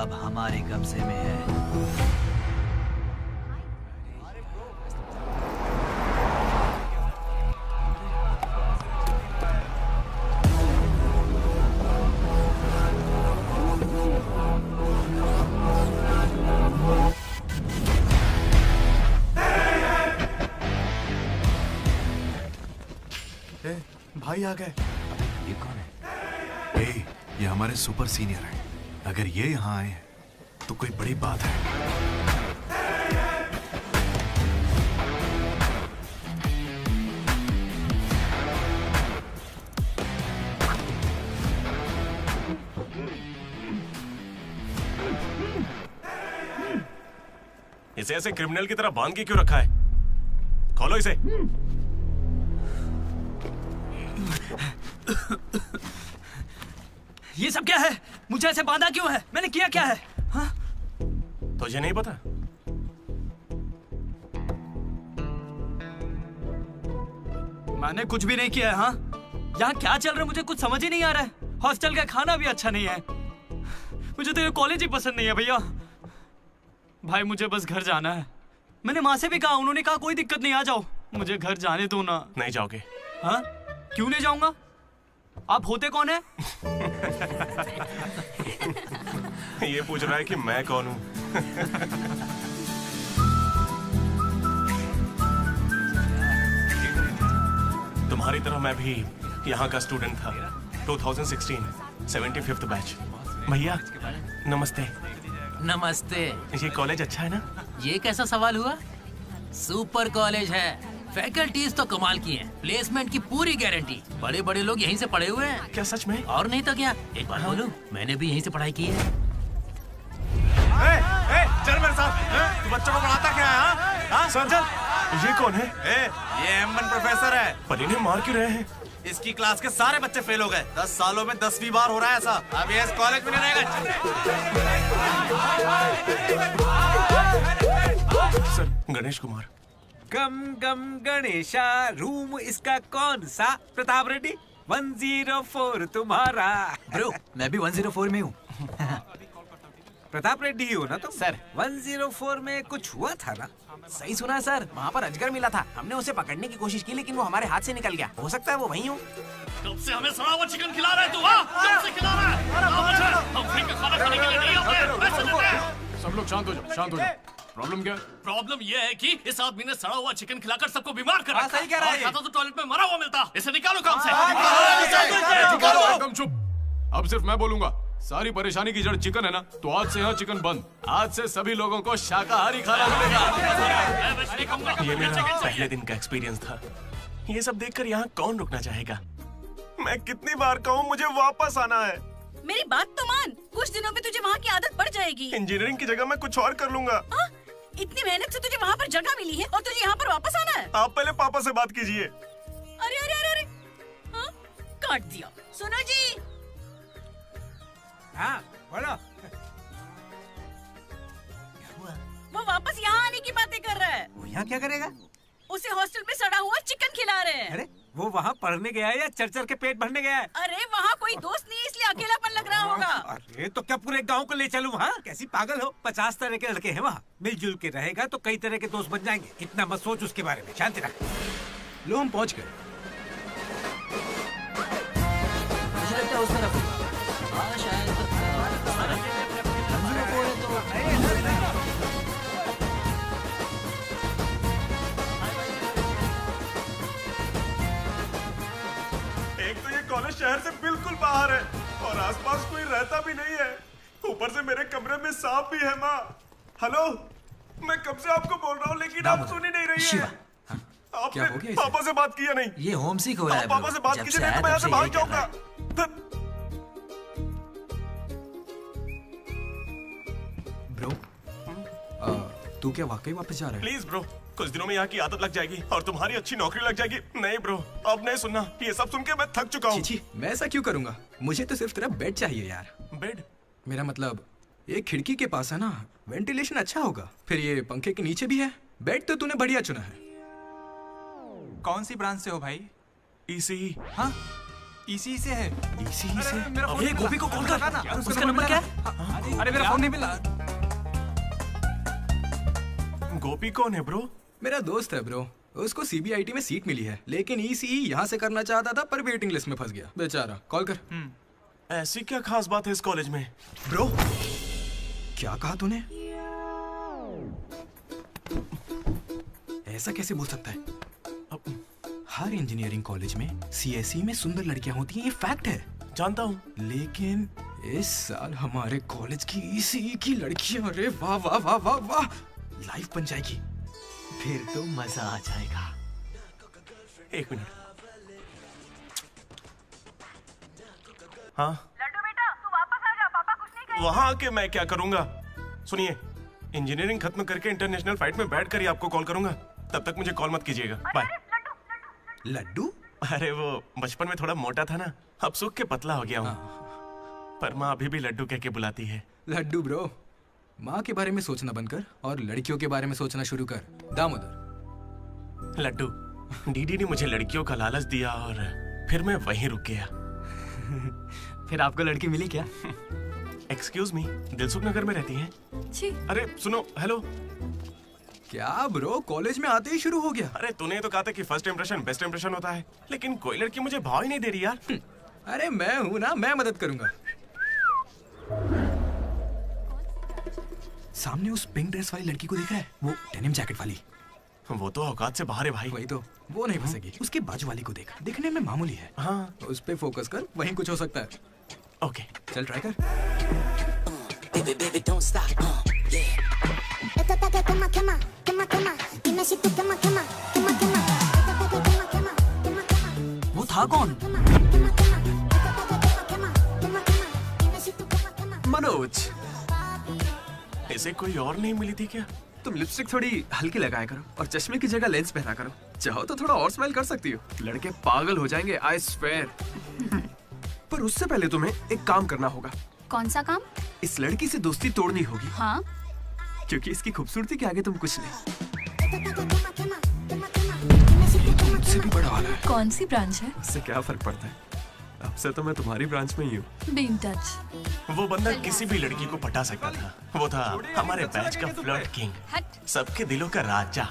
अब हमारे कब्जे में है। भाई आ गए। ये कौन है? ये हमारे सुपर सीनियर हैं। अगर ये यहाँ आए हैं तो कोई बड़ी बात है। इसे ऐसे क्रिमिनल की तरह बांध के क्यों रखा है? खोलो इसे। ये सब क्या है? मुझे ऐसे बांधा क्यों है? मैंने किया क्या है? हाँ? तुझे नहीं पता? मैंने कुछ भी नहीं किया है। हाँ? यहाँ क्या चल रहा है मुझे कुछ समझ ही नहीं आ रहा है। हॉस्टल का खाना भी अच्छा नहीं है। मुझे तो ये कॉलेज ही पसंद नहीं है भैया। भाई मुझे बस घर जाना है। मैंने माँ से भी कहा, उन्होंने कहा कोई दिक्कत नहीं, आ जाओ। मुझे घर जाने दो ना। नहीं जाओगे? हाँ? क्यों नहीं जाऊंगा? आप होते कौन है? ये पूछ रहा है कि मैं कौन हूँ। तुम्हारी तरह मैं भी यहाँ का स्टूडेंट था। 2016 75th बैच। भैया नमस्ते। नमस्ते। ये कॉलेज अच्छा है ना? ये कैसा सवाल हुआ? सुपर कॉलेज है। फैकल्टीज तो कमाल की हैं। प्लेसमेंट की पूरी गारंटी। बड़े बड़े लोग यहीं से पढ़े हुए हैं। क्या सच में? और नहीं तो क्या। एक बार बोलूं, मैंने भी यहीं से पढ़ाई की है। चल मेरे साथ। तू बच्चों को पढ़ाता क्या है? हाँ सर, चल। ये कौन है? ये M1 प्रोफेसर है। पर इन्हें मार क्यों रहे हैं? इसकी क्लास के सारे बच्चे फेल हो गए। 10 सालों में 10वीं बार हो रहा है ऐसा। अब ये इस कॉलेज में नहीं रहेगा। सर, गणेश कुमार। गम गम गणेशा। रूम इसका कौन सा? प्रताप रेड्डी 104 तुम्हारा। ब्रो, मैं भी 104 में हूँ। प्रताप रेड्डी ही हो ना तुम? सर 104 में कुछ हुआ था ना? सही सुना है सर, वहाँ पर अजगर मिला था। हमने उसे पकड़ने की कोशिश की लेकिन वो हमारे हाथ से निकल गया। हो सकता है वो वहीं हो। कब से हमें सड़ा हुआ चिकन खिला रहा है तू? कब से खिला रहा है? हम फ्री का खाना खाने के लिए नहीं आते, पैसे देते हैं। सब लोग शांत हो जाओ, शांत हो जाओ। प्रॉब्लम क्या है? प्रॉब्लम ये है कि इस आदमी ने सड़ा हुआ चिकन खिलाकर सबको बीमार कर रखा। सही कह रहा है। खाता तो टॉयलेट में मरा हुआ मिलता। इसे निकालो काम से। एकदम चुप। अब सिर्फ मैं बोलूंगा। सारी परेशानी की जड़ चिकन है ना, तो आज से यहाँ चिकन बंद। आज से सभी लोगों को शाकाहारी खाना मिलेगा। ये मेरा पहले दिन का एक्सपीरियंस था। ये सब देखकर यहाँ कौन रुकना चाहेगा? मैं कितनी बार कहूँ मुझे वापस आना है। मेरी बात तो मान, कुछ दिनों में तुझे वहाँ की आदत पड़ जाएगी। इंजीनियरिंग की जगह मैं कुछ और कर लूंगा। इतनी मेहनत से तुझे वहाँ पर जगह मिली है और तुझे यहाँ पर वापस आना है? आप पहले पापा से बात कीजिए। अरे अरे अरे अरे, हाँ? काट दिया। सुनो जी। हाँ बोलो। वो वापस यहाँ आने की बातें कर रहा है। वो यहाँ क्या करेगा? उसे हॉस्टल में सड़ा हुआ चिकन खिला रहे हैं। अरे वो वहाँ पढ़ने गया है या चरचर के पेट भरने गया है? अरे वहाँ कोई दोस्त नहीं है इसलिए अकेलापन लग रहा होगा। अरे तो क्या पूरे गांव को ले चलूं? हाँ कैसी पागल हो? 50 तरह के लड़के हैं वहाँ। मिलजुल के रहेगा तो कई तरह के दोस्त बन जाएंगे। इतना मत सोच उसके बारे में। शांति रख। लो हम पहुँच गए। मुझे लगता है उस तरफ। हाँ शायद। एक तो ये कॉलेज शहर से बिल्कुल बाहर है और आसपास कोई रहता भी नहीं है। ऊपर से मेरे कमरे में सांप भी है। माँ, हेलो, मैं कब से आपको बोल रहा हूँ लेकिन आप सुन ही नहीं रही है। आपने पापा से बात किया नहीं? ये होम सिक हो रहा है। पापा से बात कीजिए नहीं तो मैं यहाँ से भाग जाऊंगा। ब्रो, तू क्या वाकई वापस जा रहा है? प्लीज ब्रो, कुछ दिनों में यहाँ की आदत लग जाएगी और तुम्हारी अच्छी नौकरी लग जाएगी। नहीं ब्रो, अब नहीं सुनना। ये सब सुन के मैं थक चुका हूँ। मैं ऐसा क्यों करूंगा? मुझे तो सिर्फ तेरा बेड चाहिए यार। बेड? मेरा मतलब ये खिड़की के पास है ना, वेंटिलेशन अच्छा होगा। फिर ये पंखे के नीचे भी है। बेड तो तूने बढ़िया चुना है। कौन सी ब्रांच से हो भाई? ECE। हाँ इसी से है। इसी से? ये गोपी को कॉल कर। उसका नंबर क्या है? अरे मेरा फोन नहीं मिला। गोपी कौन है ब्रो? मेरा दोस्त है ब्रो। उसको सीबीआईटी में सीट मिली है, लेकिन ईसीई यहाँ से करना चाहता था पर वेटिंग लिस्ट में फंस गया बेचारा। कॉल कर। ऐसी क्या खास बात है इस कॉलेज में? ब्रो क्या कहा तूने? ऐसा कैसे बोल सकता है? हर इंजीनियरिंग कॉलेज में सीएसई में सुंदर लड़कियां होती हैं, ये फैक्ट है। जानता हूँ, लेकिन इस साल हमारे कॉलेज की ईसीई की लड़कियां, अरे वाह वाह वाह वाह वाह, लाइव बन जाएगी। फिर तो मजा आ जाएगा। एक मिनट। हाँ लड्डू बेटा, तू वापस आ जा, पापा कुछ नहीं कहेंगे। वहां आके मैं क्या करूंगा? सुनिए, इंजीनियरिंग खत्म करके इंटरनेशनल फाइट में बैठ कर ही आपको कॉल करूंगा। तब तक मुझे कॉल मत कीजिएगा। बाय। लड्डू? अरे वो बचपन में थोड़ा मोटा था ना, अब सूख के पतला हो गया हूँ। पर माँ अभी भी लड्डू कह के बुलाती है। लड्डू ब्रो, माँ के बारे में सोचना बंद कर और लड़कियों के बारे में सोचना शुरू कर। दामोदर। लड्डू, डीडी ने मुझे लड़कियों का लालच दिया और फिर मैं वहीं रुक गया। फिर आपको लड़की मिली क्या? एक्सक्यूज मी, दिलसुख नगर में रहती हैं? अरे सुनो, हेलो। क्या ब्रो, कॉलेज में आते ही शुरू हो गया? अरे तूने तो कहा था कि फर्स्ट इंप्रेशन बेस्ट इंप्रेशन होता है, लेकिन कोई लड़की मुझे भाव ही नहीं दे रही यार। अरे मैं हूं ना, मैं मदद करूंगा। सामने उस पिंक ड्रेस वाली लड़की को देख रहा है? वो डेनिम जैकेट वाली। वो तो औकात से बाहर है भाई। वही तो, वो नहीं फंसेगी। उसके बाजू वाली को देख, दिखने में मामूली है। हाँ, उस पे फोकस कर, वहीं कुछ हो सकता है। ओके, चल ट्राई कर। वो था कौन? मनोज। इसे कोई और नहीं मिली थी क्या? तुम लिपस्टिक थोड़ी हल्की लगाया करो और चश्मे की जगह लेंस पहना करो। चाहो तो थोड़ा और स्माइल कर सकती हो, लड़के पागल हो जाएंगे, आई स्वेयर। पर उससे पहले तुम्हें एक काम करना होगा। कौन सा काम? इस लड़की से दोस्ती तोड़नी होगी। हाँ? क्योंकि इसकी खूबसूरती के आगे तुम कुछ नहीं। मुझसे भी बड़ा वाला है। कौन सी ब्रांच है? इससे क्या फर्क पड़ता है, अब से तो मैं तुम्हारी ब्रांच में ही हूँ। Be in touch. वो बंदा किसी भी लड़की को पटा सकता था। वो था हमारे बैच का फ्लर्ट किंग, सबके दिलों का राजा।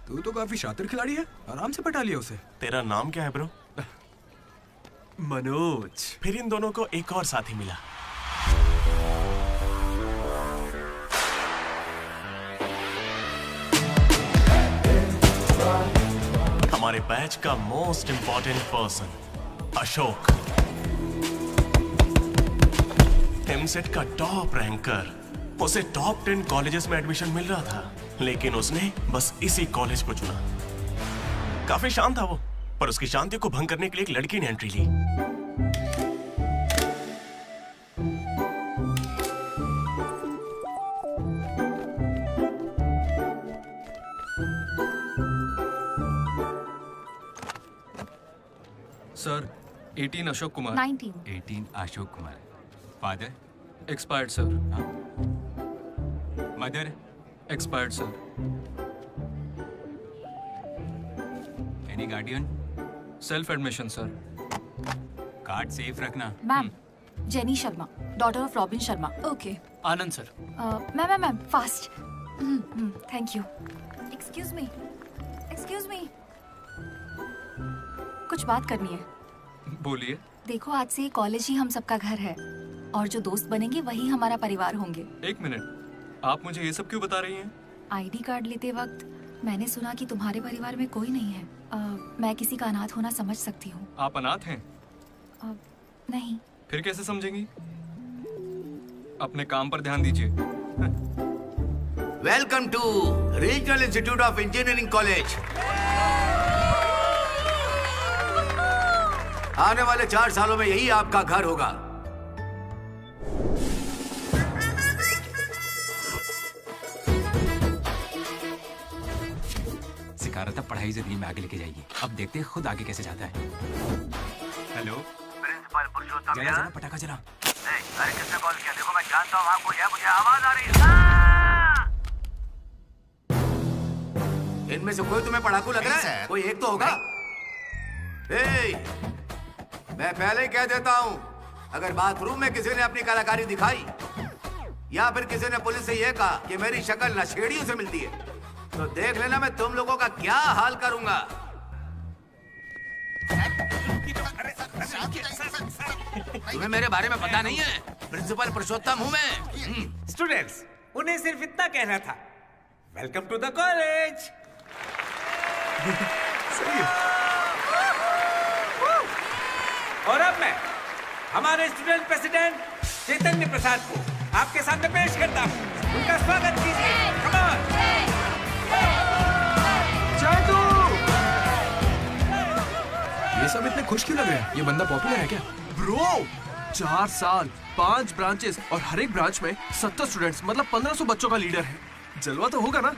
तू तो काफी शातिर खिलाड़ी है, आराम से पटा लिया उसे। तेरा नाम क्या है ब्रो? मनोज। फिर इन दोनों को एक और साथी मिला। हमारे बैच का most important person Ashok, EAMCET का टॉप रैंकर। उसे टॉप 10 कॉलेजेस में एडमिशन मिल रहा था, लेकिन उसने बस इसी कॉलेज को चुना। काफी शांत था वो, पर उसकी शांति को भंग करने के लिए एक लड़की ने एंट्री ली। Sir, 18 Ashok Kumar. 19 Ashok Kumar. Father? Expired sir. Mother? Expired sir. Any guardian? Self admission sir. Card safe रखना। Ma'am, Jenny Sharma, daughter of Robin Sharma. Okay. Anand sir. Ma'am fast. Thank you. Excuse me, कुछ बात करनी है। बोलिए। देखो, आज से कॉलेज ही हम सबका घर है और जो दोस्त बनेंगे वही हमारा परिवार होंगे। एक मिनट, आप मुझे ये सब क्यों बता रही हैं? आईडी कार्ड लेते वक्त मैंने सुना कि तुम्हारे परिवार में कोई नहीं है। मैं किसी का अनाथ होना समझ सकती हूँ। आप अनाथ हैं? नहीं। फिर कैसे समझेंगी? अपने काम पर ध्यान दीजिए। Welcome to regional institute of engineering college. आने वाले 4 सालों में यही आपका घर होगा। सिखा रहा था पढ़ाई जिंदगी में आगे लेके जाएगी। अब देखते हैं खुद आगे कैसे जाता है। हेलो प्रिंसिपल पुरुषोत्तम। जरा जरा पटाखा जला। अरे किसने कॉल किया? देखो मैं जानता हूँ आपको, यह मुझे आवाज आ रही है। इनमें से कोई तुम्हें पढ़ाकू लग रहा है? कोई एक तो होगा। मैं पहले ही कह देता हूँ, अगर बाथरूम में किसी ने अपनी कलाकारी दिखाई या फिर किसी ने पुलिस से यह कहा कि मेरी शक्ल नशेड़ियों से मिलती है, तो देख लेना मैं तुम लोगों का क्या हाल करूंगा। तुम्हें मेरे बारे में पता नहीं है? प्रिंसिपल पुरुषोत्तम हूँ मैं। स्टूडेंट्स, उन्हें सिर्फ इतना कहना था, वेलकम टू द कॉलेज। और अब मैं हमारे स्टूडेंट प्रेसिडेंट चैतन्य प्रसाद को आपके सामने पेश करता हूँ। उनका स्वागत कीजिए। Come on. ये सब इतने खुश क्यों लग रहे हैं? ये बंदा पॉपुलर है क्या? ब्रो, 4 साल, 5 ब्रांचेस और हर एक ब्रांच में 70 स्टूडेंट्स, मतलब 1500 बच्चों का लीडर है। जलवा तो होगा ना?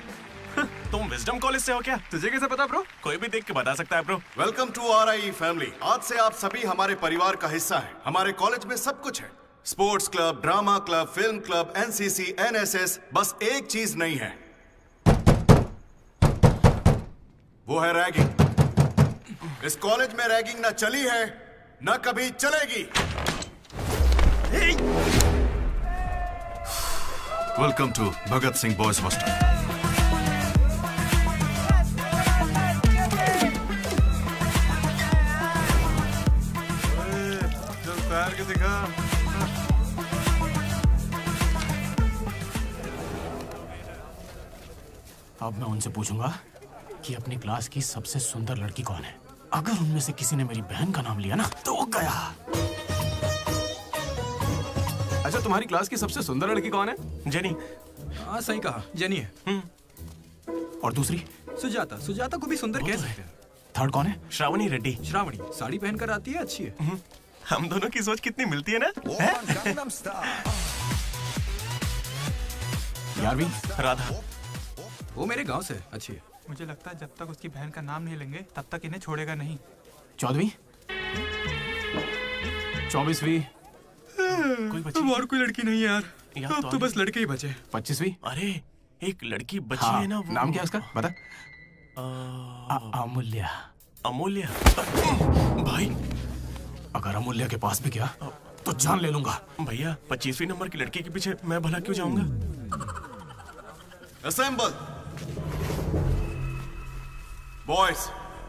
तुम विजडम कॉलेज से हो क्या? तुझे कैसे पता ब्रो? कोई भी देख के बता सकता है bro. Welcome to RIE family. आज से आप सभी हमारे परिवार का हिस्सा हैं। हमारे कॉलेज में सब कुछ है, sports club, drama club, film club, NCC, NSS। बस एक चीज नहीं है, वो है रैगिंग। इस कॉलेज में रैगिंग ना चली है, ना कभी चलेगी। Welcome to Bhagat Singh boys hostel. तैयार के दिखा। अब मैं उनसे पूछूंगा कि अपनी क्लास की सबसे सुंदर लड़की कौन है। अगर उनमें से किसी ने मेरी बहन का नाम लिया ना तो वो गया। अच्छा, तुम्हारी क्लास की सबसे सुंदर लड़की कौन है? जेनी। हाँ सही कहा, जेनी है। और दूसरी? सुजाता। सुजाता को भी सुंदर कह सकते हैं। थर्ड कौन है? श्रावणी रेड्डी। श्रावणी साड़ी पहनकर आती है, अच्छी है। हम दोनों की सोच कितनी मिलती है ना? यारवी? राधा। वो मेरे गांव से, अच्छी है। मुझे लगता है जब तक उसकी बहन का नाम नहीं लेंगे तब तक इन्हें छोड़ेगा नहीं। 14वीं? 24वीं? कोई बची? और कोई लड़की नहीं है यार, अब तो बस लड़के ही बचे। 25वीं? अरे एक लड़की बची हाँ, है ना, वो नाम क्या उसका बता? अमूल्य। अमूल्य? भाई अगर अमूल्य के पास भी गया तो जान ले लूंगा। भैया 25वीं नंबर की लड़की के पीछे मैं भला क्यों जाऊंगा? असेंबल। बॉयज,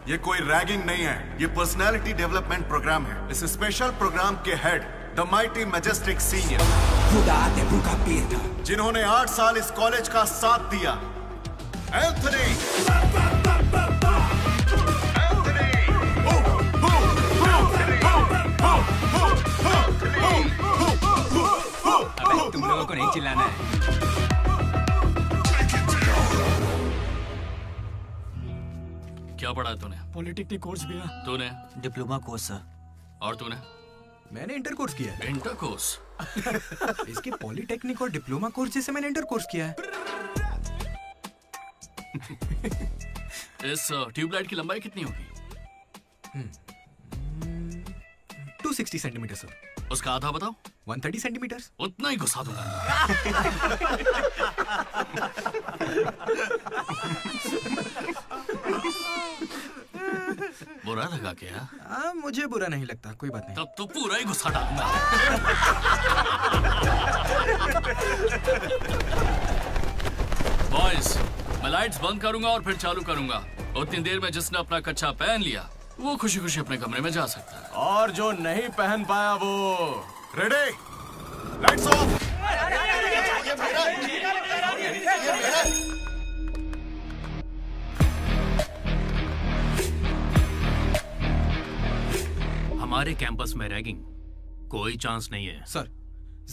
ये कोई रैगिंग नहीं है, ये पर्सनालिटी डेवलपमेंट प्रोग्राम है। इस स्पेशल प्रोग्राम के head the mighty majestic senior, जिन्होंने 8 साल इस कॉलेज का साथ दिया, एंथनी। अबे तुम लोगों को नहीं चिल्लाना है। क्या पढ़ा है तूने? पॉलिटेक्निक कोर्स भी है। तूने? Diploma course sir. और तूने? मैंने इंटर कोर्स किया है। Inter course? इसके पॉलिटेक्निक और डिप्लोमा कोर्स जैसे मैंने इंटर कोर्स किया है। इस ट्यूबलाइट की लंबाई कितनी होगी? 260 सेंटीमीटर सर। उसका आधा बताओ। 130 सेंटीमीटर। उतना ही घुसा दूंगा। बुरा लगा क्या? मुझे बुरा नहीं लगता, कोई बात नहीं। तब तो पूरा ही गुस्सा डालूंगा। बॉयज, मैं लाइट्स बंद करूंगा और फिर चालू करूंगा। उतनी देर में जिसने अपना कच्छा पहन लिया वो खुशी खुशी अपने कमरे में जा सकता है, और जो नहीं पहन पाया वो रेडी, लाइट्स ऑफ। हमारे कैंपस में रैगिंग कोई चांस नहीं है। सर,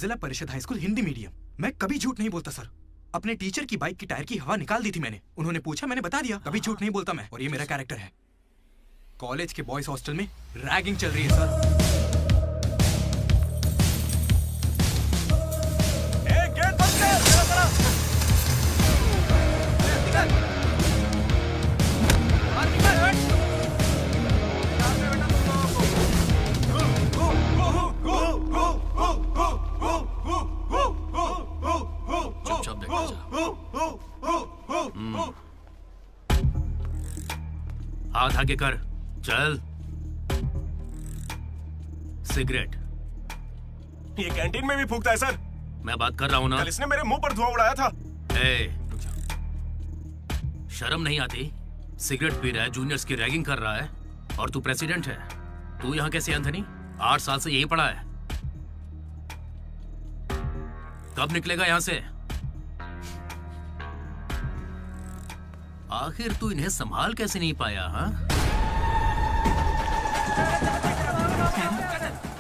जिला परिषद हाई स्कूल हिंदी मीडियम, मैं कभी झूठ नहीं बोलता सर। अपने टीचर की बाइक की टायर की हवा निकाल दी थी मैंने। उन्होंने पूछा, मैंने बता दिया। कभी झूठ नहीं बोलता मैं, और ये मेरा कैरेक्टर है। कॉलेज के बॉयज हॉस्टल में रैगिंग चल रही है सर। चुपचाप देखा जा। हाथ आगे कर, चल। सिगरेट। ये कैंटीन में भी फूकता है सर। मैं बात कर रहा हूँ ना। कल इसने मेरे मुंह पर धुआं उड़ाया था। शर्म नहीं आती? सिगरेट पी रहा है, जूनियर्स की रैगिंग कर रहा है, और तू प्रेसिडेंट है। तू यहाँ कैसे एंथनी? 8 साल से यही पड़ा है। कब निकलेगा यहाँ से? आखिर तू इन्हें संभाल कैसे नहीं पाया? हाँ,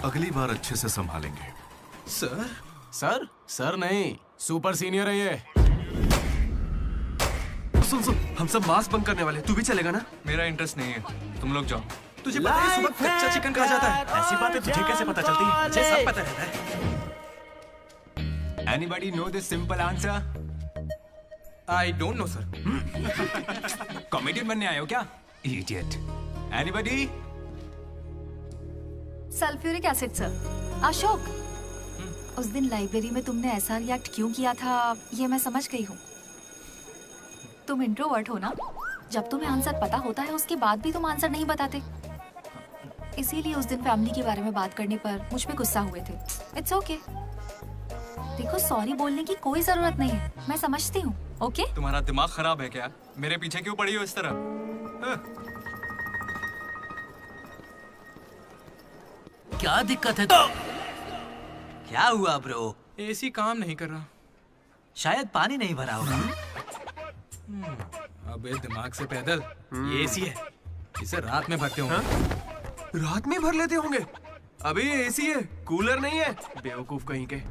अगली बार अच्छे से संभालेंगे। सर? सर? सर नहीं, सुपर सीनियर है ये। सुन सुन, हम सब मास्क बंक करने वाले, तू भी चलेगा ना? मेरा इंटरेस्ट नहीं है, तुम लोग जाओ। तुझे पता है सुबह कच्चा चिकन खा जाता है? ऐसी बातें तुझे कैसे पता चलती है? मुझे सब पता रहता है। Anybody know the simple answer? I don't know, sir. Comedian बनने आए हो क्या? Idiot. Anybody? Sulphuric acid sir. Ashok, उस दिन लाइब्रेरी में तुमने ऐसा रिएक्ट क्यों किया था, ये मैं समझ गई हूँ। तुम इंट्रोवर्ट हो ना? जब तुम्हें आंसर पता होता है उसके बाद भी तुम आंसर नहीं बताते। इसीलिए उस दिन फैमिली के बारे में बात करने पर मुझ पे गुस्सा हुए थे। It's okay. देखो, सॉरी बोलने की कोई जरूरत नहीं है, मैं समझती हूँ। ओके? तुम्हारा दिमाग खराब है क्या? मेरे पीछे क्यों पड़ी हो इस तरह? क्या दिक्कत है? क्या हुआ ब्रो? एसी काम नहीं कर रहा। शायद पानी नहीं भरा होगा। अबे दिमाग से पैदल, ये एसी है, इसे रात में भरते होंगे। रात में भर लेते होंगे? अबे ये एसी है, कूलर नहीं है। बेवकूफ कहीं के।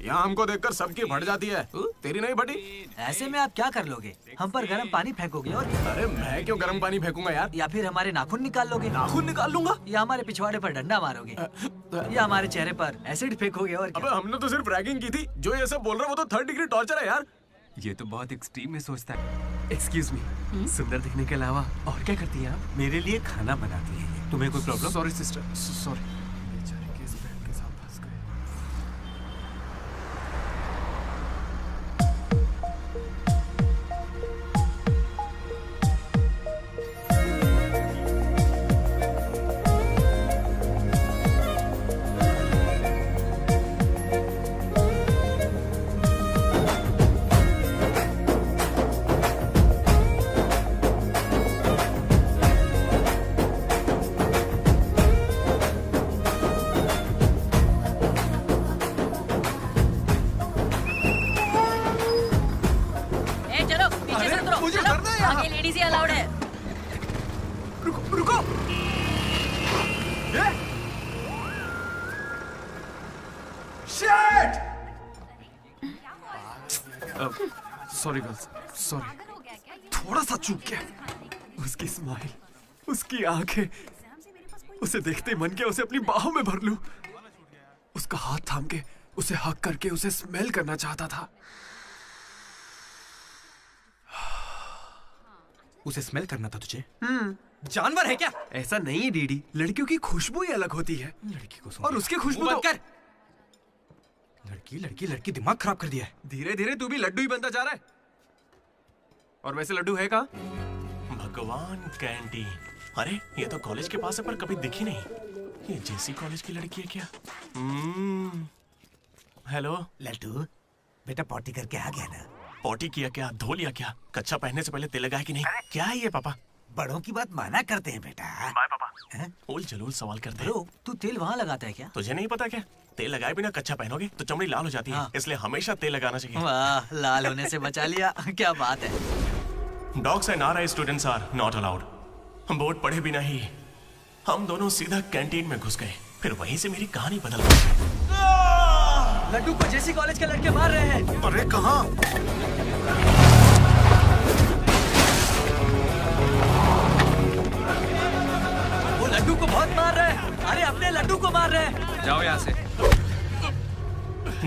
यहाँ हमको देखकर सबकी फट जाती है, तेरी नहीं फटी? ऐसे में आप क्या कर लोगे? हम पर गर्म पानी फेंकोगे और क्या? अरे मैं क्यों गर्म पानी फेंकूंगा यार? या फिर हमारे नाखून निकाल लोगे? नाखून निकाल लूंगा? या हमारे पिछवाड़े पर डंडा मारोगे? या हमारे चेहरे पर एसिड फेंकोगे और क्या? अबे हमने तो सिर्फ रैगिंग की थी, जो ये सब बोल रहा है वो तो 3rd डिग्री टॉर्चर है यार। ये तो बहुत एक्सट्रीम में सोचता है। एक्सक्यूज मी, सुंदर दिखने के अलावा और क्या करती हैं आप? मेरे लिए खाना बनाती है। तुम्हें कोई problem? Sorry sister, sorry. Sorry girls, sorry. थोड़ा सा चूक गया। उसकी स्माइल, उसकी आंखें, उसे देखते ही मन किया उसे अपनी बाहों में भर लूं। उसका हाथ थाम के उसे हक करके उसे स्मेल करना चाहता था। उसे स्मेल करना था तुझे? जानवर है क्या? ऐसा नहीं है डीडी, लड़कियों की खुशबू ही अलग होती है। लड़की को और उसकी खुशबू बंद कर। लड़की दिमाग खराब कर दिया है। धीरे धीरे तू भी लड्डू ही बनता जा रहा है। और वैसे लड्डू है कहाँ? भगवान, कैंटीन। अरे ये तो कॉलेज के पास है पर कभी दिखी नहीं। ये जेसी कॉलेज की लड़की है क्या? हेलो लड्डू, बेटा पॉटी करके आ गया ना? पॉटी किया क्या? धो लिया क्या? कच्चा पहनने से पहले तेल लगाया कि नहीं? क्या है ये पापा? बड़ों की बात माना करते हैं बेटा। बाय पापा। उल जलूल सवाल करते हैं। तू तेल वहाँ लगाता है क्या? तुझे नहीं पता क्या? तेल लगाए बिना कच्चा पहनोगे तो चमड़ी लाल हो जाती है, इसलिए हमेशा तेल लगाना चाहिए। वाह, लाल होने से बचा लिया। क्या बात है। Dogs and RI students are not allowed. हम बोर्ड पढ़े बिना ही हम दोनों सीधा कैंटीन में घुस गए। फिर वहीं से मेरी कहानी बदल गई। लड्डू को जेसी कॉलेज के लड़के मार रहे हैं। अरे कहाँ? वो लड्डू को बहुत मार रहे हैं। अरे अपने लड्डू को मार रहे हैं। जाओ यहाँ से।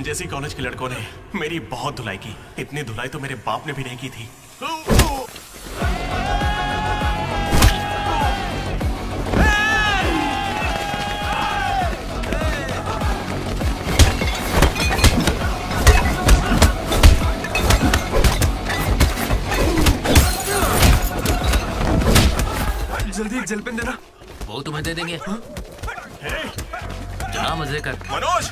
जेसी कॉलेज के लड़कों ने मेरी बहुत धुलाई की। इतनी धुलाई तो मेरे बाप ने भी नहीं की थी। जल्दी एक जेल पेन देना। वो तुम्हें दे देंगे। चला मजे कर। मनोज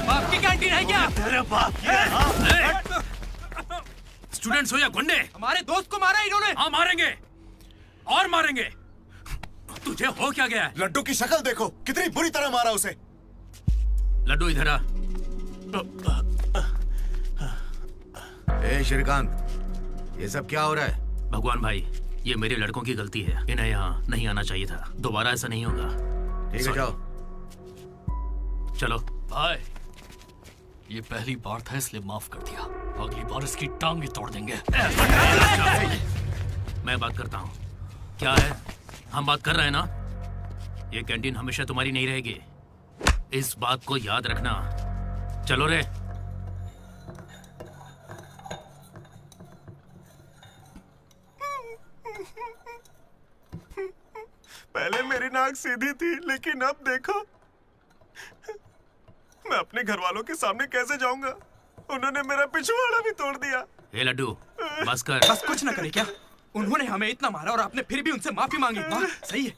बाप की कैंटीन है क्या? तेरे बाप की है, हाँ? स्टूडेंट्स हो या गुंडे, हमारे दोस्त को मारा इन्होंने। हाँ मारेंगे और मारेंगे। तुझे हो क्या गया है? लड्डू की शक्ल देखो, कितनी बुरी तरह मारा उसे। लड्डू इधर आ। ए श्रीकांत, ये सब क्या हो रहा है? भगवान भाई, ये मेरे लड़कों की गलती है। इन्हें यहाँ नहीं आना चाहिए था। दोबारा ऐसा नहीं होगा। ठीक है, जाओ। चलो भाई, ये पहली बार था इसलिए माफ कर दिया। अगली बार इसकी टांग ही तोड़ देंगे। मैं बात करता हूँ। क्या है, हम बात कर रहे हैं ना? ये कैंटीन हमेशा तुम्हारी नहीं रहेगी, इस बात को याद रखना। चलो रे। पहले मेरी नाक सीधी थी, लेकिन अब देखो, मैं अपने घर वालों के सामने कैसे जाऊंगा? उन्होंने मेरा पिछवाड़ा भी तोड़ दिया। ए लड्डू, बस कर। बस कुछ ना करे क्या? उन्होंने हमें इतना मारा और आपने फिर भी उनसे माफी मांगी। वाह, सही है।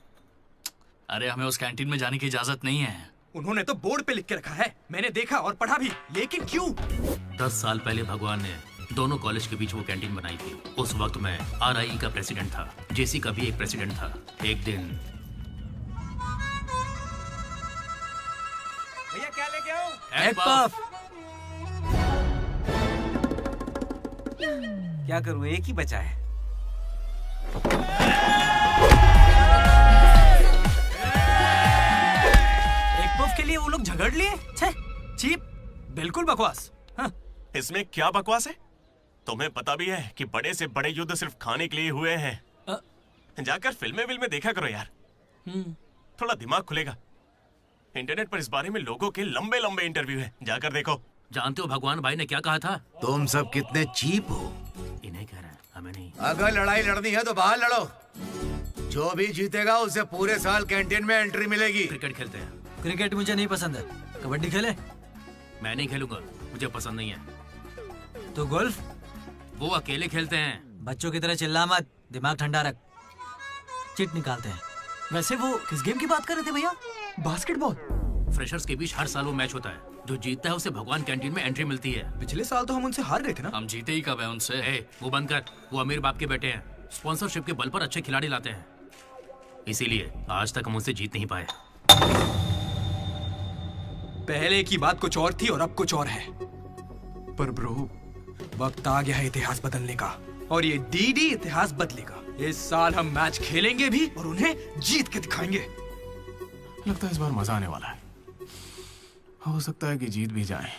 अरे हमें उस कैंटीन में जाने की इजाजत नहीं है। उन्होंने तो बोर्ड पे लिख के रखा है, मैंने देखा और पढ़ा भी, लेकिन क्यों? 10 साल पहले भगवान ने दोनों कॉलेज के बीच वो कैंटीन बनाई थी। उस वक्त मैं RIE का प्रेसिडेंट था, JC का भी एक प्रेसिडेंट था। एक दिन भैया क्या लेके आऊं? Egg puff. क्या करूं, एक ही बचा है। एक पफ के लिए वो लोग झगड़ लिए? छे, चीप, बिल्कुल बकवास। हाँ। इसमें क्या बकवास है? तुम्हें पता भी है कि बड़े से बड़े युद्ध सिर्फ खाने के लिए हुए हैं। जाकर फिल्में देखा करो यार, थोड़ा दिमाग खुलेगा। इंटरनेट पर इस बारे में लोगों के लंबे लंबे इंटरव्यू हैं, जाकर देखो। जानते हो भगवान भाई ने क्या कहा था? तुम सब कितने चीप हो। इन्हें कह रहे हैं, हमें नहीं। अगर लड़ाई लड़नी है तो बाहर लड़ो। जो भी जीतेगा उसे पूरे साल कैंटीन में एंट्री मिलेगी। क्रिकेट खेलते हैं। क्रिकेट मुझे नहीं पसंद है। कबड्डी खेले? मैं नहीं खेलूंगा, मुझे पसंद नहीं है। तो गोल्फ? वो अकेले खेलते हैं। बच्चों की तरह चिल्ला मत, दिमाग ठंडा रख। चिट निकालते हैं। वैसे वो किस गेम की बात कर रहे थे भैया? बास्केटबॉल। फ्रेशर्स के बीच हर साल वो मैच होता है। जो जीतता है उसे भगवान कैंटीन में एंट्री मिलती है। पिछले साल तो हम उनसे हार गए थे ना। हम जीते ही कब है उनसे? वो बंद कर, वो अमीर बाप के बेटे हैं। स्पॉन्सरशिप के बल पर अच्छे खिलाड़ी लाते हैं, इसीलिए आज तक हम उनसे जीत नहीं पाए। पहले की बात कुछ और थी और अब कुछ और है। पर ब्रो, वक्त आ गया है इतिहास बदलने का, और ये DD इतिहास बदलेगा। इस साल हम मैच खेलेंगे भी और उन्हें जीत के दिखाएंगे। लगता है इस बार मजा आने वाला है। हो सकता है कि जीत भी जाए।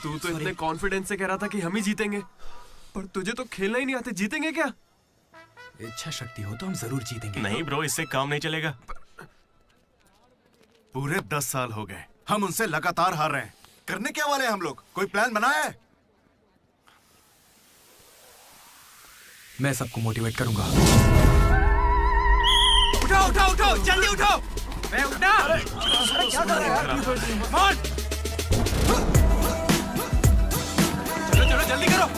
तू तो इतने कॉन्फिडेंस से कह रहा था कि हम ही जीतेंगे, पर तुझे तो खेलना ही नहीं आते। जीतेंगे क्या? इच्छा शक्ति हो तो हम जरूर जीतेंगे। नहीं ब्रो, इससे काम नहीं चलेगा। पूरे 10 साल हो गए हम उनसे लगातार हार रहे हैं। करने क्या वाले हम लोग? कोई प्लान बनाया है? मैं सबको मोटिवेट करूंगा। उठो उठो उठो, जल्दी उठो। मैं उठना। क्या कर रहे हो यार? चलो चलो जल्दी करो।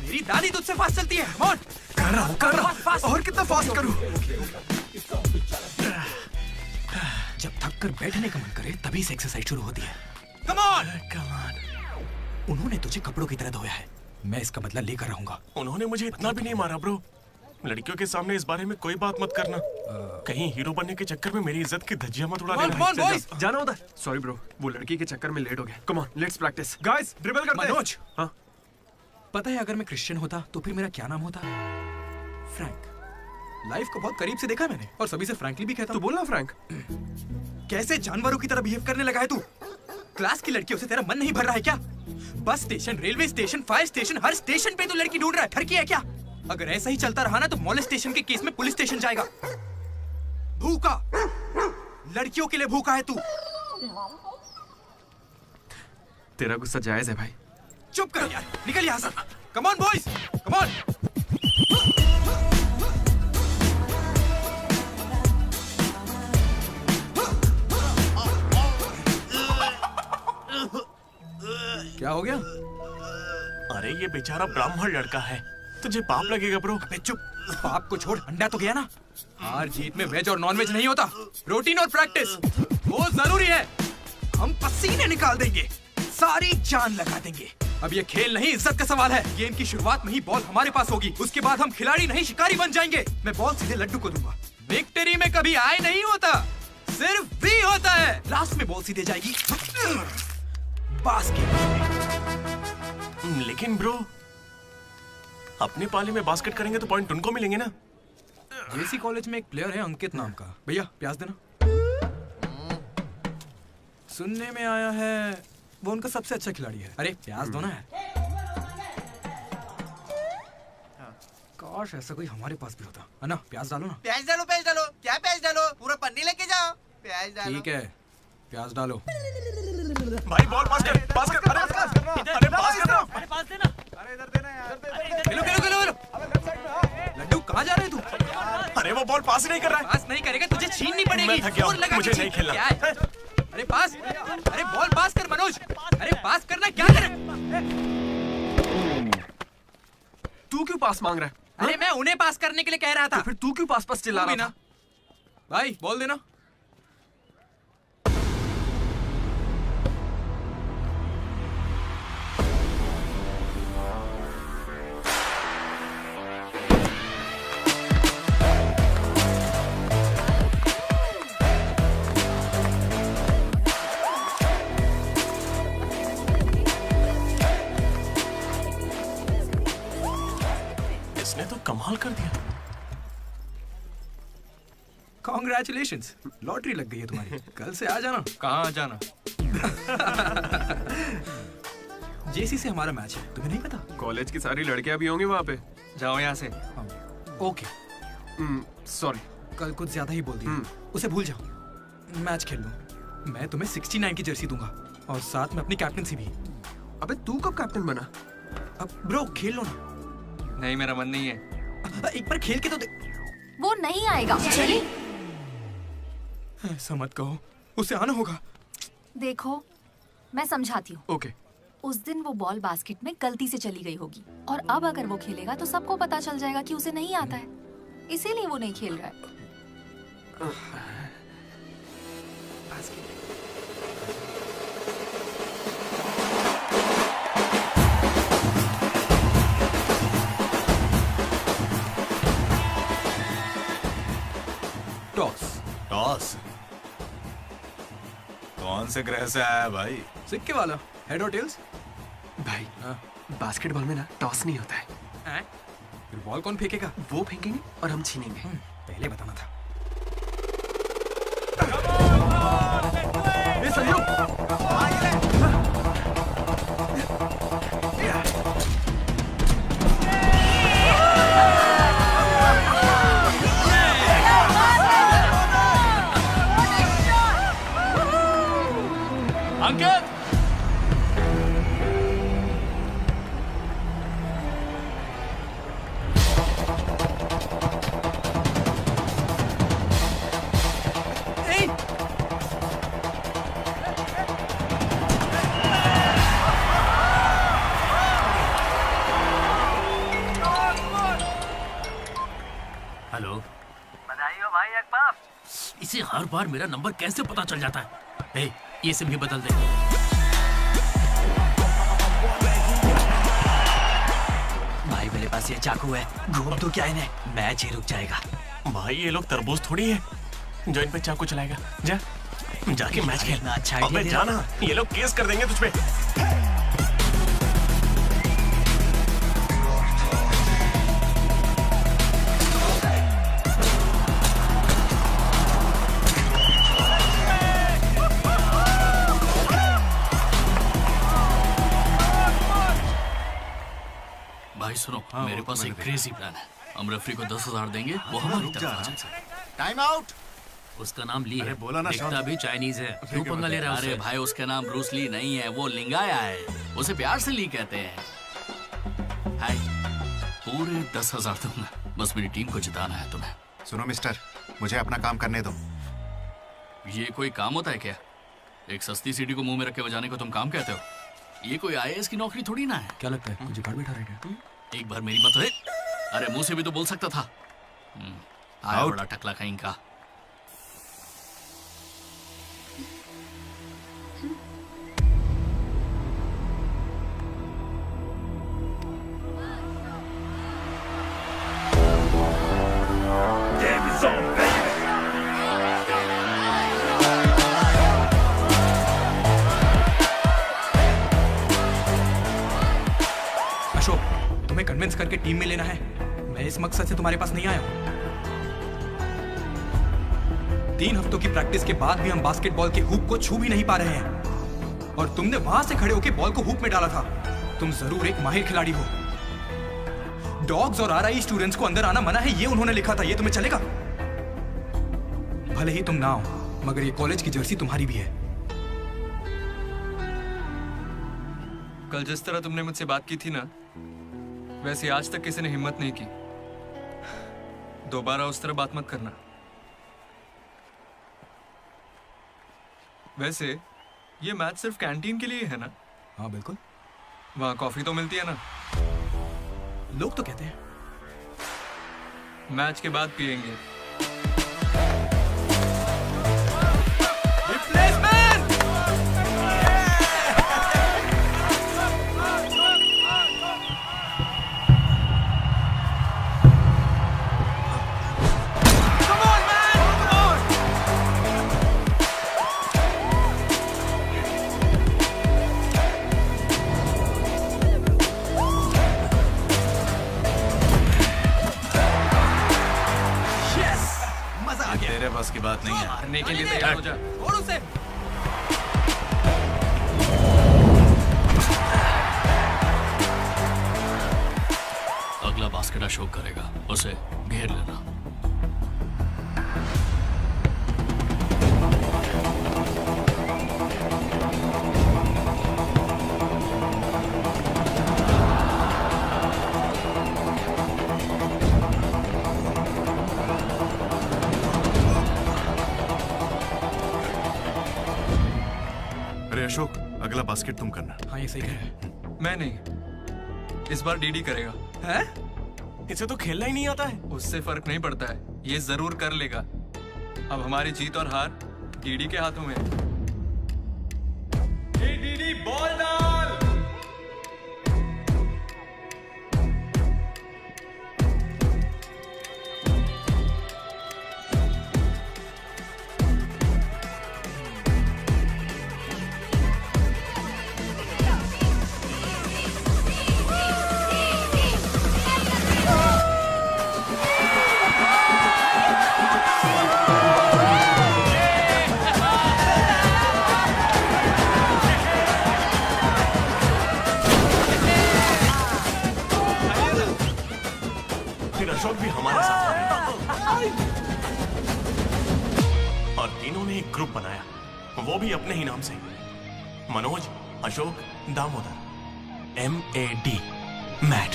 मेरी दादी तुझसे फास्ट चलती है। कर रहा हूँ। और कितना फास्ट करूँ? जब थक कर बैठने का मन करे तभी से एक्सरसाइज शुरू होती है। Come on! उन्होंने तुझे कपड़ों की तरह धोया है, मैं इसका बदला लेकर रहूंगा। उन्होंने मुझे इतना भी नहीं मारा ब्रो। लड़कियों के सामने इस बारे में कोई बात मत करना। कहीं हीरो बनने के चक्कर में मेरी इज्जत की धज्जियां मत उड़ा देना। जाना होता है। सॉरी ब्रो, वो लड़की के चक्कर में लेट हो गया। Come on, let's practice. Guys, dribble करते हैं। मनोज, हाँ? पता है अगर मैं क्रिश्चियन होता तो फिर मेरा क्या नाम होता? फ्रैंक। लाइफ को बहुत करीब से देखा मैंने और सभी से फ्रैंकली भी कहता हूं। तो बोलना फ्रैंक। कैसे जानवरों की तरह बिहेव करने लगा है तू? क्लास की लड़कियों से तेरा मन नहीं भर रहा है क्या? Bus station, railway station, fire station, हर स्टेशन पे तो लड़की ढूंढ रहा है। ठरकी है क्या? अगर ऐसा ही चलता रहा ना तो मॉल स्टेशन के केस में पुलिस स्टेशन जाएगा। भूखा, लड़कियों के लिए भूखा है तू। तेरा गुस्सा जायज है भाई। चुप कर यार, निकल यहाँ से। Come on boys, come on. क्या हो गया? अरे ये बेचारा ब्राह्मण लड़का है, तुझे पाप लगेगा ब्रो। अबे चुप, पाप को छोड़, अंडा तो गया ना। हार जीत में वेज और नॉन वेज नहीं होता, प्रोटीन और प्रैक्टिस वो जरूरी है। हम पसीने निकाल देंगे, सारी जान लगा देंगे। अब ये खेल नहीं, इज्जत का सवाल है। गेम की शुरुआत में ही बॉल हमारे पास होगी, उसके बाद हम खिलाड़ी नहीं शिकारी बन जाएंगे। मैं बॉल सीधे लड्डू को दूंगा। विक्ट्री में कभी आए नहीं होता, सिर्फ वी होता है। लास्ट में बॉल सीधे जाएगी बास्केट। लेकिन ब्रो, अपने पाले में बास्केट करेंगे तो पॉइंट उनको मिलेंगे ना। जेसी कॉलेज में एक प्लेयर है अंकित नाम का। भैया प्याज देना। सुनने में आया है वो उनका सबसे अच्छा खिलाड़ी है। अरे प्याज दो ना यार। काश ऐसा कोई हमारे पास भी होता है ना। प्याज डालो ना। प्याज डालो, प्याज डालो। क्या प्याज डालो? पूरा पन्नी लेके जाओ। प्याज डालो। ठीक है, प्याज डालो। भाई बॉल पास कर, पास कर। अरे पास कर ना। अरे पास कर ना। अरे पास देना। अरे इधर देना यार। खेलो खेलो खेलो खेलो। लड्डू कहाँ जा रहे तू? अरे वो बॉल पास ही नहीं कर रहा है। पास नहीं करेगा तुझे छीननी पड़ेगी। मैं थक गया हूं, मुझे नहीं खेलना। क्या है? अरे पास, अरे बॉल पास कर मनोज। अरे पास करना, क्या करे? तू क्यों पास मांग रहा है? अरे मैं उन्हें पास करने के लिए कह रहा था। तो फिर तू क्यों पास पास चिल्ला रहा था? भाई बॉल देना। इसने तो कमाल कर दिया। कॉन्ग्रेचुलेशंस, लॉटरी लग गई है तुम्हारी। कल से आ जाना। कहाँ आ जाना? जेसी से हमारा मैच है, तुम्हें नहीं पता? कॉलेज की सारी लड़कियां भी होंगी वहाँ पे। जाओ यहाँ से। ओके सॉरी, कल कुछ ज्यादा ही बोल दिया। उसे भूल जाओ, मैच खेल लो। मैं तुम्हें 69 की जर्सी दूंगा और साथ में अपनी कैप्टनसी भी। अबे तू कब कैप्टन बना? अब ब्रो खेल लो ना। नहीं, मेरा मन नहीं है। एक बार खेल के तो वो नहीं आएगा। चलिए। ऐसा मत कहो, उसे आना होगा। देखो मैं समझाती हूँ। ओके। उस दिन वो बॉल बास्केट में गलती से चली गई होगी और अब अगर वो खेलेगा तो सबको पता चल जाएगा कि उसे नहीं आता है, इसीलिए वो नहीं खेल रहा है। टॉस। टॉस? कौन से ग्रह से आया भाई? सिक्के वाला, हेड और टेल्स। भाई बास्केटबॉल में ना टॉस नहीं होता है। फिर बॉल कौन फेंकेगा? वो फेंकेंगे और हम छीनेंगे। पहले बताना था। ये संजू, अंकित, हेलो, बधाई हो भाई अकबाब। इसे हर बार मेरा नंबर कैसे पता चल जाता है? ए, ये सिम भी बदल दे। भाई मेरे पास ये चाकू है, घूम तो क्या इन्हें, मैच ही रुक जाएगा। भाई ये लोग तरबूज थोड़ी है जो इन पे चाकू चलाएगा। जा जाके मैच खेल। अच्छा अबे जाना, ये लोग केस कर देंगे तुझ पे। मेरे पास एक क्रेजी प्लान है। हम रेफरी को 10,000 देंगे, वो हमारी तरफ आ जाए। Time out. उसका नाम ली है, बोला ना, दिखता भी चाइनीज है। क्यों पंगा ले रहा है? अरे भाई उसका नाम ब्रूस ली नहीं है, वो लिंगाया है। उसे प्यार से ली कहते हैं। हाय, पूरे 10,000 दूंगा, बस मेरी टीम को जिताना है तुम्हें। सुनो मिस्टर, मुझे अपना काम करने दो। ये कोई काम होता है क्या? एक सस्ती सीढ़ी को मुंह में रख के बजाने को तुम काम कहते हो? ये कोई IAS की नौकरी थोड़ी ना है। क्या लगता है मुझे घर बैठा रहेगा? एक बार मेरी बात है। अरे मुंह से भी तो बोल सकता था। आया बड़ा टकला कहीं का। अशोक, तुम्हें कन्विंस करके टीम में लेना है। मैं इस मकसद से तुम्हारे पास नहीं आया हूं। 3 हफ्तों की प्रैक्टिस के बाद भी हम बास्केटबॉल के हुप को छू भी नहीं पा रहे हैं, और तुमने वहां से खड़े होकर बॉल को हुप में डाला था। तुम जरूर एक माहिर खिलाड़ी हो। डॉग्स और RI स्टूडेंट्स को अंदर आना मना है, ये उन्होंने लिखा था। ये तुम्हें चलेगा? भले ही तुम ना हो, मगर ये कॉलेज की जर्सी तुम्हारी भी है। कल जिस तरह तुमने मुझसे बात की थी ना, वैसे आज तक किसी ने हिम्मत नहीं की। दोबारा उस तरह बात मत करना। वैसे ये मैच सिर्फ कैंटीन के लिए है ना? हाँ बिल्कुल। वहाँ कॉफी तो मिलती है ना? लोग तो कहते हैं। मैच के बाद पियेंगे। तेरे बस की बात नहीं है। मारने के लिए तैयार हो जा। और उसे अगला बास्केट अशोक करेगा, उसे घेर लेना। अरे अशोक, अगला बास्केट तुम करना। हाँ ये सही कह रहे हैं। मैं नहीं, इस बार डीडी करेगा। है? इसे तो खेलना ही नहीं आता है। उससे फर्क नहीं पड़ता है, ये जरूर कर लेगा। अब हमारी जीत और हार डीडी के हाथों में है। डीडी बॉल डाल। अशोक भी हमारे साथ और तीनों ने एक ग्रुप बनाया, वो भी अपने ही नाम से। मनोज, अशोक, दामोदर। MAD, Matt.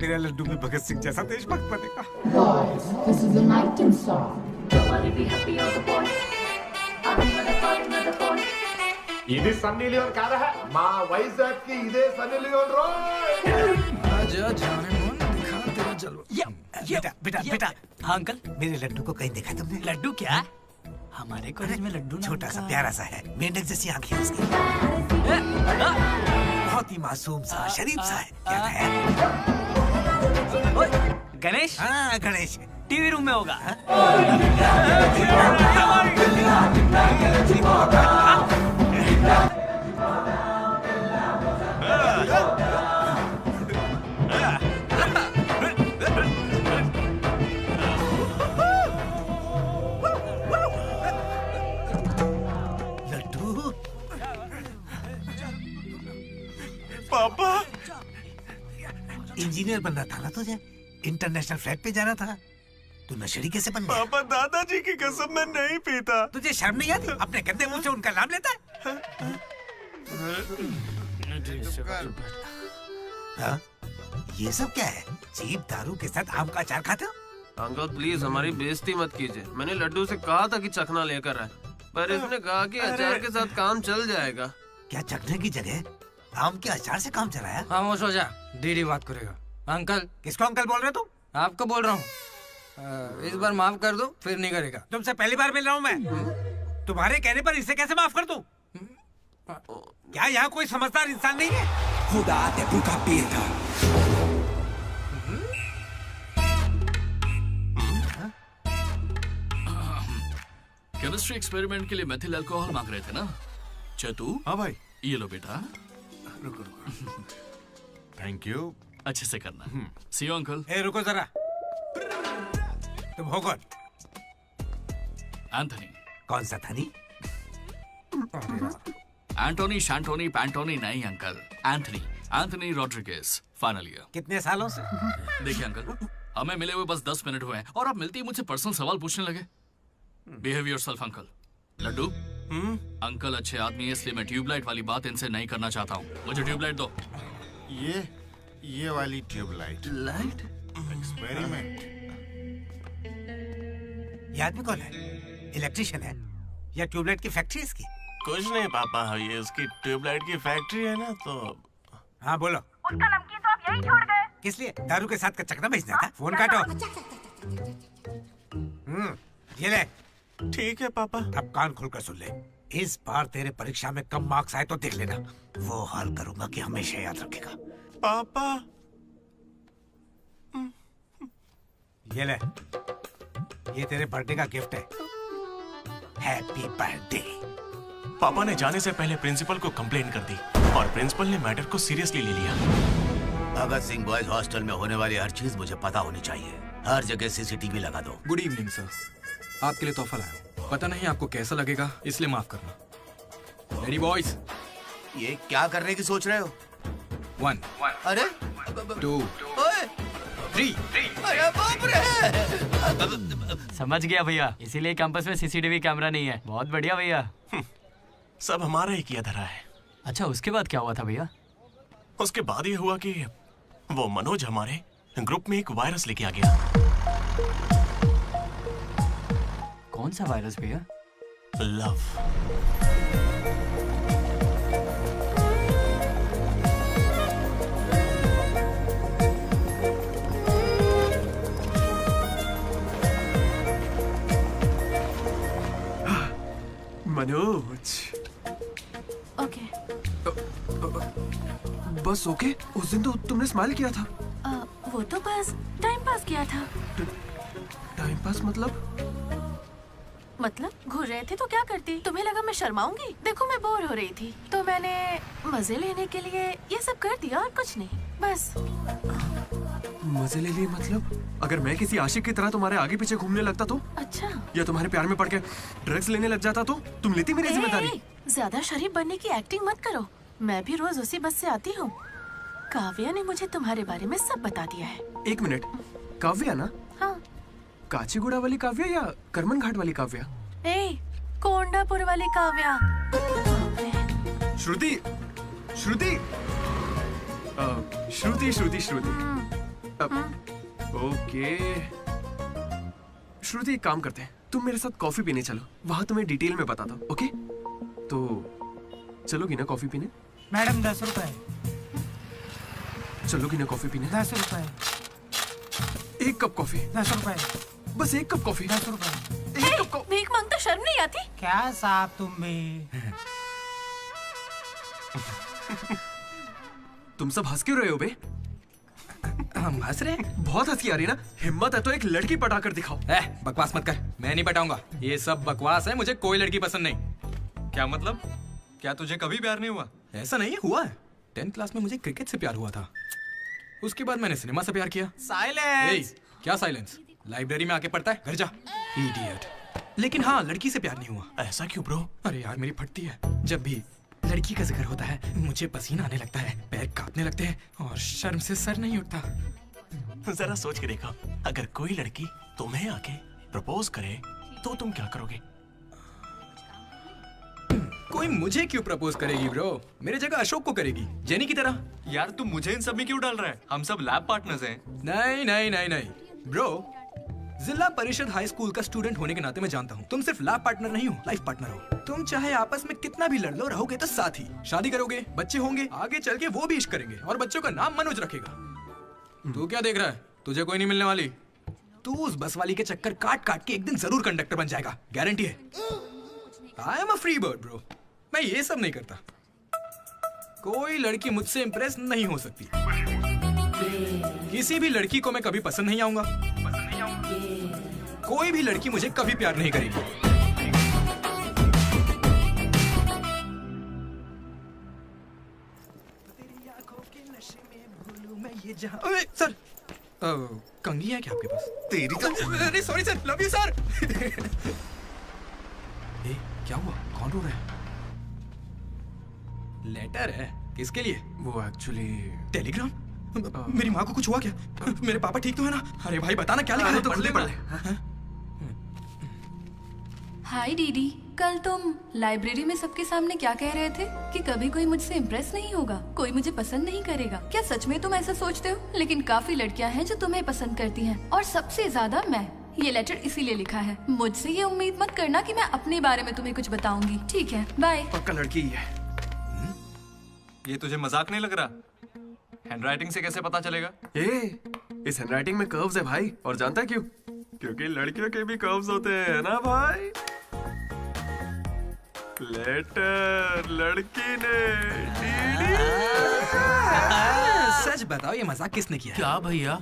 तेरा लड्डू में भगत सिंह जैसा देशभक्त बनेगा। Boys, this is the night in song. Nobody be happy on the boys. ఇది సన్నీ లియోన్ కాదా మా వైజాగ్ కి ఇదే సన్నీ లియోన్ రోయ్ आजा जाने मन दिखा तेरा जलवा। बेटा बेटा बेटा। हाँ अंकल, मेरे लड्डू को कहीं देखा तुमने? लड्डू क्या? हमारे कॉलेज में लड्डू छोटा सा प्यारा सा है, मेंढक जैसी आंखें उसकी, बहुत ही मासूम सा शरीफ सा है। क्या है? गणेश? हाँ गणेश, टीवी रूम में होगा। इंजीनियर बनना था ना तुझे, इंटरनेशनल फ्लाइट पे जाना था, तू नशेड़ी कैसे बन गया? पापा दादाजी की कसम मैं नहीं पीता। तुझे शर्म नहीं आती? अपने गंदे मुंह से उनका नाम लेता है? हाँ? ये सब क्या है? चीप दारू के साथ आम का अचार खाते हो? अंकल प्लीज हमारी बेइज्जती मत कीजिए। मैंने लड्डू से कहा था कि चखना लेकर आए, पर इसने कहा कि अचार के साथ काम चल जाएगा। क्या चखने की जगह आम के अचार से काम चलाया? खामोश हो जा, दीदी बात करेगा। अंकल। किसको अंकल बोल रहे हो तुम? आपको बोल रहा हूँ। इस बार माफ कर दो, फिर नहीं करेगा। तुमसे पहली बार मिल रहा हूँ मैं। तुम्हारे कहने पर इसे कैसे माफ कर दूं? क्या यहाँ कोई समझदार इंसान नहीं है? खुदा ते भूखा पीर था। केमिस्ट्री एक्सपेरिमेंट के लिए मेथिल अल्कोहल मांग रहे थे ना चतु? हाँ भाई। ये लो बेटा। रुको। Thank you. अच्छे से करना। सी यू अंकल। ए रुको जरा, तुम हो कौन? एंथनी। कौन सा थनी? एंटोनी शैंटोनी पैंटोनी नहीं uncle, Anthony, Anthony Rodriguez, final year. कितने सालों से? देखिए अंकल, हमें मिले हुए बस 10 मिनट हुए हैं और आप मिलते ही मुझसे पर्सनल सवाल पूछने लगे। Behave yourself uncle. लड्डू, अंकल अच्छे आदमी है इसलिए मैं ट्यूबलाइट वाली बात इनसे नहीं करना चाहता हूँ। मुझे ट्यूबलाइट दो। ये वाली ट्यूबलाइट। लाइट? एक्सपेरिमेंट। ये आदमी कौन है? इलेक्ट्रिशियन है या ट्यूबलाइट की फैक्ट्री इसकी? कुछ नहीं पापा, ये उसकी ट्यूबलाइट की फैक्ट्री है ना तो। हाँ बोलो। उसका नमकीन तो आप यही छोड़ गए। किस लिए? दारू के साथ का चकना भेजना था? फोन काटो। ये ले। ठीक है पापा। अब कान खोलकर सुन ले। इस बार तेरे परीक्षा में कम मार्क्स आए तो देख लेना, वो हाल करूंगा कि हमेशा याद रखेगा। पापा। ये ले, ये तेरे बर्थडे का गिफ्ट है। Happy birthday. पापा ने जाने से पहले प्रिंसिपल को कंप्लेन कर दी और प्रिंसिपल ने मैटर को सीरियसली ले लिया। भगत सिंह बॉयज हॉस्टल में होने वाली हर चीज मुझे पता होनी चाहिए। हर जगह सीसीटीवी लगा दो। गुड इवनिंग सर, आपके लिए तोहफा लाया हूं। पता नहीं आपको कैसा लगेगा, इसलिए माफ करना। Ready boys? ये क्या करने की सोच रहे हो? 1 अरे 2 3। अरे बाप रे! समझ गया भैया, इसीलिए कैंपस में सीसीटीवी कैमरा नहीं है। बहुत बढ़िया भैया। सब हमारा ही किया धरा है। अच्छा, उसके बाद क्या हुआ था भैया? उसके बाद ये हुआ कि वो मनोज हमारे ग्रुप में एक वायरस लेके आ गया। कौन सा वायरस भैया? लव। मनोज। ओके। बस ओके? उस दिन तो तुमने स्माइल किया था। वो तो बस टाइम पास किया था। टाइम पास मतलब घूर रहे थे तो क्या करती? तुम्हें लगा मैं शर्माऊंगी? देखो मैं बोर हो रही थी तो मैंने मजे लेने के लिए ये सब कर दिया और कुछ नहीं, बस। मजे ले लिए मतलब? अगर मैं किसी आशिक की तरह तुम्हारे आगे पीछे घूमने लगता तो? अच्छा। या तुम्हारे प्यार में पड़ के ड्रग्स लेने लग जाता तो? तुम लेती मेरी जिम्मेदारी? ज्यादा शरीफ बनने की एक्टिंग मत करो। मैं भी रोज उसी बस से आती हूँ। काव्या ने मुझे तुम्हारे बारे में सब बता दिया है। एक मिनट, काव्या ना? हाँ। काचीगुड़ा वाली काव्या या करमन घाट वाली काव्या? कोंडापुर वाली काव्या। श्रुति, श्रुति, श्रुति, श्रुति, श्रुति। ओके श्रुति, एक काम करते हैं, तुम मेरे साथ कॉफी पीने चलो, वहां तुम्हें डिटेल में बताता हूँ। ओके? तो चलोगी ना कॉफी पीने? मैडम 10 रुपए। चलोगी ना कॉफी पीने? 10 रुपए। 1 कप कॉफी। 10 रुपए। बस 1 कप कॉफी। 10 रुपए। भीख मांगता शर्म नहीं आती? क्या साहब तुम भी? तुम सब हंस क्यों रहे हो बे? हम हंस रहे हैं? बहुत हंसी आ रही है ना? हिम्मत है तो एक लड़की पटा कर दिखाओ। बकवास मत कर, मैं नहीं पटाऊंगा। ये सब बकवास है, मुझे कोई लड़की पसंद नहीं। क्या मतलब? क्या तुझे कभी प्यार नहीं हुआ? ऐसा नहीं हुआ है। 10th क्लास में मुझे क्रिकेट से प्यार हुआ था, उसके बाद मैंने सिनेमा से प्यार किया। साइलेंस। क्या साइलेंस? लाइब्रेरी में आके पढ़ता है, घर जा। इडियट। लेकिन हाँ, लड़की से प्यार नहीं हुआ। ऐसा क्यों ब्रो? अरे यार, मेरी फटती है जब भी लड़की का जिक्र होता है मुझे पसीना आने लगता है, पैर कांपने लगते हैं और शर्म से सर नहीं उठता। जरा सोच के देखो, अगर कोई लड़की तुम्हें आके प्रपोज करे तो तुम क्या करोगे? कोई मुझे क्यों प्रपोज करेगी ब्रो? मेरे जगह अशोक को करेगी, जेनी की तरह। यार तू मुझे इन सब में क्यों डाल रहा है? हम सब लैब पार्टनर्स हैं। नहीं नहीं नहीं नहीं ब्रो, जिला परिषद हाई स्कूल का स्टूडेंट होने के नाते मैं जानता हूँ तुम सिर्फ लैब पार्टनर नहीं हो, लाइफ पार्टनर हो। तुम चाहे आपस में कितना भी लड़ लो, रहोगे तो साथ ही। शादी करोगे, बच्चे होंगे, आगे चल के वो भी इश्क करेंगे और बच्चों का नाम मनोज रखेगा। तू क्या देख रहा है? तुझे कोई नहीं मिलने वाली। तू उस बस वाली के चक्कर काट काट के एक दिन जरूर कंडक्टर बन जाएगा, गारंटी है। I am a free bird bro, मैं ये सब नहीं करता। कोई लड़की मुझसे इंप्रेस नहीं हो सकती। किसी भी लड़की को मैं कभी पसंद नहीं आऊंगा। कोई भी लड़की मुझे कभी प्यार नहीं करेगी। अबे सर, कंघी है क्या आपके पास? तेरी तो अरे sorry sir, love you sir. ए, क्या हुआ? कौन रो रहा है? लेटर है, किसके लिए? वो एक्चुअली टेलीग्राम। मेरी माँ को कुछ हुआ क्या? मेरे पापा ठीक तो है ना? अरे भाई बताना क्या लिखा है? तो पढ़ ले। हाय दीदी, कल तुम लाइब्रेरी में सबके सामने क्या कह रहे थे कि कभी कोई मुझसे इम्प्रेस नहीं होगा, कोई मुझे पसंद नहीं करेगा। क्या सच में तुम ऐसा सोचते हो? लेकिन काफी लड़कियां हैं जो तुम्हें पसंद करती हैं और सबसे ज्यादा मैं। ये लेटर इसीलिए लिखा है। मुझसे ये उम्मीद मत करना कि मैं अपने बारे में तुम्हें कुछ बताऊंगी, ठीक है? बाय। पक्का लड़की ही है। ये तुझे मजाक नहीं लग रहा? हैंडराइटिंग से कैसे पता चलेगा? इस हैंडराइटिंग में कर्व्स है भाई, और जानता क्यों? क्योंकि लड़कियों के भी कर्व्स होते हैं ना भाई। लेटर लड़की ने सच बताओ, ये मजाक किसने किया? क्या भैया,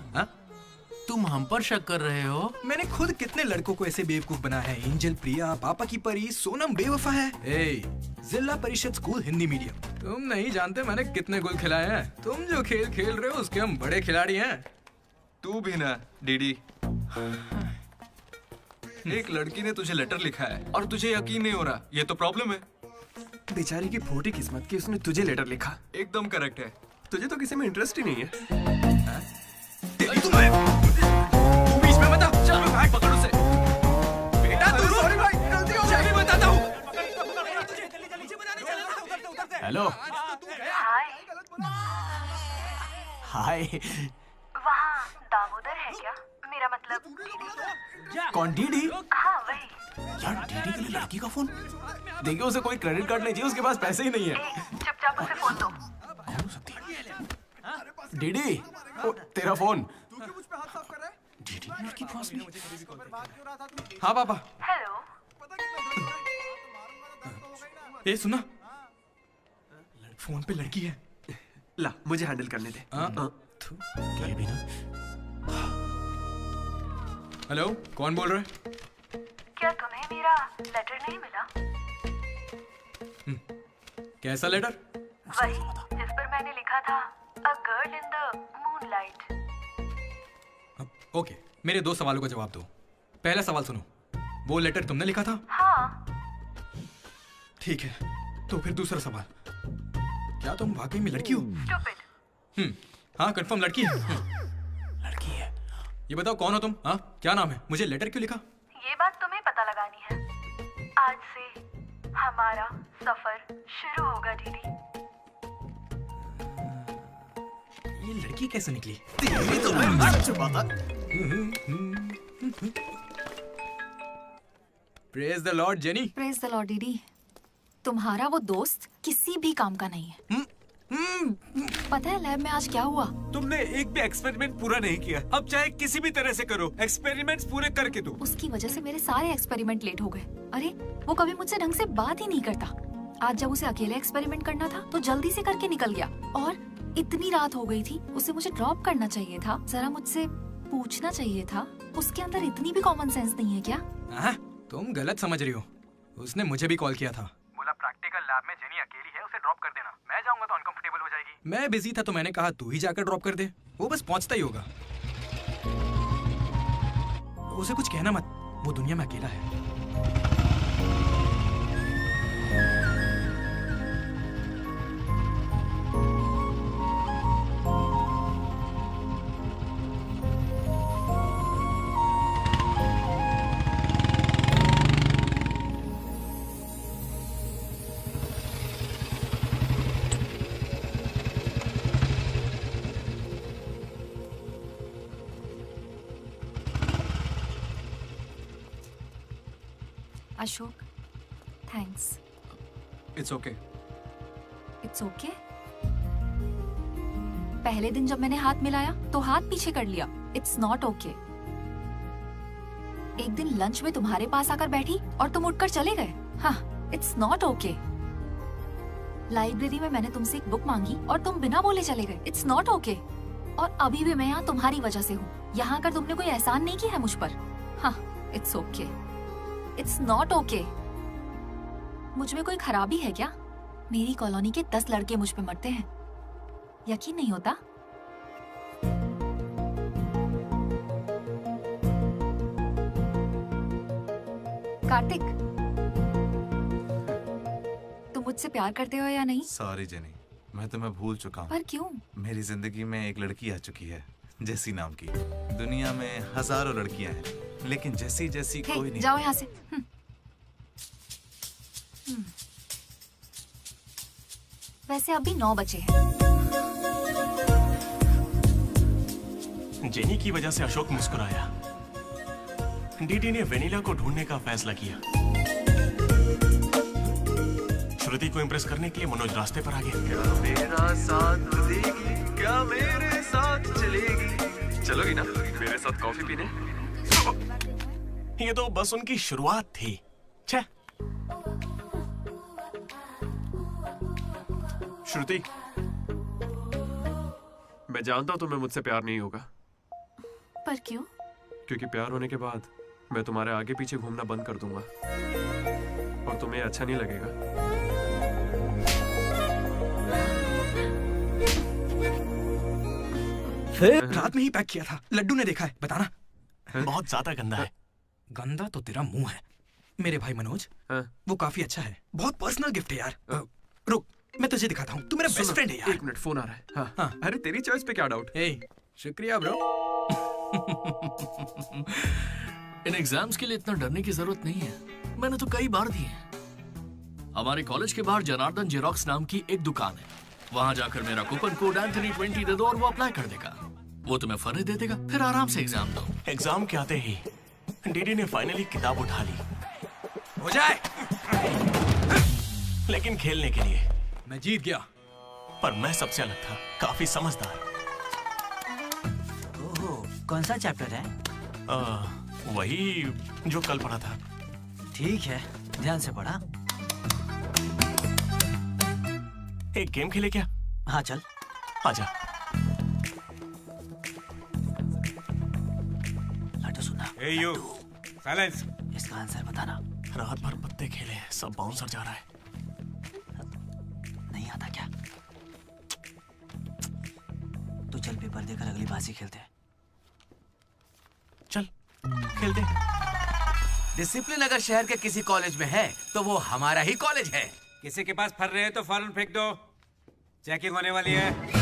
तुम हम पर शक कर रहे हो? मैंने खुद कितने लड़कों को ऐसे बेवकूफ बना है। एंजल, प्रिया, पापा की परी, सोनम बेवफा है। जिला परिषद स्कूल हिंदी मीडियम। तुम नहीं जानते मैंने कितने गोल खिलाए हैं। तुम जो खेल खेल रहे हो उसके हम बड़े खिलाड़ी हैं। तू भी ना डीडी। एक लड़की ने तुझे लेटर लिखा है और तुझे यकीन नहीं हो रहा, ये तो प्रॉब्लम है। बेचारी की फोटी किस्मत की उसने तुझे लेटर लिखा। एकदम करेक्ट है। तुझे तो किसी में इंटरेस्ट ही नहीं है। बीच में मत आओ। चल भाई, पकड़ उसे। बेटा तू सॉरी भाई, गलती हो गई। मैं बताता हूँ। हेलो। हाय। वहाँ दामोदर है क्या? मेरा मतलब डीडी। कौन डीडी? हाँ वही। यार डीडी के लिए लड़की का फोन? देखिए उसे कोई क्रेडिट कार्ड नहीं चाहिए, उसके पास पैसे ही नहीं है। चुपचाप उसे फोन दो। डीडी, ओ, तेरा फोन। डीडी लड़की पास नहीं। हाँ पापा। हेलो। ए सुना, फोन पे लड़की है। ला मुझे हैंडल करने दे। ये भी ना। हेलो, कौन बोल रहा है? क्या तुम्हें मेरा लेटर नहीं मिला? कैसा लेटर? वही जिस पर मैंने लिखा था a girl in the moonlight. Okay, मेरे 2 सवालों का जवाब दो। पहला सवाल सुनो, वो लेटर तुमने लिखा था? हाँ। ठीक है, तो फिर दूसरा सवाल, क्या तुम वाकई में लड़की हो? हाँ कंफर्म लड़की है। लड़की है। ये बताओ कौन हो तुम? हाँ क्या नाम है? मुझे लेटर क्यों लिखा? ये बात तुम्हें पता लगानी है। आज से हमारा सफर शुरू होगा दीदी। ये लड़की कैसे निकली? Praise the Lord jenny. Praise the Lord दीदी। तुम्हारा वो दोस्त किसी भी काम का नहीं है। पता है लैब में आज क्या हुआ? तुमने एक भी एक्सपेरिमेंट पूरा नहीं किया। अब चाहे किसी भी तरह से करो, एक्सपेरिमेंट्स पूरे करके दो। उसकी वजह से मेरे सारे एक्सपेरिमेंट लेट हो गए। अरे वो कभी मुझसे ढंग से बात ही नहीं करता। आज जब उसे अकेले एक्सपेरिमेंट करना था तो जल्दी से करके निकल गया। और इतनी रात हो गई थी, उसे मुझे ड्रॉप करना चाहिए था, जरा मुझसे पूछना चाहिए था। उसके अंदर इतनी भी कॉमन सेंस नहीं है क्या? तुम गलत समझ रही हो। उसने मुझे भी कॉल किया था। बोला प्रैक्टिकल लैब में जेनी अकेली है, उसे ड्रॉप कर देना। मैं जाऊंगा तो अनकंफर्टेबल हो जाएगी। मैं बिजी था तो मैंने कहा तू ही जाकर ड्रॉप कर दे, वो बस पहुंचता ही होगा। उसे कुछ कहना मत, वो दुनिया में अकेला है। Ashok, thanks. It's okay. It's okay? पहले दिन जब मैंने हाथ मिलाया तो हाथ पीछे कर लिया। It's not okay. एक दिन लंच में तुम्हारे पास आकर बैठी और तुम उठकर चले गए। हाँ, इट्स नॉट ओके। लाइब्रेरी में मैंने तुमसे एक बुक मांगी और तुम बिना बोले चले गए। It's not okay. और अभी भी मैं यहाँ तुम्हारी वजह से हूँ। यहाँ आकर तुमने कोई एहसान नहीं किया है मुझ पर। हाँ, it's okay. It's not okay. मुझ में कोई खराबी है क्या? मेरी कॉलोनी के 10 लड़के मुझ पे मरते हैं, यकीन नहीं होता? कार्तिक, तुम मुझसे प्यार करते हो या नहीं? सॉरी जेनी, मैं तुम्हें भूल चुका हूँ। पर क्यों? मेरी जिंदगी में एक लड़की आ चुकी है, जेसी नाम की। दुनिया में हजारों लड़कियां हैं, लेकिन जैसी जैसी कोई नहीं। जाओ यहाँ से। वैसे अभी 9 बजे हैं। जेनी की वजह से अशोक मुस्कुराया। डीडी ने वेनिला को ढूंढने का फैसला किया। श्रुति को इम्प्रेस करने के लिए मनोज रास्ते पर आ गया। क्या मेरा साथ देगी, क्या मेरे साथ चलेगी? चलोगी ना मेरे साथ कॉफी पीने? ये तो बस उनकी शुरुआत थी। छे। श्रुति, मैं जानता हूं तुम्हें मुझसे प्यार नहीं होगा। पर क्यों? क्योंकि प्यार होने के बाद मैं तुम्हारे आगे पीछे घूमना बंद कर दूंगा और तुम्हें अच्छा नहीं लगेगा। फिर रात में ही पैक किया था। लड्डू ने देखा है, बताना। बहुत ज्यादा गंदा है। गंदा तो तेरा मुंह है। मेरे भाई मनोज, वो काफी अच्छा है। बहुत पर्सनल गिफ्ट है यार। रुक, मैं तुझे दिखाता हूँ। तू मेरा बेस्ट फ्रेंड है यार। 1 मिनट, फोन आ रहा है। हाँ। अरे तेरी चॉइस पे क्या डाउट? शुक्रिया ब्रो। इन एग्जाम्स के लिए इतना डरने की जरूरत नहीं है। मैंने तो कई बार दी है। हमारे कॉलेज के बाहर जनार्दन जेरोक्स नाम की एक दुकान है। वहां जाकर मेरा कूपन कोड एंथनी 20 दे दो और वो अप्लाई कर देगा। वो तुम्हें फर्रे दे देगा, फिर आराम से एग्जाम दो। एग्जाम के आते ही डीडी ने फाइनली किताब उठा ली। हो जाए। लेकिन खेलने के लिए मैं जीत गया। पर मैं सबसे अलग था, काफी समझदार। ओहो, कौन सा चैप्टर है? वही जो कल पढ़ा था। ठीक है, ध्यान से पढ़ा। एक गेम खेले क्या? हाँ चल। आजा। लड्डू सुना। Hey you, silence. इसका आंसर बताना। रात भर पत्ते खेले, सब बाउंसर जा रहा है। नहीं आता क्या? तो चल पेपर देकर अगली बाजी खेलते हैं। चल खेलते। डिसिप्लिन अगर शहर के किसी कॉलेज में है तो वो हमारा ही कॉलेज है। किसी के पास फर रहे हैं तो फौरन फेंक दो, चेकिंग होने वाली है।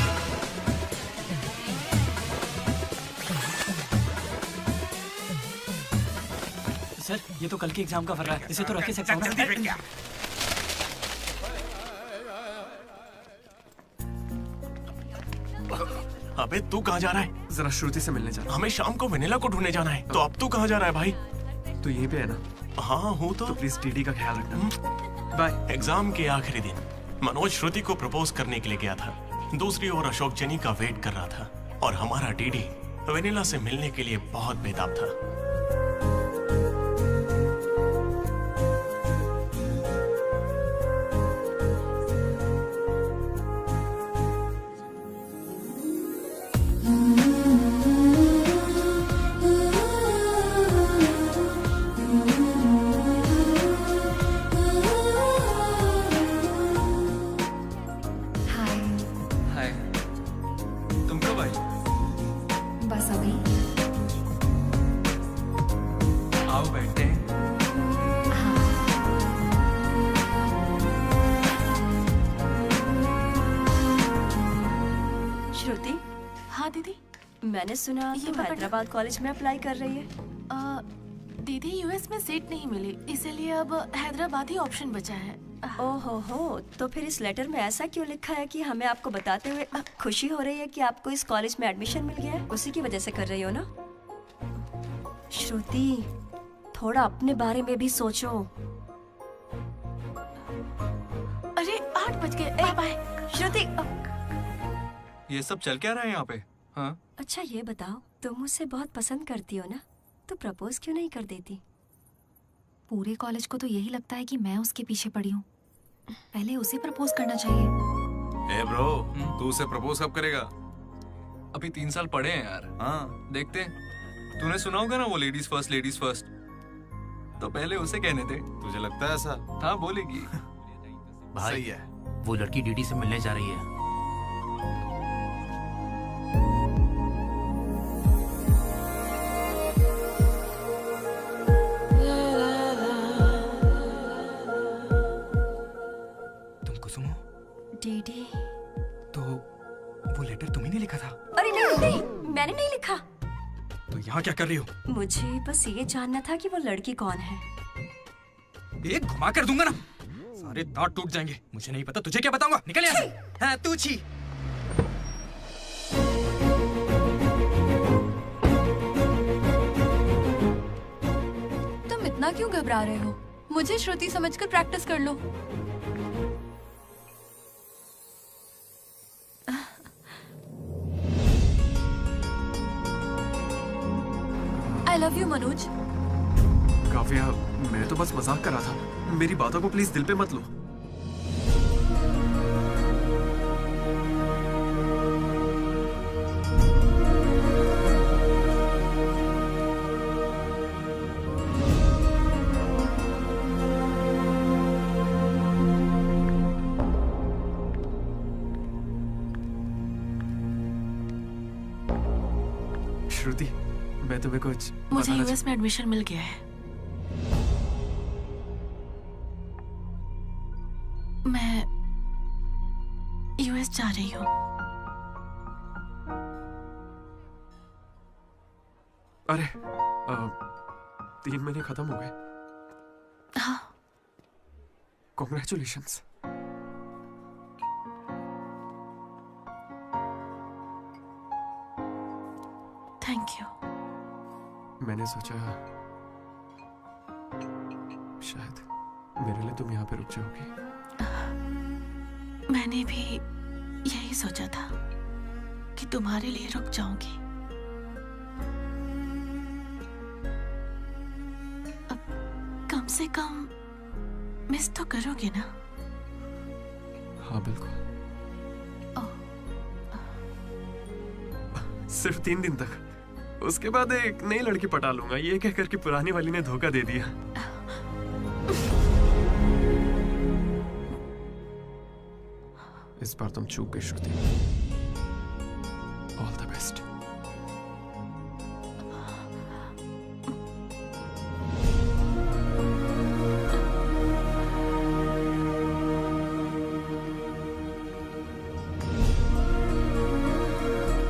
सर, ये तो कल के एग्जाम का फर्रा है। इसे तो रख सकता हूं। अबे तू कहाँ जा रहा है? जरा श्रुति से मिलने जा रहा हूं। हमें शाम को वेनिला को ढूंढने जाना है। तो अब तू कहाँ जा रहा है भाई? तू यहीं पे है ना? हाँ हूँ तो प्लीज डीडी का ख्याल रखना। बाय। एग्जाम के आखिरी दिन मनोज श्रुति को प्रपोज करने के लिए गया था। दूसरी ओर अशोक जेनी का वेट कर रहा था और हमारा डीडी वेनिला से मिलने के लिए बहुत बेताब था। मैंने सुना तुम हैदराबाद कॉलेज में अप्लाई कर रही है। दीदी यूएस में सीट नहीं मिली, इसीलिए अब हैदराबाद ही ऑप्शन बचा है। ओहो हो, तो फिर इस लेटर में ऐसा क्यों लिखा है कि हमें आपको बताते हुए खुशी हो रही है कि आपको इस कॉलेज में एडमिशन मिल गया है? उसी की वजह से कर रही हो ना? श्रुति, थोड़ा अपने बारे में भी सोचो। अरे 8 बज गए। Bye bye. श्रुति। ये सब चल क्या रहा है यहाँ पे? हाँ? अच्छा ये बताओ, तुम मुझसे बहुत पसंद करती हो ना, तो प्रपोज क्यों नहीं कर देती? पूरे कॉलेज को तो यही लगता है कि मैं उसके पीछे पड़ी हूँ। पहले उसे प्रपोज करना चाहिए। ए ब्रो, तू उसे प्रपोज कब करेगा? अभी 3 साल पड़े हैं यार। हाँ देखते हैं। तूने सुना होगा ना वो लेडीज फर्स्ट, तो पहले उसे कहने दे। तुझे लगता है ऐसा? हाँ बोलेगी। भाई सही है। वो लड़की डीडी से मिलने जा रही है। तुम कुसुम हो? डीडी। तो वो लेटर तुम्ही ने लिखा था? अरे नहीं नहीं, मैंने नहीं लिखा। तो यहाँ क्या कर रही हो? मुझे बस ये जानना था कि वो लड़की कौन है। एक घुमा कर दूंगा ना, सारे दांत टूट जाएंगे। मुझे नहीं पता, तुझे क्या बताऊंगा? निकल यहाँ से। हाँ तू छी। तुम इतना क्यों घबरा रहे हो? मुझे श्रुति समझकर प्रैक्टिस कर लो। I love you, Manoj. Kavya, मैं तो बस मजाक कर रहा था। मेरी बातों को प्लीज दिल पे मत लो। श्रुति, मैं तुम्हें कुछ मुझे यूएस में एडमिशन मिल गया है। मैं यूएस जा रही हूँ। अरे 3 महीने खत्म हो गए। हाँ। कॉन्ग्रेचुलेशंस। Thank you. मैंने सोचा शायद मेरे लिए तुम यहाँ पे रुक जाओगी। मैंने भी यही सोचा था कि तुम्हारे लिए रुक जाऊंगी। अब कम से कम मिस तो करोगे ना? हाँ बिल्कुल। सिर्फ 3 दिन तक, उसके बाद एक नई लड़की पटा लूंगा, ये कहकर कि पुरानी वाली ने धोखा दे दिया। इस बार तुम चूक गई Shruti. All the best.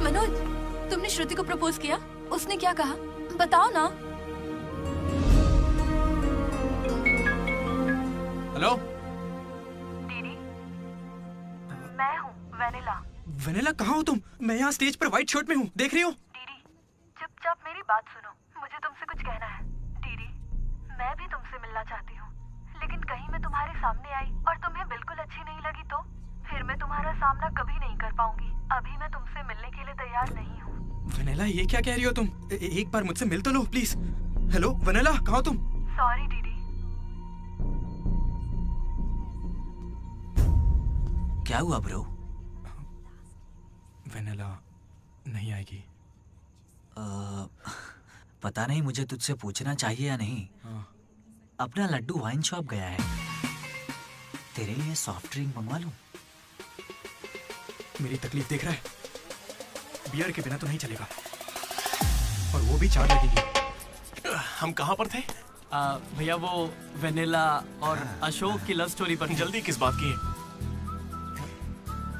Manoj, तुमने श्रुति को प्रपोज किया? उसने क्या कहा? बताओ ना। हेलो दीदी, मैं हूँ वेनिला। वेनिला, कहाँ हो तुम? मैं यहाँ स्टेज पर व्हाइट शर्ट में हूँ, देख रही हो? दीदी, चुपचाप मेरी बात सुनो, मुझे तुमसे कुछ कहना है। दीदी, मैं भी तुमसे मिलना चाहती हूँ, लेकिन कहीं मैं तुम्हारे सामने आई और तुम्हें बिल्कुल अच्छी नहीं लगी तो फिर मैं तुम्हारा सामना कभी नहीं कर पाऊंगी। अभी मैं तुमसे मिलने के लिए तैयार नहीं हूँ। वेनिला, ये क्या कह रही हो तुम? एक बार मुझसे मिल तो लो प्लीज। हेलो वेनिला, कहाँ हो तुम? सॉरी दीदी। क्या हुआ ब्रो? वेनिला नहीं आएगी। पता नहीं, मुझे तुझसे पूछना चाहिए या नहीं। अपना लड्डू वाइन शॉप गया है, तेरे लिए सॉफ्ट ड्रिंक मंगवा लूं? मेरी तकलीफ देख रहा है, बियर के बिना तो नहीं चलेगा, और वो भी 4 लगेगी। हम कहाँ पर थे? भैया वो वेनिला और अशोक की लव स्टोरी पर। जल्दी किस बात की है?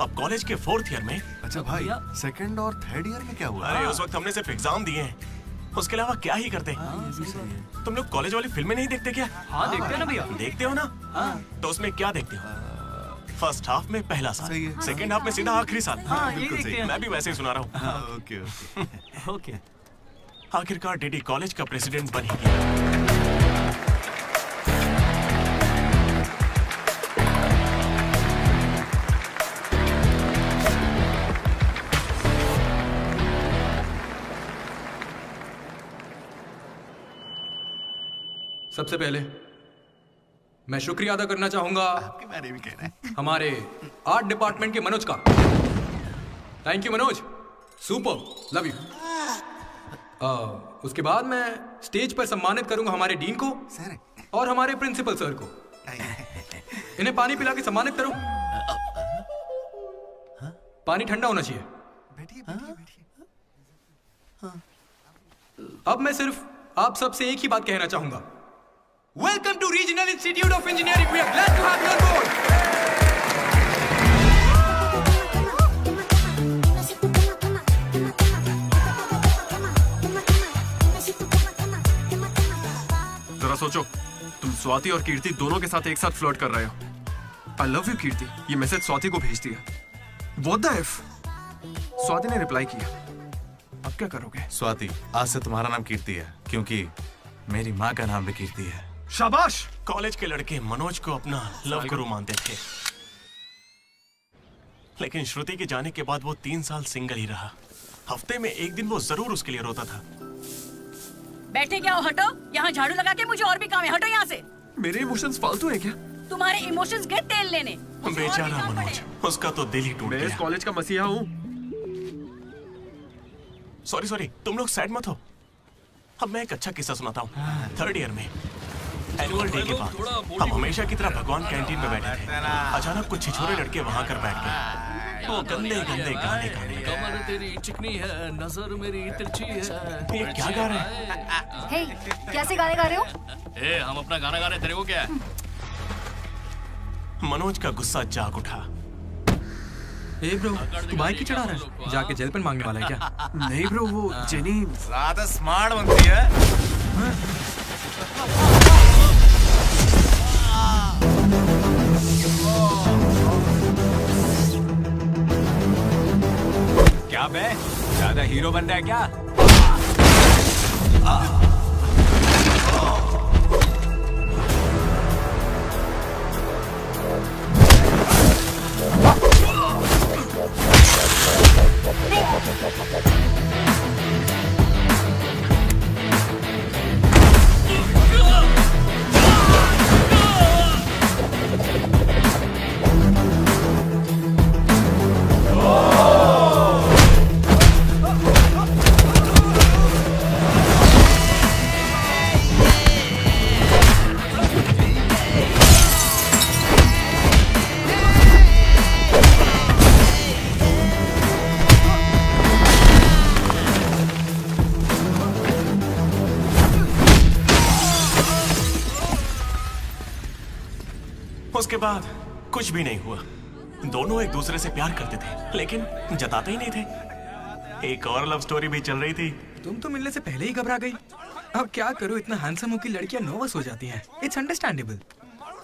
अब कॉलेज के 4th ईयर में। अच्छा भाई, 2nd और 3rd ईयर में क्या हुआ? अरे उस वक्त हमने सिर्फ एग्जाम दिए हैं, उसके अलावा क्या ही करते। तुम लोग कॉलेज वाली फिल्में नहीं देखते क्या? हाँ देखते हैं ना भैया। देखते हो ना? तो उसमें क्या देखते हो? फर्स्ट हाफ में पहला साल, सेकंड हाफ में सीधा आखिरी साल। हाँ, यही देखते हैं। मैं भी वैसे ही सुना रहा हूँ। Okay okay. आखिरकार डीडी कॉलेज का प्रेसिडेंट बन ही गया। सबसे पहले मैं शुक्रिया अदा करना चाहूंगा आपके बारे में कहना है हमारे आर्ट डिपार्टमेंट के मनोज का। Thank you Manoj, super, love you. उसके बाद मैं स्टेज पर सम्मानित करूंगा हमारे डीन को और हमारे प्रिंसिपल सर को। इन्हें पानी पिला के सम्मानित करो। पानी ठंडा होना चाहिए। अब मैं सिर्फ आप सबसे एक ही बात कहना चाहूंगा। Welcome to regional institute of engineering. We are glad to have you on board. जरा सोचो, तुम स्वाति और कीर्ति दोनों के साथ एक साथ फ्लर्ट कर रहे हो। आई लव यू कीर्ति, ये मैसेज स्वाति को भेज दिया। What the F? स्वाति ने रिप्लाई किया। अब क्या करोगे? स्वाति, आज से तुम्हारा नाम कीर्ति है, क्योंकि मेरी माँ का नाम भी कीर्ति है। शाबाश। कॉलेज के लड़के मनोज को अपना लव गुरु मानते थे, लेकिन श्रुति के जाने के बाद वो 3 साल सिंगल ही रहा। हफ्ते में एक दिन वो जरूर उसके लिए रोता था। बैठे क्या हो, हटो। यहाँ झाड़ू लगा के मुझे और भी काम है, हटो यहाँ से। मेरे इमोशंस फालतू हैं क्या? तुम्हारे इमोशंस गए तेल लेने। बेचारा मनोज, उसका तो दिल ही टूट गया। मैं इस कॉलेज का मसीहा हूँ। सॉरी, तुम लोग सैड मत हो। अब मैं एक अच्छा किस्सा सुनाता हूँ। 3rd ईयर में एनुअल डे के बाद हम हमेशा की तरह भगवान कैंटीन में बैठे थे। अचानक कुछ छिछोरे लड़के वहाँ कर बैठ गए। वो गंदे गंदे गाने गाने। कमर तेरी चिकनी है, नजर मेरी तिरछी है। ये क्या गा रहे हैं? हे, कैसे गाने गा रहे हो? ए, हम अपना गाना गा रहे, तेरे को क्या है? मनोज का गुस्सा जाग उठा। ए ब्रो, तू बाइक ही चढ़ा रहा है? जाके जेल पेन मांगने वाला है क्या? नहीं ब्रो, वो जेनी ज्यादा स्मार्ट बनती है। क्या बे, ज्यादा हीरो बन रहा है क्या? उसके बाद कुछ भी नहीं हुआ। दोनों एक दूसरे से प्यार करते थे, लेकिन जताते ही नहीं थे। एक और लव स्टोरी भी चल रही थी। तुम तो मिलने से पहले ही घबरा गई। अब क्या करूं, इतना हैंडसम हो कि लड़कियां नर्वस हो जाती हैं। It's understandable.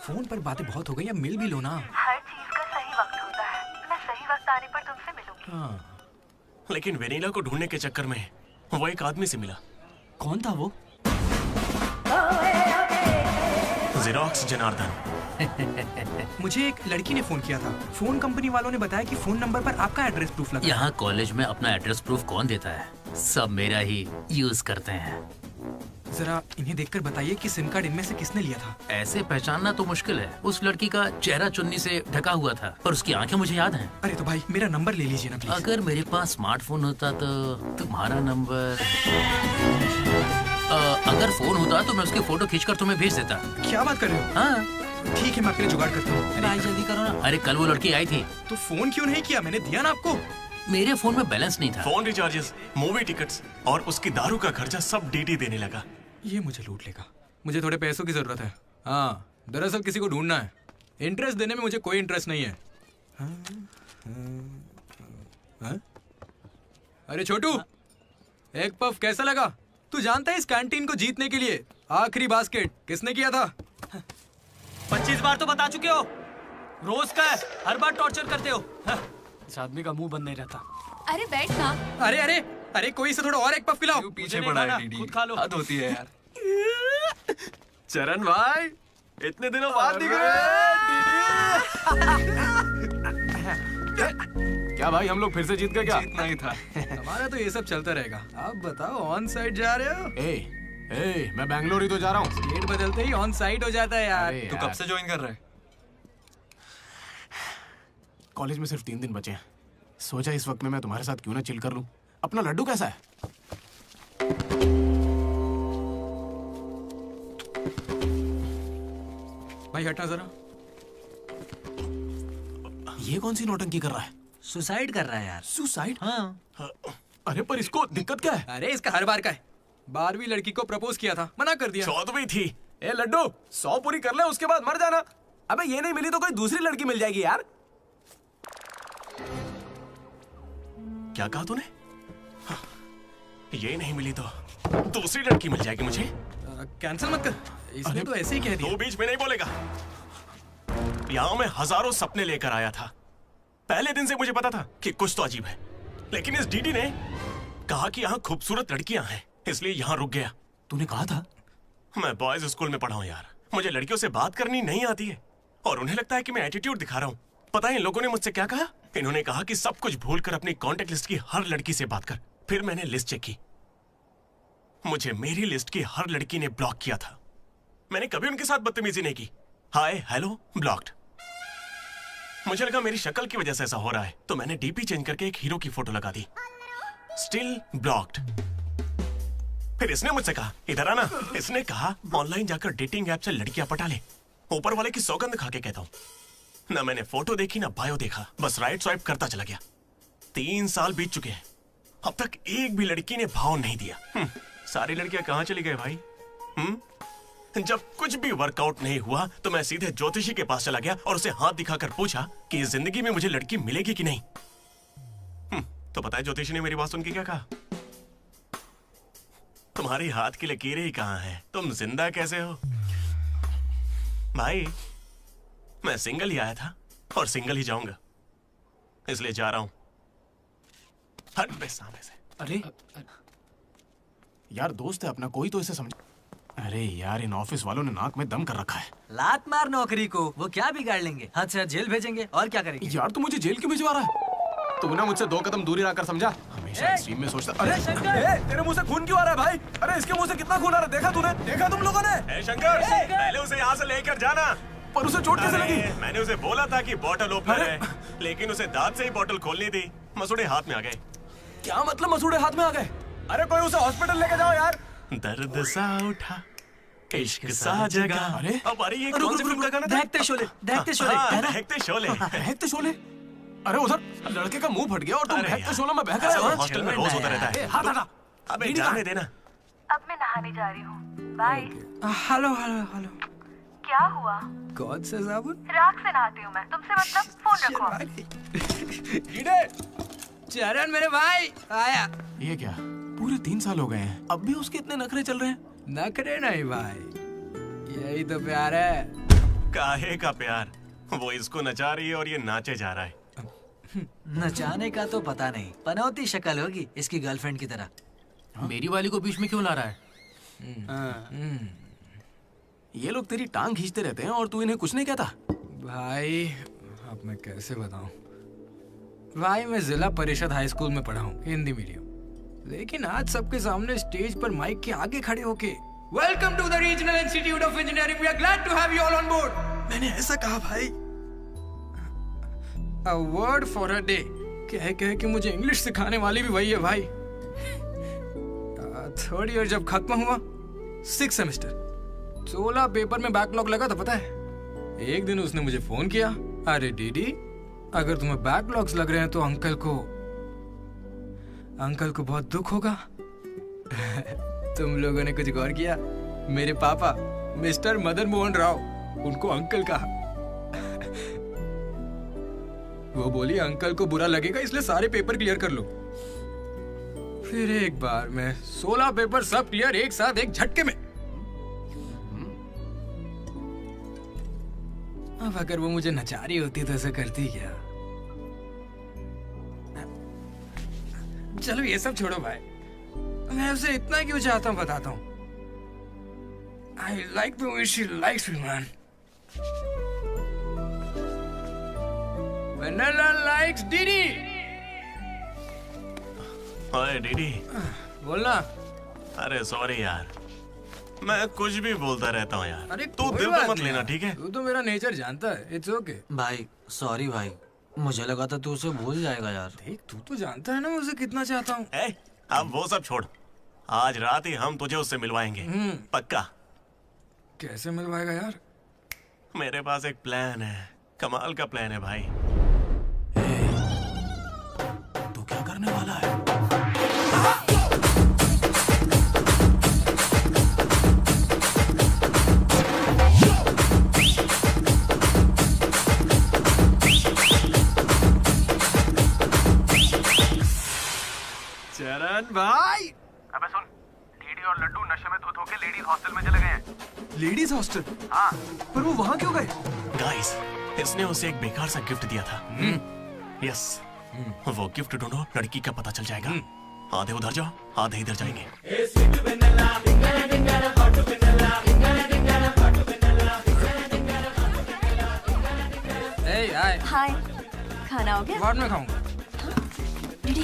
फोन पर बातें बहुत हो गई, अब मिल भी लो ना। हर चीज का सही वक्त होता है। मैं सही वक्त आने पर तुमसे मिलूंगी। हाँ। लेकिन वेनिला को ढूंढने के चक्कर में वो एक आदमी से मिला। कौन था वो? जेरोक्स जनार्दन। मुझे एक लड़की ने फोन किया था। फोन कंपनी वालों ने बताया कि फोन नंबर पर आपका एड्रेस प्रूफ लगा। यहाँ कॉलेज में अपना एड्रेस प्रूफ कौन देता है? सब मेरा ही यूज करते हैं। जरा इन्हें देखकर बताइए कि सिम कार्ड इनमें से किसने लिया था। ऐसे पहचानना तो मुश्किल है। उस लड़की का चेहरा चुन्नी से ढका हुआ था और उसकी आंखें मुझे याद हैं। अरे तो भाई मेरा नंबर ले लीजिए ना प्लीज। अगर मेरे पास स्मार्टफोन होता तो तुम्हारा नंबर, अगर फोन होता तो मैं उसकी फोटो खींचकर तुम्हें भेज देता। क्या बात कर रहे हो? हाँ ठीक है, मैं आपके लिए जुगाड़ करता हूँ। अरे जल्दी करो ना। अरे कल वो लड़की आई थी। तो फोन क्यों नहीं किया? मैंने दिया ना आपको। मेरे फोन में बैलेंस नहीं था। फोन रिचार्जेस, मूवी टिकट्स और उसकी दारू का खर्चा सब डीडी देने लगा। ये मुझे लूट लेगा। मुझे थोड़े पैसों की जरूरत है। हाँ, दरअसल किसी को ढूंढना है। इंटरेस्ट देने में मुझे कोई इंटरेस्ट नहीं है। हाँ? अरे छोटू, एक पफ कैसा लगा? तू जानता है इस कैंटीन को जीतने के लिए आखिरी बास्केट किसने किया था? 25 बार तो बता चुके हो। रोज का है, हर बार टॉर्चर करते हो। इस आदमी का मुंह बंद नहीं रहता। अरे बैठ ना। अरे अरे अरे, कोई इसे थोड़ा और एक पफ पिलाओ। पीछे पड़ा है डीडी। खुद खा लो। हद होती है यार। चरण भाई, इतने दिनों बाद दिख रहे हैं। क्या भाई, हम लोग फिर से जीत गए क्या? जीतना ही था। हमारा तो ये सब चलता रहेगा। आप बताओ, ऑन साइड जा रहे हो? मैं बैंगलोर ही तो जा रहा हूँ। स्टेट बदलते ही ऑन साइट हो जाता है यार। तू कब से ज्वाइन कर रहा है? कॉलेज में सिर्फ 3 दिन बचे हैं। सोचा इस वक्त में मैं तुम्हारे साथ क्यों ना चिल कर लूं। अपना लड्डू कैसा है? भाई हटना जरा। ये कौन सी नौटंकी कर रहा है? सुसाइड कर रहा है यार। सुसाइड? हाँ। अरे पर इसको दिक्कत क्या है? अरे इसका हर बार का है। 12वीं लड़की को प्रपोज किया था, मना कर दिया। 14वीं थी। ए लड्डू 100 पूरी कर ले, उसके बाद मर जाना। अबे ये नहीं मिली तो कोई दूसरी लड़की मिल जाएगी यार। क्या कहा तूने? हाँ, ये नहीं मिली तो दूसरी लड़की मिल जाएगी मुझे। कैंसिल मत कर, इसने तो ऐसे ही कह दिया। दो बीच में नहीं बोलेगा। यहाँ मैं हजारों सपने लेकर आया था। पहले दिन से मुझे पता था कि कुछ तो अजीब है, लेकिन इस डीडी ने कहा कि यहाँ खूबसूरत लड़कियां हैं, इसलिए यहाँ रुक गया। तूने कहा था? मैं बॉयज स्कूल में पढ़ा हूँ यार। मुझे लड़कियों से बात करनी नहीं आती है और उन्हें लगता है कि मैं एटीट्यूड दिखा रहा हूँ। पता है इन लोगों ने मुझसे क्या कहा? इन्होंने कहा कि सब कुछ भूलकर अपनी कॉन्टेक्ट लिस्ट की हर लड़की से बात कर। फिर मैंने लिस्ट चेक की, मुझे मेरी लिस्ट की हर लड़की ने ब्लॉक किया था। मैंने कभी उनके साथ बदतमीजी नहीं की। Hi hello blocked. मुझे लगा मेरी शक्ल की वजह से ऐसा हो रहा है, तो मैंने डीपी चेंज करके एक हीरो की फोटो लगा दी। Still blocked. फिर इसने मुझसे कहा इधर आना। इसने कहा ऑनलाइन जाकर डेटिंग ऐप से लड़कियां पटा ले। ऊपर वाले की सौगंध खा के कहता हूं, ना मैंने फोटो देखी ना बायो देखा, बस राइट स्वाइप करता चला गया। 3 साल बीत चुके हैं, अब तक एक भी लड़की ने भाव नहीं दिया। सारी लड़कियां कहां चली गई भाई? जब कुछ भी वर्कआउट नहीं हुआ तो मैं सीधे ज्योतिषी के पास चला गया और उसे हाथ दिखाकर पूछा कि इस जिंदगी में मुझे लड़की मिलेगी कि नहीं। तो पता है ज्योतिषी ने मेरी बात सुन के क्या कहा? तुम्हारी हाथ की लकीरें ही कहां हैं, तुम जिंदा कैसे हो? भाई मैं सिंगल ही आया था और सिंगल ही जाऊंगा, इसलिए जा रहा हूं। हट बे सामने से। अरे यार दोस्त है अपना, कोई तो इसे समझ। अरे यार इन ऑफिस वालों ने नाक में दम कर रखा है। लात मार नौकरी को, वो क्या बिगाड़ लेंगे? हाथ से हाथ जेल भेजेंगे और क्या करेंगे? यार तू मुझे जेल क्यों भिजवा रहा है? तू ना मुझसे 2 कदम दूरी रखकर समझा। हमेशा एक्सट्रीम में सोचता। अरे तेरे मुंह से खून क्यों आ रहा है भाई? अरे इसके मुंह से कितना खून आ रहा है, देखा तूने? देखा तुम लोगों ने? शंकर पहले उसे यहाँ से लेकर जाना। पर उसे चोट कैसे लगी? मैंने उसे बोला था कि बोतल ओपनर है, लेकिन उसे दांत से ही बोतल खोलनी थी। मसूड़े हाथ में आ गए। क्या मतलब मसूड़े हाथ में आ गए? अरे कोई उसे हॉस्पिटल लेके जाओ यार। दर्द सा उठा इश्क सा जगा। अरे अब अरे ये कौन सी फिल्म का गाना था? दहकते शोले, दहकते शोले, दहकते शोले, दहकते शोले। अरे उधर लड़के का मुंह फट गया और तुम दहकते शोले में बह गए। हॉस्टल में रोज होता रहता है। हाथ हटा। अबे जाने देना। अब मैं नहाने जा रही हूँ, बाय। Hello hello hello. क्या हुआ? कौन सा साबुन? राख से नहाती हूँ मैं, तुमसे मतलब फोन रखो। चरण मेरे भाई आया। ये क्या पूरे 3 साल हो गए हैं, अब भी उसके इतने नखरे चल रहे हैं? नखरे नहीं भाई, यही तो प्यार है। काहे का प्यार? वो इसको नचा रही है और ये नाचे जा रहा है। नचाने का तो पता नहीं, पनौती शक्ल होगी इसकी गर्लफ्रेंड की तरह। मेरी वाली को बीच में क्यों ला रहा है? ये लोग तेरी टांग खींचते रहते हैं और तू इन्हें कुछ नहीं कहता। भाई अब मैं कैसे बताऊं? भाई मैं जिला परिषद हाई स्कूल में पढ़ा हूँ, हिंदी मीडियम। लेकिन आज सबके सामने स्टेज पर माइक के आगे खड़े होके welcome to the regional institute of engineering, we are glad to have you all on board. मैंने ऐसा कहा भाई। A word for a day कह के मुझे इंग्लिश सिखाने वाली भी वही है भाई। 3rd ईयर जब खत्म हुआ, 6th सेमेस्टर, 16 पेपर में बैकलॉग लगा था पता है। एक दिन उसने मुझे फोन किया, अरे डीडी अगर तुम्हें बैकलॉग्स लग रहे हैं तो अंकल को बहुत दुख होगा। तुम लोगों ने कुछ गौर किया? मेरे पापा मिस्टर मदन मोहन राव, उनको अंकल कहा। वो बोली अंकल को बुरा लगेगा इसलिए सारे पेपर क्लियर कर लो। फिर एक बार में 16 पेपर सब क्लियर एक साथ एक झटके में। अब अगर वो मुझे नचा रही होती तो ऐसा करती क्या? चलो ये सब छोड़ो भाई, मैं उसे इतना क्यों चाहता हूँ बताता हूँ। I like the way she likes me, man. Vanilla likes Didi. ओए डीडी। बोलना। अरे सॉरी यार, मैं कुछ भी बोलता रहता हूँ यार। अरे तू दिल पे मत लेना, ठीक है? तू तो मेरा नेचर जानता है। इट्स ओके भाई सॉरी भाई, मुझे लगा था तू उसे भूल जाएगा यार। देख तू तो जानता है ना मुझे कितना चाहता हूँ। अब वो सब छोड़, आज रात ही हम तुझे उससे मिलवाएंगे, पक्का। कैसे मिलवाएगा यार? मेरे पास एक प्लान है, कमाल का प्लान है भाई। तू क्या करने वाला है? चरण भाई, अबे सुन, डीडी और लड्डू नशे में धुत होके लेडीज हॉस्टल में चले गए हैं। Ladies hostel? हाँ। पर वो वहाँ क्यों गए? गाइस, इसने उसे एक बेकार सा गिफ्ट दिया था। यस, वो गिफ्ट ढूंढो, लड़की का पता चल जाएगा। आधे उधर जाओ, आधे इधर जाएंगे। हाय, खाना हो गया? बाद में खाऊंगा। डीडी,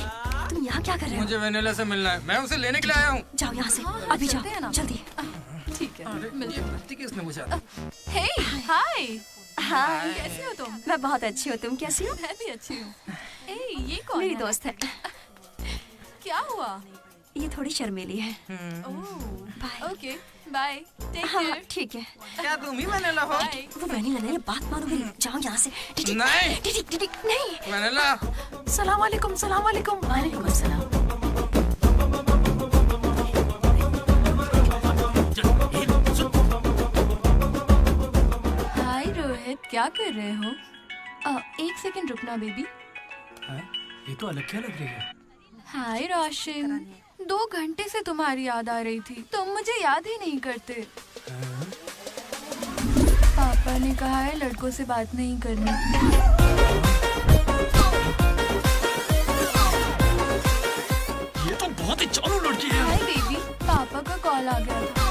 तुम यहाँ क्या कर रहे हो? मुझे वेनिला से मिलना है, मैं उसे लेने के लिए आया हूँ। जाओ यहाँ से, अभी जाओ, जल्दी। ठीक है। ये बत्ती किसने बुझा? हे हाय। हाय, कैसी हो तुम? मैं बहुत अच्छी हूँ, तुम कैसी हो? मैं भी अच्छी हूँ। ये कौन मेरी है? दोस्त है। क्या हुआ? ये थोड़ी शर्मीली है। ओके बाय, टेक हाँ, केयर। ठीक है। क्या तुम ही वेनिला हो? वो वेनिला नहीं है, बात मानो मेरी। जाओ यहाँ से। डीडी, नहीं। डीडी, डीडी, नहीं। वेनिला। सलाम वालेकुम, सलाम वालेकुम। वालेकुम अस्सलाम। हाय रोहित, क्या कर रहे हो? एक सेकंड रुकना बेबी। ये तो अलग क्या लग रही है? हाय रोशन, 2 घंटे से तुम्हारी याद आ रही थी, तुम मुझे याद ही नहीं करते। पापा ने कहा है लड़कों से बात नहीं करनी। ये तो बहुत ही चालू लड़की है। हाय बेबी, पापा का कॉल आ गया था।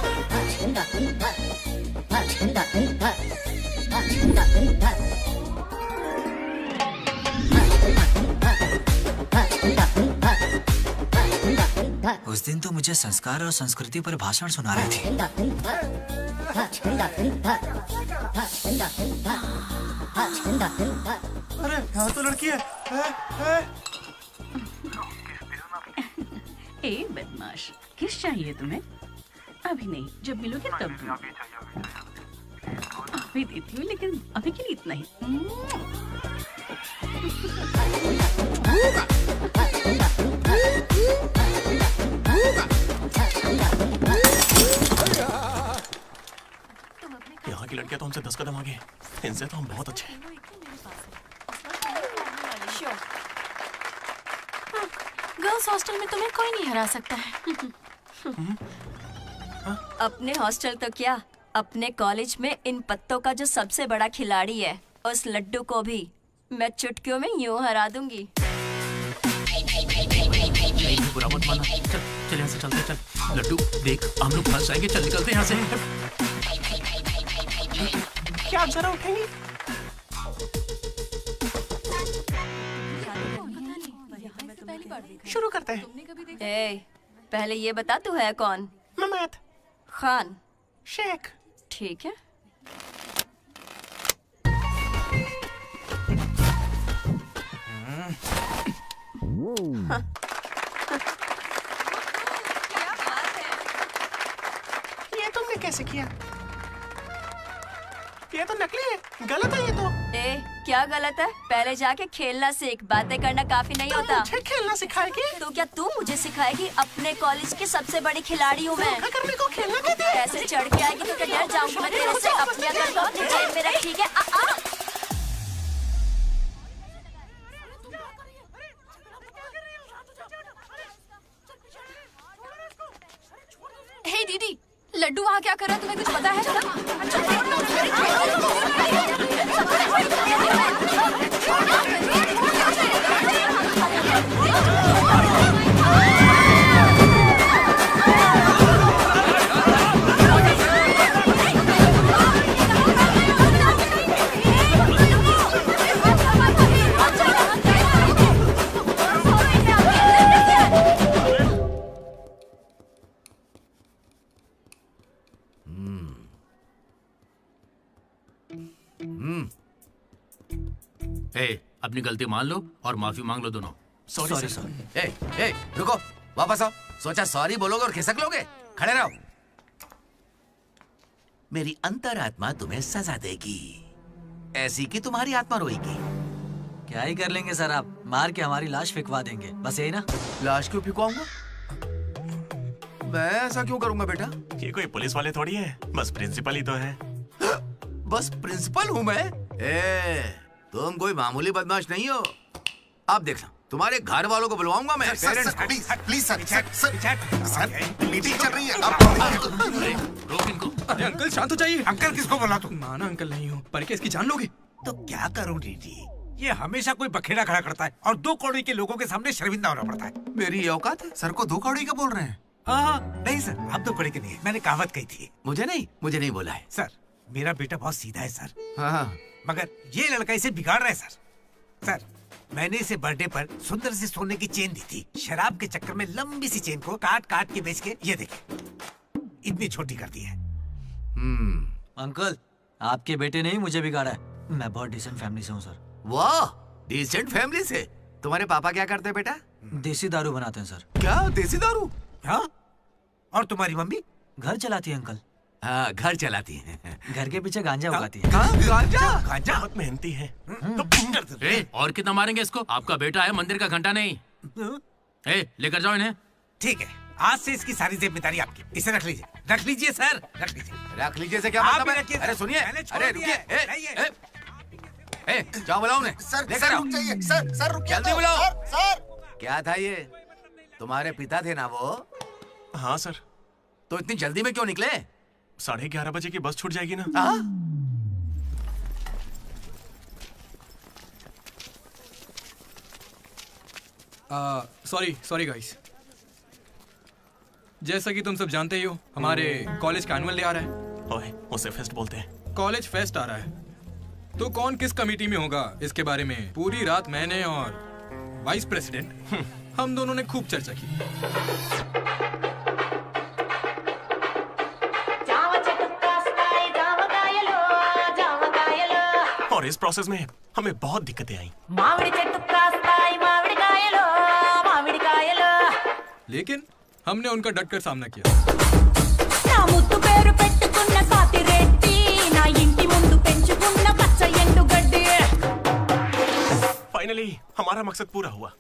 उस दिन तो मुझे संस्कार और संस्कृति पर भाषण सुना रही थी। अरे यहाँ तो लड़की है। ए बदमाश, किस चाहिए तुम्हें? अभी नहीं, जब मिलोगे तब दूंगी। अभी देती हूँ, लेकिन अभी के लिए इतना ही। यहाँ की लड़कियाँ तो हमसे 10 कदम आगे, इनसे तो हम बहुत अच्छे हैं। गर्ल्स हॉस्टल में तुम्हें कोई नहीं हरा सकता है। अपने हॉस्टल तो क्या, अपने कॉलेज में इन पत्तों का जो सबसे बड़ा खिलाड़ी है, उस लड्डू को भी मैं चुटकियों में यूं हरा दूंगी। बुरा मत माना। चल यहाँ से चलते, चल। लड्डू देख, हम लोग फंस जाएंगे, चल निकलते यहाँ से। क्या आप जरा उठेंगी? शुरू करते हैं। ए, पहले ये बता तू है कौन? ममैद खान शेख। ठीक है। हाँ। ये तुमने कैसे किया? ये तो नकली है, गलत है ये तो। ए, क्या गलत है? पहले जाके खेलना सीख, बातें करना काफी नहीं होता। मुझे खेलना सिखाएगी? तो क्या तू मुझे सिखाएगी? अपने कॉलेज की सबसे बड़ी खिलाड़ी हूँ मैं। करने को खेलना कहते हैं। ऐसे चढ़ के आएगी तो क्या डर जाऊंगी मैं तेरे से? अपने अंदर को जेब में रख, ठीक है? हे दीदी, लड्डू वहाँ क्या कर रहा है, तुम्हें कुछ पता है? अपनी गलती मान लो और माफी मांग लो दोनों। Sorry sir. ए, रुको, वापस आओ। सोचा सॉरी बोलोगे और खिसक लोगे? खड़े रहो। मेरी अंतरात्मा तुम्हें सजा देगी, ऐसी कि तुम्हारी आत्मा रोएगी। क्या ही कर लेंगे सर, आप मार के हमारी लाश फिकवा देंगे, बस यही ना। लाश क्यों फिकवाऊंगा? मैं ऐसा क्यों करूंगा बेटा? ये कोई पुलिस वाले थोड़ी है, बस प्रिंसिपल ही तो है। बस प्रिंसिपल हूँ मैं? तुम कोई मामूली बदमाश नहीं हो। आप देखना, तुम्हारे घर वालों को बुलवाऊंगा मैं। प्लीज सर, मीटिंग चल रही है। रोक इनको। अरे अंकल शांत हो जाइए। अंकल किसको बोला तू? माना अंकल नहीं हो, पर क्या इसकी जान लोगे? तो क्या करूं डीडी, ये हमेशा कोई बखेड़ा खड़ा करता है और 2 कौड़ी के लोगों के सामने शर्मिंदा होना पड़ता है। मेरी औकात है? सर को 2 कौड़ी का बोल रहे हैं? हाँ, नहीं सर, आप 2 कौड़ी के नहीं है, मैंने कहावत कही थी। मुझे नहीं बोला है सर। मेरा बेटा बहुत सीधा है सर। हाँ। मगर ये लड़का इसे बिगाड़ रहा है सर। सर, मैंने इसे बर्थडे पर सुंदर सी सोने की चेन दी थी। शराब के चक्कर में लंबी सी चेन को काट काट के बेच के ये देखिए इतनी छोटी कर दी है। अंकल, आपके बेटे ने ही मुझे बिगाड़ा है। मैं बहुत डिसेंट फैमिली से हूँ सर। वाह, डिसेंट फैमिली से? तुम्हारे पापा क्या करते हैं बेटा? देसी दारू बनाते हैं सर। क्या देसी दारू? हाँ, और तुम्हारी मम्मी? घर चलाती है अंकल। हाँ, घर चलाती है। घर के पीछे गांजा उगाती है। गांजा बहुत मेहनती है। और कितना मारेंगे इसको? आपका बेटा है, मंदिर का घंटा नहीं। लेकर जाओ इन्हें। ठीक है, आज से इसकी सारी जिम्मेदारी आपकी। इसे रख लीजिए। रख लीजिए सर, रख लीजिए। रख लीजिए से क्या मतलब है? अरे सुनिए, अरे रुकिए। जाओ बुलाओ उन्हें। सर रुक जाइए। सर रुकिए। जल्दी बुलाओ। सर क्या था ये? तुम्हारे पिता थे ना वो? हाँ सर। तो इतनी जल्दी में क्यों निकले? 11:30 बजे की बस छूट जाएगी ना। Sorry guys. जैसा कि तुम सब जानते ही हो, हमारे कॉलेज का एनुअल डे आ रहा है। ओए, उसे फेस्ट बोलते हैं। कॉलेज फेस्ट आ रहा है, तो कौन किस कमेटी में होगा इसके बारे में पूरी रात मैंने और वाइस प्रेसिडेंट हम दोनों ने खूब चर्चा की। और इस प्रोसेस में हमें बहुत दिक्कतें आई। लेकिन हमने उनका डटकर सामना किया। फाइनली हमारा मकसद पूरा हुआ।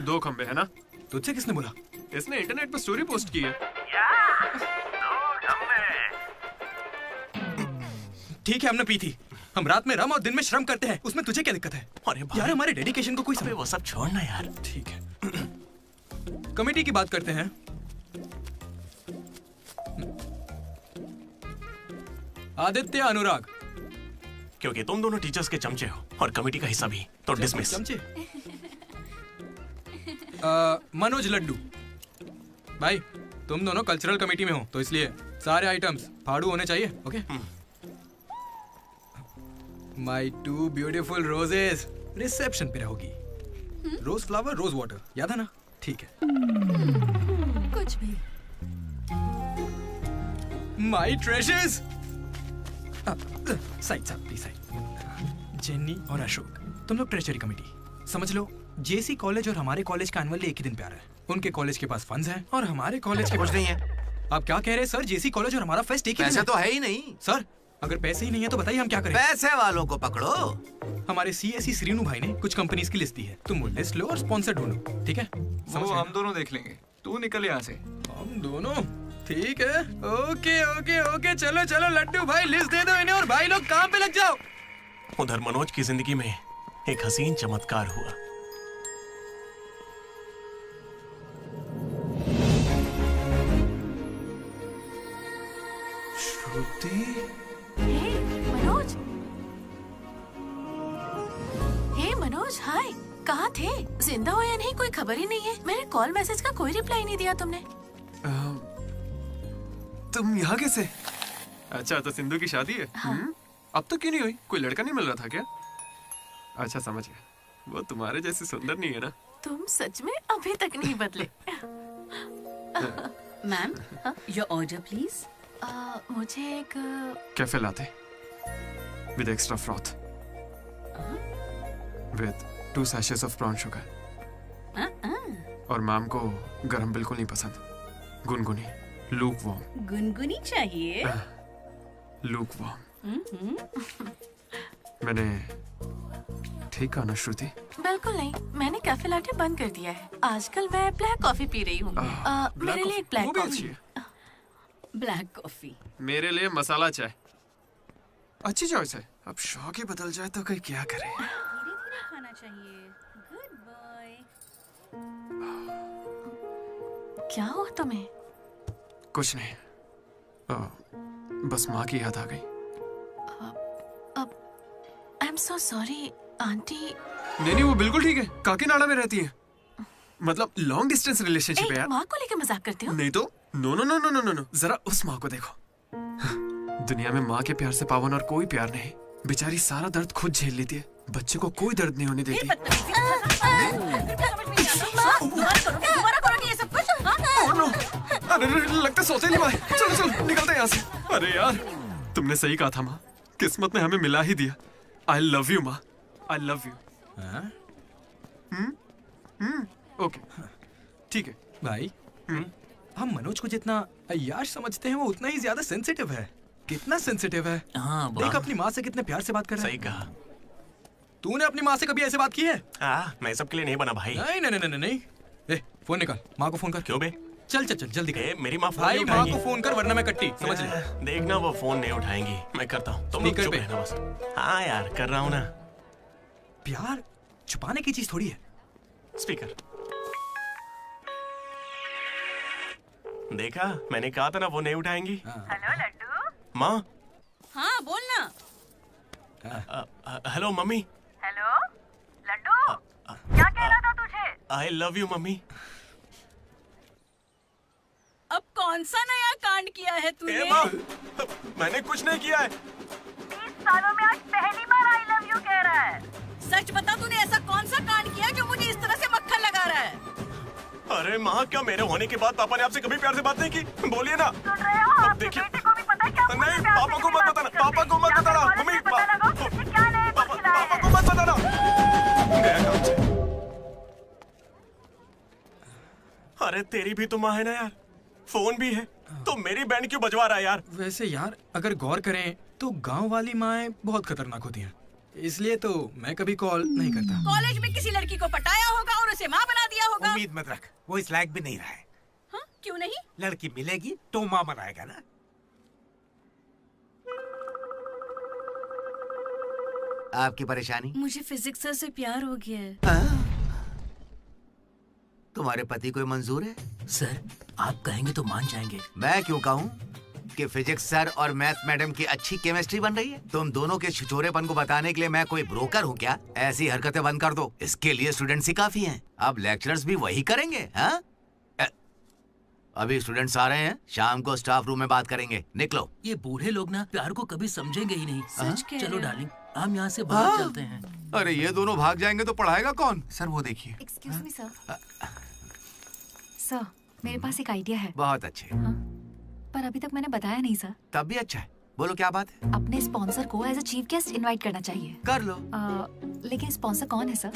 2 खंबे है ना? तुझसे किसने बोला? इसने इंटरनेट पर स्टोरी पोस्ट की है। ठीक है, हमने पी थी। हम रात में रम और दिन में श्रम करते हैं, उसमें तुझे क्या दिक्कत है? अरे यार, हमारे डेडिकेशन को कोई समझ। वो सब छोड़ना यार। ठीक है, कमेटी की बात करते हैं। आदित्य, अनुराग। क्योंकि तुम दोनों टीचर्स के चमचे हो और कमेटी का हिस्सा भी, तो डिसमिस। चमचे? मनोज, लड्डू। भाई, तुम दोनों कल्चरल कमेटी में हो, तो इसलिए सारे आइटम्स फाड़ू होने चाहिए। ओके? माई 2 ब्यूटीफुल रोजेस रिसेप्शन पे रहोगी। रोज फ्लावर, रोज वाटर, याद है ना? ठीक है। कुछ भी। माई ट्रेजर्स। साइड साहब, प्लीज साइड। जेन्नी और अशोक, तुम लोग ट्रेजरी कमेटी। समझ लो, जेसी कॉलेज और हमारे कॉलेज का एनुअल डे एक ही दिन पे आ रहा है। उनके कॉलेज के पास फंड्स हैं और हमारे कॉलेज के कुछ नहीं है। आप क्या कह रहे हैं सर? जेसी कॉलेज और हमारा फेस्ट एक ही दिन पैसे तो है ही नहीं सर। अगर पैसे ही नहीं है तो बताइए हम क्या करें? पैसे वालों को पकड़ो। हमारे सीएससी श्रीनु भाई ने कुछ कंपनीज की लिस्ट दी है, तुम वो लिस्ट लो और स्पॉन्सर ढूंढो। ठीक है? वो हम दोनों देख लेंगे, तू निकल यहाँ से। हम दोनों? ठीक है। ओके ओके ओके, चलो चलो लड्डू भाई, लिस्ट दे दो इन्हें और भाई लोग काम पे लग जाओ। उधर मनोज की जिंदगी में एक हसीन चमत्कार हुआ। मनोज। हे मनोज, हाय। कहाँ थे? जिंदा हो या नहीं कोई खबर ही नहीं है। मेरे कॉल मैसेज का कोई रिप्लाई नहीं दिया तुमने। तुम यहाँ कैसे? अच्छा, तो सिंधु की शादी है? हाँ। अब तो क्यों नहीं हुई? कोई लड़का नहीं मिल रहा था क्या? अच्छा, समझ गया। वो तुम्हारे जैसे सुंदर नहीं है ना? तुम सच में अभी तक नहीं बदले। Ma'am, your order please. मुझे एक cafe latte. with extra froth. With 2 sachets of brown sugar. और मैम को गरम बिल्कुल नहीं पसंद, गुनगुनी, lukewarm. गुनगुनी चाहिए। lukewarm. मैंने ठीक कहा ना श्रुति? बिल्कुल नहीं, मैंने कैफे लाटे बंद कर दिया है। आजकल मैं ब्लैक कॉफी पी रही हूँ। मेरे लिए एक ब्लैक कॉफी। Black coffee. मेरे लिए मसाला चाय। अच्छी चॉइस है। अब शौक ही बदल जाए तो कोई क्या करे। धीरे-धीरे खाना चाहिए। Good boy. क्या हुआ तुम्हें? कुछ नहीं, बस माँ की याद आ गई। I am so sorry aunty. नहीं, वो बिल्कुल ठीक है, काकीनाडा में रहती है। मतलब लॉन्ग डिस्टेंस रिलेशनशिप है यार। माँ को लेकर मजाक करते हो? नहीं तो no no no no no no, जरा उस माँ को देखो। दुनिया में माँ के प्यार से पावन और कोई प्यार नहीं। बेचारी सारा दर्द खुद झेल लेती है, बच्चे को कोई दर्द नहीं होने देती। अरे लगता सौतेली माँ है। चलो चलो निकलते हैं यहाँ से। अरे यार तुमने सही कहा था माँ, किस्मत ने हमें मिला ही दिया। आई लव यू माँ, आई लव यू। ओके ठीक है भाई। हम मनोज को जितना अय्याश समझते हैं वो उतना ही ज्यादा सेंसिटिव है। कितना सेंसिटिव है। हाँ, देख अपनी माँ से कितने प्यार से बात कर रहा है। सही कहा। तूने अपनी माँ से कभी ऐसे बात की है? मैं सबके लिए नहीं बना भाई। नहीं नहीं नहीं नहीं। ए, फोन निकाल, माँ को फोन कर। क्यों बे? चल चल चल जल्दी कर। मेरी माँ फोन भाई नहीं माँ उठाएंगी। को फोन कर वरना मैं कट्टी, समझ ले। देखना वो फोन नहीं उठाएंगी, मैं करता हूँ। तुम लोग स्पीकर चुप पे। रहना बस। हाँ यार कर रहा हूँ ना। प्यार छुपाने की चीज थोड़ी है। स्पीकर। देखा, मैंने कहा था ना वो नहीं उठाएंगी। हेलो लड्डू। माँ। हाँ बोलना। Hello mummy. हेलो लड्डू, क्या कह रहा था तुझे? I love you mummy. अब कौन सा नया कांड किया है तूने? मैंने कुछ नहीं किया है। 20 सालों में आज पहली बार आई लव यू कह रहा है। सच बता, तूने ऐसा कौन सा कांड किया जो मुझे इस तरह से मक्खन लगा रहा है? अरे माँ, क्या मेरे होने के बाद पापा ने आपसे कभी प्यार से बात नहीं की? बोलिए ना। सुन रहे हो? आपके बेटे को भी पता है क्या? नहीं, पापा को मत बताना, पापा को मत बताना। मम्मी, पापा को मत बताना। गया काम से। अरे तेरी भी तो माँ है ना यार, फोन भी है, तो मेरी बैंड क्यों बजवा रहा है यार? वैसे यार अगर गौर करें तो गांव वाली माएं बहुत खतरनाक होती हैं, इसलिए तो मैं कभी कॉल नहीं करता। कॉलेज में किसी लड़की को पटाया होगा और उसे माँ बना दिया होगा। उम्मीद मत रख, वो इस लायक भी नहीं रहा है। हाँ? क्यों नहीं? लड़की मिलेगी तो माँ बनाएगा ना। आपकी परेशानी? मुझे फिजिक्स सर से प्यार हो गया है। तुम्हारे पति को मंजूर है? सर आप कहेंगे तो मान जाएंगे। मैं क्यों कहूँ कि फिजिक्स सर और मैथ मैडम की अच्छी केमिस्ट्री बन रही है। तुम दोनों के छिछोरेपन को बताने के लिए मैं कोई ब्रोकर हूँ क्या? ऐसी हरकतें बंद कर दो, इसके लिए स्टूडेंट्स ही काफी हैं। अब लेक्चरर्स भी वही करेंगे। हाँ, अभी स्टूडेंट्स आ रहे हैं, शाम को स्टाफ रूम में बात करेंगे। निकलो। ये बूढ़े लोग ना प्यार को कभी समझेंगे ही नहीं। सच कह चलो रहे हो। डार्लिंग, हम यहाँ से बाहर चलते हैं। अरे ये दोनों भाग जाएंगे तो पढ़ाएगा कौन? सर वो देखिए। Excuse me sir. सर मेरे पास एक आइडिया है। बहुत अच्छे। पर अभी तक मैंने बताया नहीं सर। तब भी अच्छा है, बोलो क्या बात है? अपने स्पॉन्सर को as a chief guest invite करना चाहिए। कर लो। लेकिन स्पॉन्सर कौन है सर?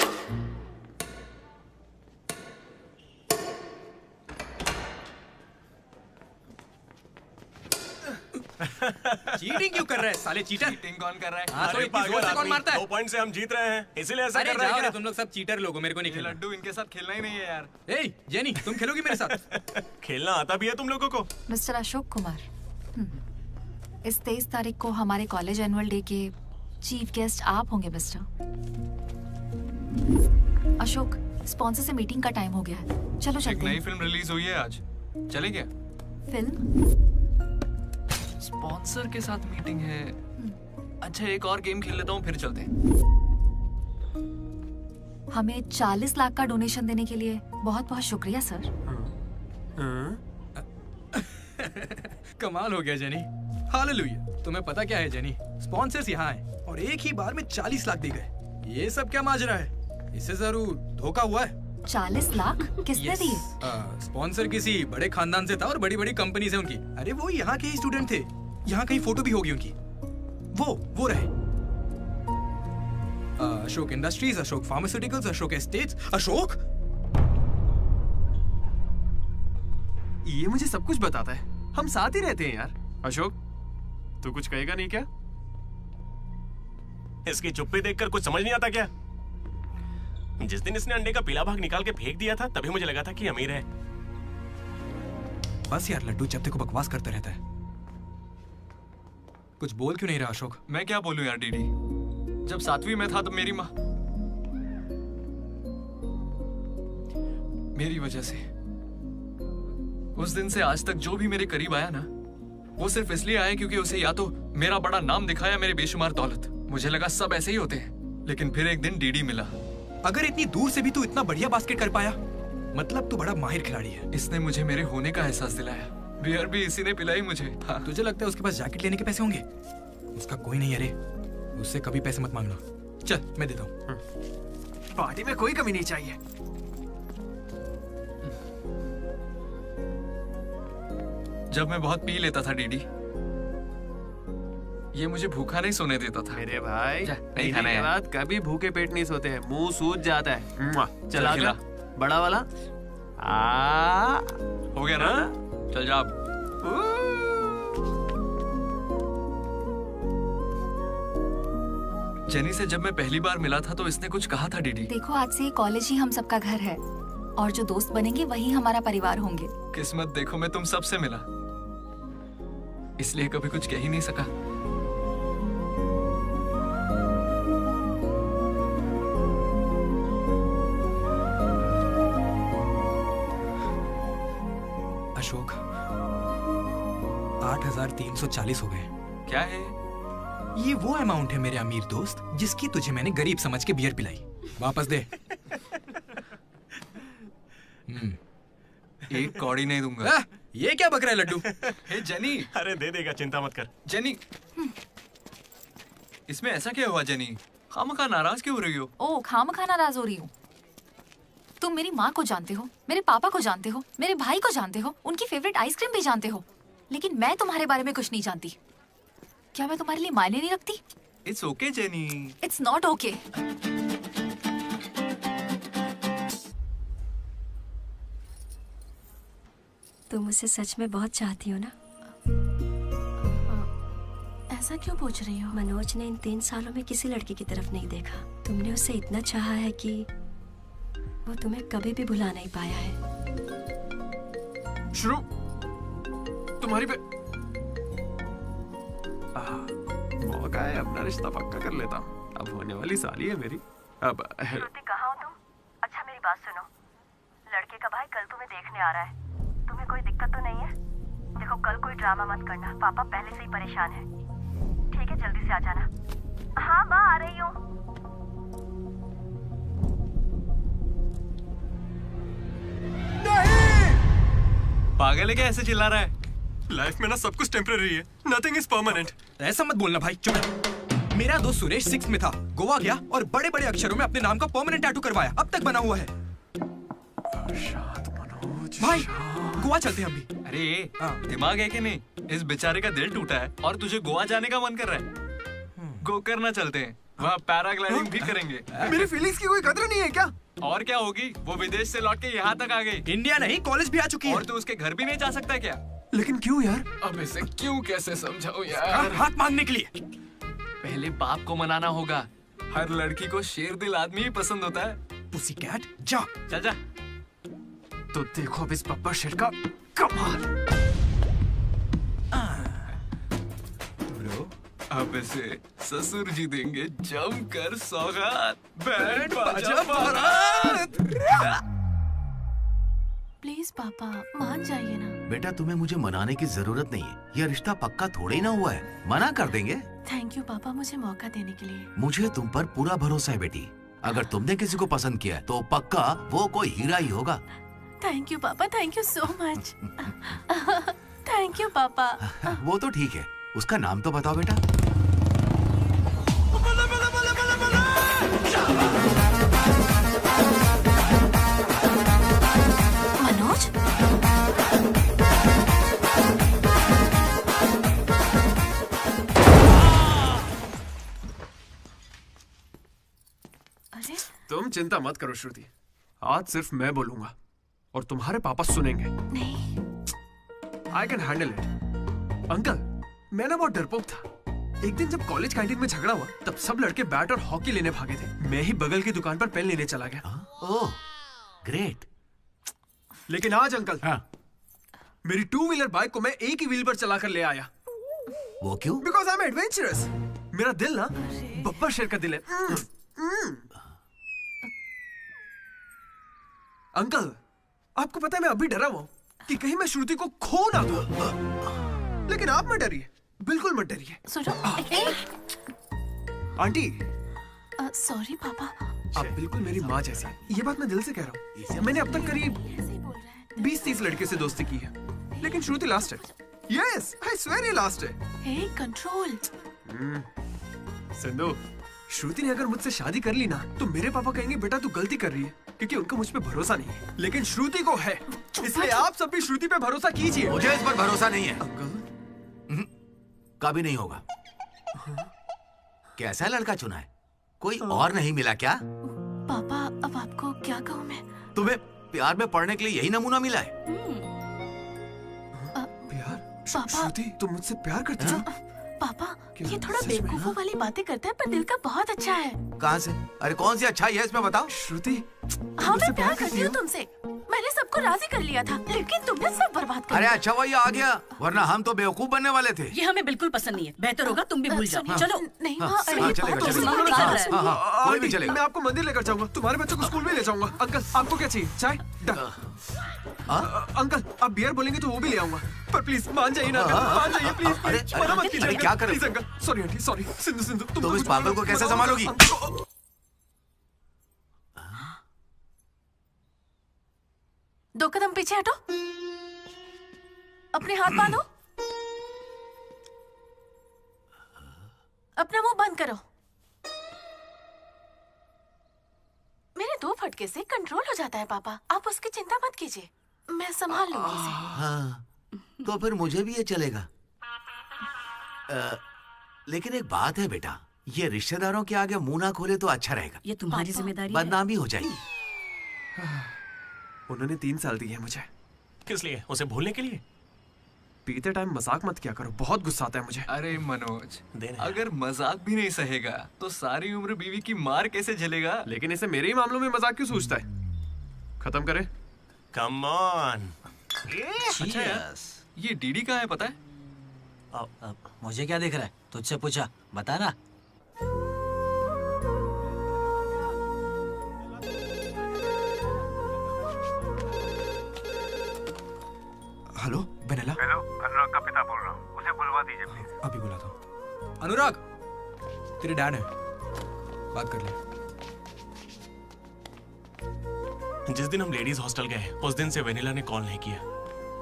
चीटिंग क्यों कर रहा है साले चीटर? चीटिंग कौन कर रहा है? हाँ, तो इतनी जोर से कौन मारता है? 2 पॉइंट से हम जीत रहे हैं, इसीलिए ऐसा अरे कर रहे जाओ हैं रे, क्या? तुम लोग सब चीटर लोग हो, मेरे को नहीं खेलना। लड्डू इनके साथ खेलना ही नहीं है यार। ए जेनी, तुम खेलोगी मेरे साथ? खेलना आता भी है तुम लोगों को? मिस्टर अशोक कुमार, इस 23 तारीख को हमारे कॉलेज एनुअल डे के चीफ गेस्ट आप होंगे मिस्टर अशोक। स्पॉन्सर से मीटिंग का टाइम हो गया है, चलो एक चलते नई हैं। फिल्म रिलीज हुई है आज, चले क्या? फिल्म? स्पॉन्सर के साथ मीटिंग है। अच्छा एक और गेम खेल लेता हूँ फिर चलते हैं। हमें 40 लाख का डोनेशन देने के लिए बहुत बहुत शुक्रिया सर। कमाल हो गया जेनी, हालेलुया। तुम्हें पता क्या है जेनी, स्पॉन्सर्स यहाँ आए और एक ही बार में 40 लाख दे गए। ये सब क्या माजरा है? इससे जरूर धोखा हुआ है। 40 लाख किसने दिए? स्पॉन्सर किसी बड़े खानदान से था और बड़ी बड़ी कंपनी से उनकी। अरे वो यहाँ के ही स्टूडेंट थे, यहाँ कहीं फोटो भी होगी उनकी। वो रहे। Ashok industries, Ashok pharmaceuticals, Ashok estates. Ashok ये मुझे सब कुछ बताता है, हम साथ ही रहते हैं यार। अशोक तू कुछ कहेगा नहीं क्या? इसकी चुप्पी देखकर कुछ समझ नहीं आता क्या? जिस दिन इसने अंडे का पीला भाग निकाल के फेंक दिया था तभी मुझे लगा था कि अमीर है। बस यार लड्डू, जब देखो बकवास करता रहता है। कुछ बोल क्यों नहीं रहा अशोक? मैं क्या बोलूं यार डीडी, जब 7वीं में था तब मेरी माँ मेरी वजह से उस दिन से आज तक जो भी मेरे करीब आया ना, वो सिर्फ इसलिए आया क्योंकि उसे या तो मेरा बड़ा नाम दिखाया, मेरे बेशुमार दौलत। मुझे लगा सब ऐसे ही होते हैं, लेकिन फिर एक दिन डीडी मिला। अगर इतनी दूर से भी तू इतना बढ़िया बास्केट कर पाया, मतलब तू बड़ा माहिर खिलाड़ी है। इसने मुझे मेरे होने का एहसास दिलाया। बियर भी इसी ने पिलाई मुझे। हाँ। तुझे लगता है उसके पास जैकेट लेने के पैसे होंगे? उसका कोई नहीं। अरे उससे कभी पैसे मत मांगना। चल मैं देता हूँ। पार्टी में कोई कमी नहीं चाहिए। जब मैं बहुत पी लेता था डीडी, ये मुझे भूखा नहीं सोने देता था। मेरे भाई नहीं खाना है। रात कभी भूखे पेट नहीं सोते हैं, मुंह सूज जाता है। चला खिला। बड़ा वाला हो गया ना? चल जा अब। जेनी से जब मैं पहली बार मिला था तो इसने कुछ कहा था डीडी। देखो आज से कॉलेज ही हम सबका घर है और जो दोस्त बनेंगे वही हमारा परिवार होंगे। किस्मत देखो, मैं तुम सबसे मिला, इसलिए कभी कुछ कह ही नहीं सका। अशोक 8,340 हो गए। क्या है ये? वो अमाउंट है मेरे अमीर दोस्त जिसकी तुझे मैंने गरीब समझ के बियर पिलाई। वापस दे। एक कौड़ी नहीं दूंगा। ये क्या बक रहा है लड्डू? हे जेनी। अरे दे देगा, चिंता मत कर। जेनी, इसमें ऐसा क्या हुआ जेनी? खामखा नाराज क्यों हो रही हो? ओ खामखा नाराज हो रही हूँ? तुम मेरी माँ को जानते हो, मेरे पापा को जानते हो, मेरे भाई को जानते हो, उनकी फेवरेट आइसक्रीम भी जानते हो, लेकिन मैं तुम्हारे बारे में कुछ नहीं जानती। क्या मैं तुम्हारे लिए मायने नहीं रखती? It's okay jenny. It's not okay. तुम मुझसे सच में बहुत चाहती हो ना? ऐसा क्यों पूछ रही हो? मनोज ने इन 3 सालों में किसी लड़की की तरफ नहीं देखा। तुमने उसे इतना चाहा है कि वो तुम्हें कभी भी भुला नहीं पाया है। शुरू तुम्हारी पे मौका है, अपना रिश्ता पक्का कर लेता हूँ। अब होने वाली साली है मेरी। अब श्रुति कहाँ हो तुम? अच्छा मेरी बात सुनो, लड़के का भाई कल तुम्हें देखने आ रहा है। तुम्हें कोई दिक्कत तो नहीं है? देखो कल कोई ड्रामा मत करना, पापा पहले से ही परेशान है। ठीक है जल्दी से आ जाना। हाँ माँ आ रही हूँ। पागल है क्या ऐसे चिल्ला रहा है? लाइफ में ना सब कुछ टेम्परेरी है, नथिंग इज परमानेंट। ऐसा मत बोलना भाई, चुप। मेरा दोस्त सुरेश 6th में था, गोवा गया और बड़े बड़े अक्षरों में अपने नाम का परमानेंट टैटू करवाया, अब तक बना हुआ है। भाई गोवा चलते हैं हम भी। अरे दिमाग है कि नहीं? इस बेचारे का दिल टूटा है और तुझे गोवा जाने का मन कर रहा है। गो करना चलते हैं, वहाँ पैराग्लाइडिंग भी करेंगे। मेरी फीलिंग्स की कोई कदर नहीं है क्या? और क्या होगी, वो विदेश से लौट के यहाँ तक आ गई। इंडिया नहीं कॉलेज भी आ चुकी है। और तू उसके घर भी नहीं जा सकता क्या? लेकिन क्यों यार? अब इसे क्यों कैसे समझाऊं यार? हाथ मांगने के लिए पहले बाप को मनाना होगा। हर लड़की को शेर दिल आदमी ही पसंद होता है। पुसी कैट जा। चल जा। तो देखो अब इस पप्पा शेर का कमाल। ब्रो अब इसे ससुर जी देंगे जमकर सौगात। बैंड बाजा बारात। प्लीज पापा मान जाइए ना। बेटा तुम्हें मुझे मनाने की जरूरत नहीं है, यह रिश्ता पक्का थोड़े ना हुआ है, मना कर देंगे। थैंक यू पापा मुझे मौका देने के लिए। मुझे तुम पर पूरा भरोसा है बेटी। अगर तुमने किसी को पसंद किया है तो पक्का वो कोई हीरा ही होगा। थैंक यू पापा, thank you so much. Thank you पापा। वो तो ठीक है, उसका नाम तो बताओ बेटा। मनोज अरे तुम चिंता मत करो श्रुति, आज सिर्फ मैं बोलूंगा और तुम्हारे पापा सुनेंगे। नहीं, I can handle it. Uncle, मैं ना बहुत डरपोक था। एक दिन जब कॉलेज कैंटीन में झगड़ा हुआ तब सब लड़के बैट और हॉकी लेने भागे थे। मैं ही बगल की दुकान पर पेन लेने चला गया। Oh great. लेकिन आज अंकल, मेरी 2 व्हीलर बाइक को मैं एक ही व्हील पर चलाकर ले आया। वो क्यों? Because I am adventurous. मेरा दिल ना बब्बर शेर का दिल है। अंकल, आपको पता है मैं अभी डरा हुआ हूं कि कहीं मैं श्रुति को खो ना दूं। लेकिन आप मत डरिए, बिल्कुल मत डरिए। सुनो, आंटी, सॉरी पापा। आप बिल्कुल मेरी माँ जैसी हैं। ये बात मैं दिल से कह रहा हूँ। मैंने अब तक करीब 20-30 लड़के से दोस्ती की है, लेकिन श्रुति लास्ट है। यस, आई स्वेयर ये लास्ट है। हे, कंट्रोल। सिंधु, श्रुति ने अगर मुझसे शादी कर ली ना तो मेरे पापा कहेंगे बेटा तू गलती कर रही है, क्योंकि उनको मुझ पे भरोसा नहीं है। लेकिन श्रुति को है, इसलिए आप सब भी श्रुति पे भरोसा कीजिए। मुझे इस पर भरोसा नहीं है अंकल, कभी नहीं होगा। कैसा लड़का चुना है? कोई और नहीं मिला क्या? पापा, अब आपको क्या कहूँ मैं? तुम्हें प्यार में पढ़ने के लिए यही नमूना मिला है? प्यार? श्रुति, तुम मुझसे प्यार करती हो? पापा, ये थोड़ा बेवकूफों वाली बातें करता है, पर दिल का बहुत अच्छा है। कहाँ से? अरे कौन सी अच्छाई है इसमें बताओ। श्रुति, हाँ, मैं प्यार करती हूँ तुमसे। मैंने सबको राजी कर लिया था, लेकिन तुमने सब बर्बाद कर अरे दिया। अच्छा वही आ गया, वरना हम तो बेवकूफ बनने वाले थे। ये हमें बिल्कुल पसंद नहीं है। बेहतर होगा तुम भी भूल जाओ। चलो। नहीं हाँ, माँ, हाँ, अरे चलेगा, बहुत चलेगा। मुश्किल कर रहा है। हाँ, कोई भी चलेगा। मैं आपको मंदिर लेकर जाऊंगा, तुम्हारे बच्चों को स्कूल में ले जाऊंगा। अंकल, आपको क्या चाहिए? चाय? अंकल, आप बियर बोलेंगे तो वो भी ले आऊंगा, पर प्लीज मान जाइए ना, मान जाइए प्लीज। अरे मना मत कीजिए। क्या कर रहे हो? Uncle, sorry aunty, sorry. Sindhu, Sindhu, तुम इस पागल को कैसे संभालोगी? दो कदम पीछे हटो, अपने हाथ बांधो, अपना मुंह बंद करो। मेरे 2 फटके से कंट्रोल हो जाता है पापा, आप उसकी चिंता मत कीजिए, मैं संभाल लूंगी इसे। हाँ, तो फिर मुझे भी ये चलेगा। लेकिन एक बात है बेटा, ये रिश्तेदारों के आगे मुंह ना खोले तो अच्छा रहेगा। ये तुम्हारी जिम्मेदारी है। बदनामी हो जाएगी। उन्होंने 3 साल दिए मुझे। किस लिए? उसे भूलने के लिए? पीते टाइम मजाक मत किया करो, बहुत गुस्सा आता है मुझे। अरे मनोज, अगर मजाक भी नहीं सहेगा तो सारी उम्र बीवी की मार कैसे झेलेगा? लेकिन इसे मेरे ही मामलों में मजाक क्यों सोचता है? खत्म करे। Come on. अच्छा यार, ये डीडी कहाँ है पता है? मुझे क्या दिख रहा है? तुझसे पूछा, बता ना। Hello vanilla. हेलो, अनुराग का पिता बोल रहा हूँ, उसे बुलवा दीजिए प्लीज। अभी बुलाता हूँ। अनुराग, तेरे डैड है, बात कर ले। जिस दिन हम लेडीज हॉस्टल गए उस दिन से वेनिला ने कॉल नहीं किया।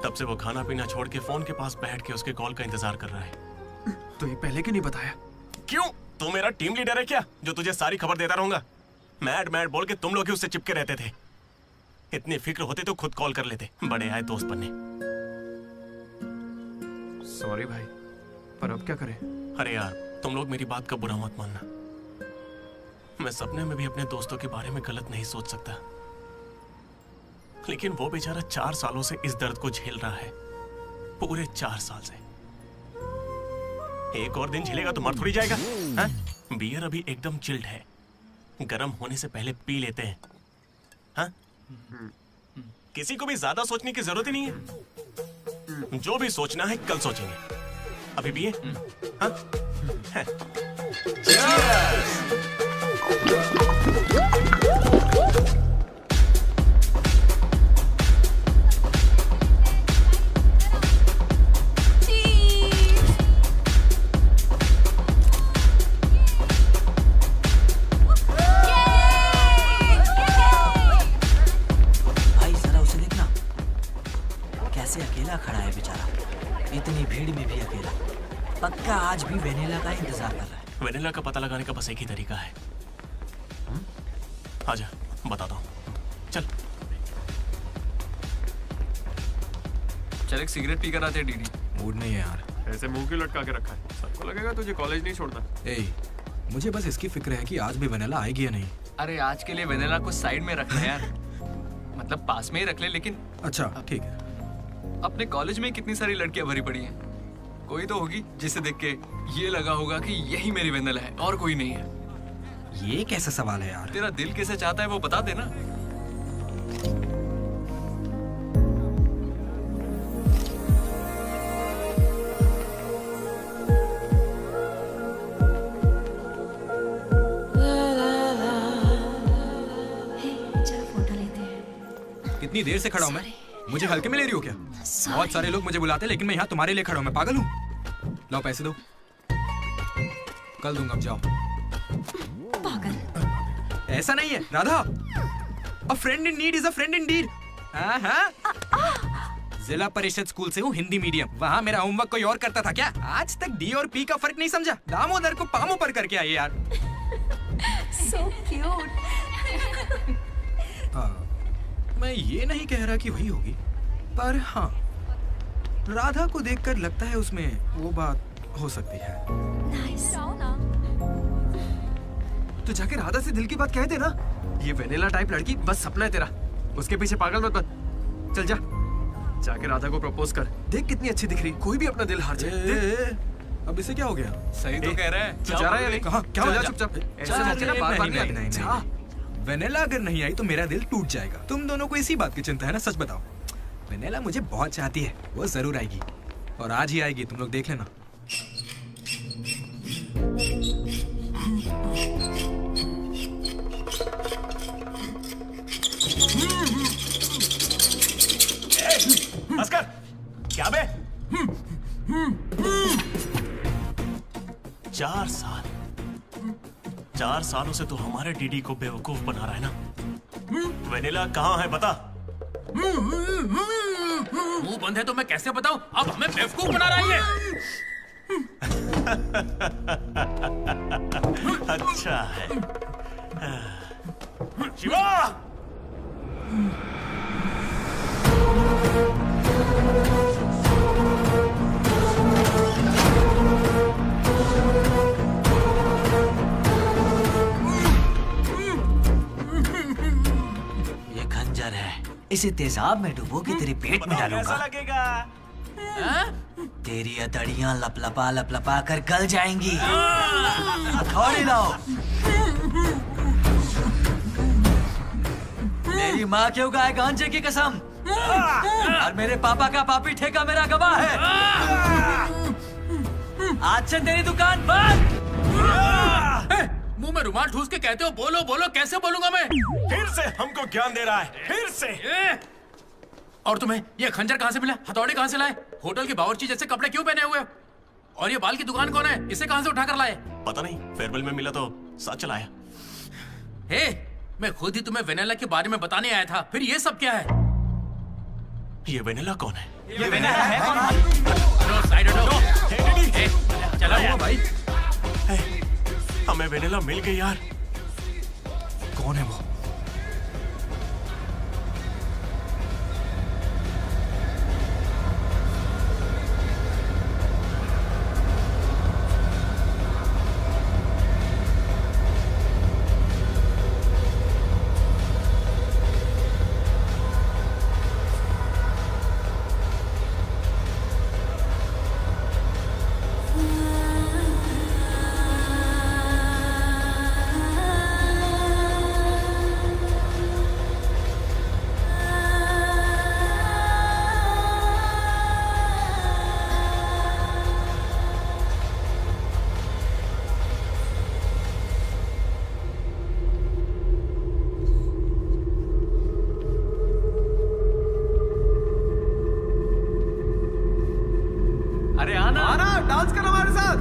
तब से वो खाना पीना छोड़ के फोन के पास बैठ के उसके कॉल का इंतजार कर रहा है। तो ये पहले क्यों नहीं बताया? क्यों? तू मेरा टीम लीडर है क्या, जो तुझे सारी खबर देता रहूंगा? मैड मैड बोल के तुम लोग ही उससे चिपके रहते थे। इतनी फिक्र होती तो खुद कॉल कर लेते, बड़े आए दोस्त बनने। सॉरी भाई, पर अब क्या करें? अरे यार, तुम लोग मेरी बात का बुरा मत मानना। मैं सपने में भी अपने दोस्तों के बारे में गलत नहीं सोच सकता, लेकिन वो बेचारा 4 सालों से इस दर्द को झेल रहा है, पूरे 4 साल से। एक और दिन झेलेगा तो मर थोड़ी जाएगा। हाँ? बियर अभी एकदम चिल्ड है, गर्म होने से पहले पी लेते हैं। हाँ? किसी को भी ज्यादा सोचने की जरूरत ही नहीं है। जो भी सोचना है कल सोचेंगे, अभी पिए। हाँ? भाई जरा उसे देखना, कैसे अकेला खड़ा है बेचारा, इतनी भीड़ में भी अकेला। पक्का आज भी वेनिला का इंतजार कर रहा है। वेनिला का पता लगाने का बस एक ही तरीका है। आजा, बताता हूँ। चल चल एक सिगरेट पी कर आते हैं डीडी। मूड नहीं है यार। ऐसे मुंह क्यों लटका के रखा है? सबको लगेगा तुझे कॉलेज नहीं छोड़ना। मुझे बस इसकी फिक्र है कि आज भी वेनिला आएगी या नहीं। अरे आज के लिए वेनिला को साइड में रख ले यार, मतलब पास में ही रख ले, लेकिन अच्छा ठीक है। अपने कॉलेज में कितनी सारी लड़कियां भरी पड़ी हैं, कोई तो होगी जिसे देख के ये लगा होगा कि यही मेरी वेनिला है और कोई नहीं है। ये कैसा सवाल है यार? तेरा दिल कैसे चाहता है वो बता देना। कितनी देर से खड़ा हूँ मैं? मुझे हल्के में ले रही हो क्या? बहुत सारे लोग मुझे बुलाते हैं लेकिन मैं यहाँ तुम्हारे लिए खड़ा हूँ। मैं पागल हूँ? लाओ पैसे दो, कल दूंगा, अब जाओ। पागल। ऐसा नहीं है राधा, अ friend in need is a friend Indeed. जिला परिषद स्कूल से हूँ, हिंदी मीडियम। वहाँ मेरा होमवर्क कोई और करता था क्या? आज तक डी और पी का फर्क नहीं समझा। दामोदर को पामो पर करके आए यार। So cute. मैं ये नहीं कह रहा कि वही होगी, पर हाँ, राधा को देखकर लगता है उसमें वो बात हो सकती है। तो जाके राधा से दिल की बात कह दे ना। ये वेनिला टाइप लड़की बस सपना है तेरा, उसके पीछे पागल मत बन। चल जा, जाके राधा को प्रपोज कर। देख कितनी अच्छी दिख रही, कोई भी अपना दिल हार जाए। अब इसे क्या हो गया? सही तो कह रहा है। जा रहा है? कहाँ? क्या हो गया? चुपचाप। ऐसे मौके ना बार-बार नहीं। वेनिला अगर नहीं आई तो मेरा दिल टूट जाएगा। तुम दोनों को इसी बात की चिंता है ना? सच बताओ। वेनिला मुझे बहुत चाहती है, वो जरूर आएगी, और आज ही आएगी, तुम लोग देख लेना। भास्कर, क्या बे? 4 सालों से तो हमारे डीडी को बेवकूफ बना रहा है ना। वेनिला कहाँ है बता। मुंह बंद है तो मैं कैसे बताऊं? अब हमें बेवकूफ बना रहा है। अच्छा है। शिवा! ये खंजर है, इसे तेजाब में डुबो के तेरे पेट में डालूंगा। लगेगा। तेरी अतड़ियां लपलपा लपलपा कर गल जाएंगी। हथौड़ी लाओ। मेरी माँ के उगाए गांजे की कसम और मेरे पापा का पापी ठेका मेरा गवाह है। आज से तेरी दुकान बंद। मुंह में रुमाल ठूस के कहते हो बोलो बोलो, कैसे बोलूंगा मैं? फिर से हमको ज्ञान दे रहा है, फिर से। और तुम्हें ये खंजर कहाँ से मिला? हथौड़ी कहाँ से लाए? होटल की बावर्ची जैसे कपड़े क्यों पहने हुए? और ये बाल की दुकान कौन है? इसे कहाँ से उठा कर लाए? पता नहीं, फेयरवेल में मिला तो साथ चलाया। हे, मैं खुद ही तुम्हें वेनिला के बारे में बताने आया था, फिर ये सब क्या है? ये वेनिला कौन है? ये वेनिला है कौन? साइड हटो। चलो भाई, हमें वेनिला मिल गई यार। कौन है वो? अरे आना आना, डांस कर हमारे साथ।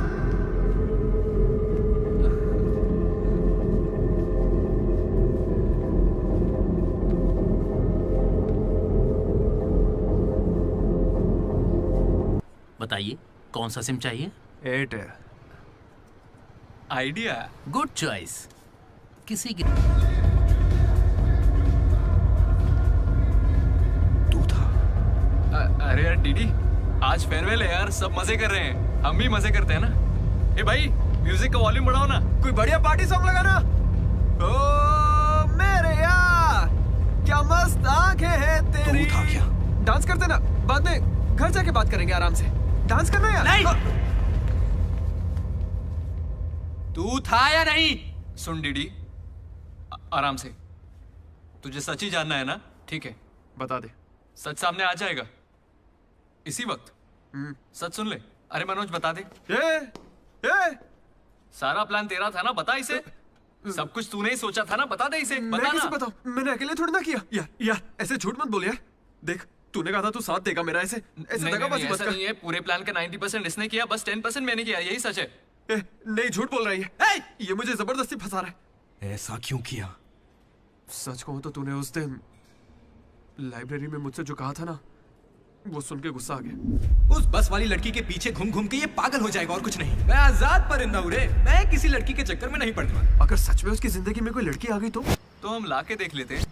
बताइए कौन सा सिम चाहिए? एयरटेल। Idea good choice. किसी की अरे यार डीडी, आज फेयरवेल है यार, सब मजे कर रहे हैं, हम भी मजे करते हैं ना। ए भाई, म्यूजिक का वॉल्यूम बढ़ाओ ना, कोई बढ़िया पार्टी सॉन्ग लगा ना। ओ मस्त आंखें हैं तेरी। तू था क्या? डांस करते ना, बाद में घर जाके बात करेंगे आराम से। डांस करना यार। नहीं। तू था या नहीं? सुन डीडी, आराम से। तुझे सच ही जानना है ना? ठीक है, बता दे। सच सामने आ जाएगा इसी वक्त। सच सुन ले। अरे मनोज बता दे। सारा प्लान तेरा था ना, बता इसे। सब कुछ तूने ही सोचा था ना, बता दे इसे। मैं बता कैसे ना। बताऊं? मैंने अकेले थोड़ी ना किया। यार ऐसे झूठ मत बोल यार। देख, तूने कहा था तू साथ देगा मेरा। ऐसे दगाबाजी मत ऐसा कर। नहीं है। पूरे प्लान का 90% इसने किया, बस 10% मैंने किया। यही सच है। नहीं, झूठ बोल रही है। ये मुझे जबरदस्ती फंसा रहा है। ऐसा क्यों किया? सच कहूं तो तूने उस दिन लाइब्रेरी में मुझसे जो कहा था ना, वो सुन के गुस्सा आ गया। उस बस वाली लड़की के पीछे घूम घूम के ये पागल हो जाएगा और कुछ नहीं। मैं आजाद परिंदा हूं रे। मैं किसी लड़की के चक्कर में नहीं पड़ने वाला। अगर सच में उसकी जिंदगी में कोई लड़की आ गई तो हम लाके देख लेते हैं।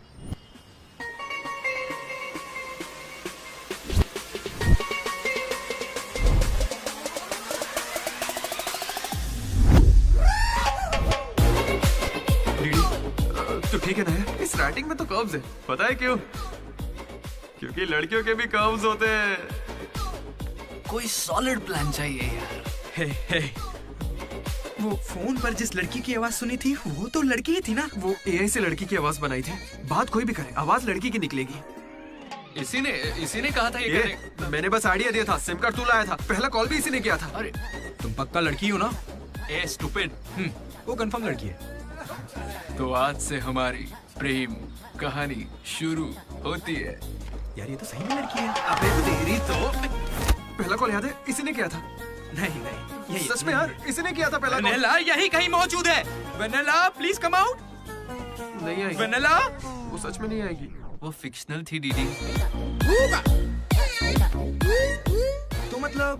तो ठीक है ना यार, इस राइटिंग में तो कर्व्स है। पता है क्यों? क्योंकि लड़कियों के भी कर्व्स होते हैं। कोई सॉलिड प्लान चाहिए यार। हे, वो फोन पर जिस लड़की की आवाज सुनी थी वो तो लड़की ही थी ना। वो एआई से लड़की की आवाज बनाई थी। बात कोई भी करे, आवाज लड़की की निकलेगी। इसी ने कहा था ये करने। मैंने बस आइडिया दिया था। सिम कार्ड तू लाया था। पहला कॉल भी इसी ने किया था। अरे तुम पक्का लड़की हो ना? ए स्टूपिड। वो कंफर्म लड़की है। तो आज से हमारी प्रेम कहानी शुरू होती है। यार ये तो सही में लड़की है। अबे तेरी तो। पहला कॉल याद है? इसी ने किया था। नहीं यही सच में यार, इसी ने किया था पहला कॉल। वेनेला यही कहीं मौजूद है। Vennela please come out. नहीं आएगी। वेनेला वो सच में नहीं आएगी। वो फिक्शनल थी डीडी। तो मतलब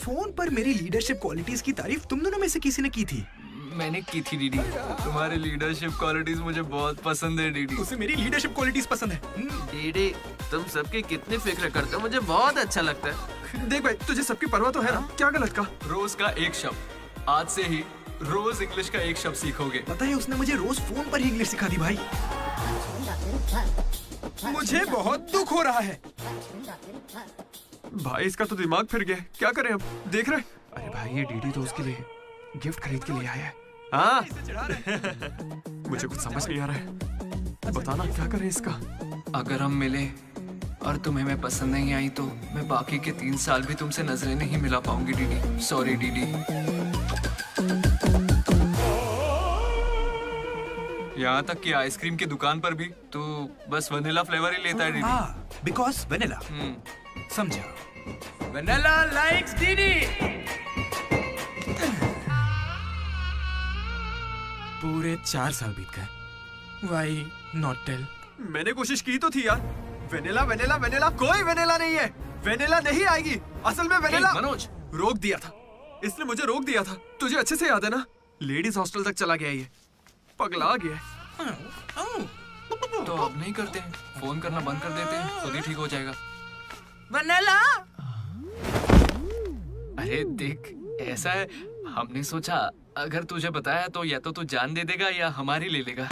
फोन पर मेरी लीडरशिप क्वालिटीज की तारीफ तुम दोनों में से किसी ने की थी? मैंने की थी डीडी। तुम्हारी लीडरशिप क्वालिटीज मुझे बहुत पसंद है डीडी। उसे मेरी लीडरशिप क्वालिटीज पसंद है। डीडी तुम सबकी कितनी फिक्र करते हो, मुझे बहुत अच्छा लगता है। देख भाई, तुझे सबकी परवाह तो है ना? क्या गलत का? रोज का एक शब्द। आज से ही रोज इंग्लिश का एक शब्द सीखोगे। पता है उसने मुझे रोज फोन पर ही इंग्लिश सिखा दी भाई। मुझे बहुत दुख हो रहा है भाई। इसका तो दिमाग फिर गया। क्या करें अब? देख रहे? अरे भाई ये डीडी तो उसके लिए गिफ्ट खरीद के लिए आया है। हाँ मुझे कुछ समझ नहीं आ रहा है। बताना क्या करें इसका। अगर हम मिले और तुम्हें मैं पसंद नहीं आई तो मैं बाकी के 3 साल भी तुमसे नजरें नहीं मिला पाऊंगी डीडी। Sorry DD. यहाँ तक कि आइसक्रीम की दुकान पर भी तू बस वनीला फ्लेवर ही लेता है डीडी। Because vanilla. समझा? Vanilla likes DD. पूरे 4 साल बीत गए। Why not tell? मैंने कोशिश की तो थी यार। वेनिला वेनिला वेनिला, कोई वेनिला नहीं है। वेनिला नहीं आएगी। असल में वेनिला मनोज रोक दिया था। इसने मुझे रोक दिया था। तुझे अच्छे से याद है ना? लेडीज हॉस्टल तक चला गया ये। पगला गया। तो अब नहीं करते हैं, फोन करना बंद कर देते हैं, खुद ही ठीक हो जाएगा। वेनिला। अरे देख, ऐसा है, हमने सोचा अगर तुझे बताया तो या तो तू जान दे देगा या हमारी ले लेगा।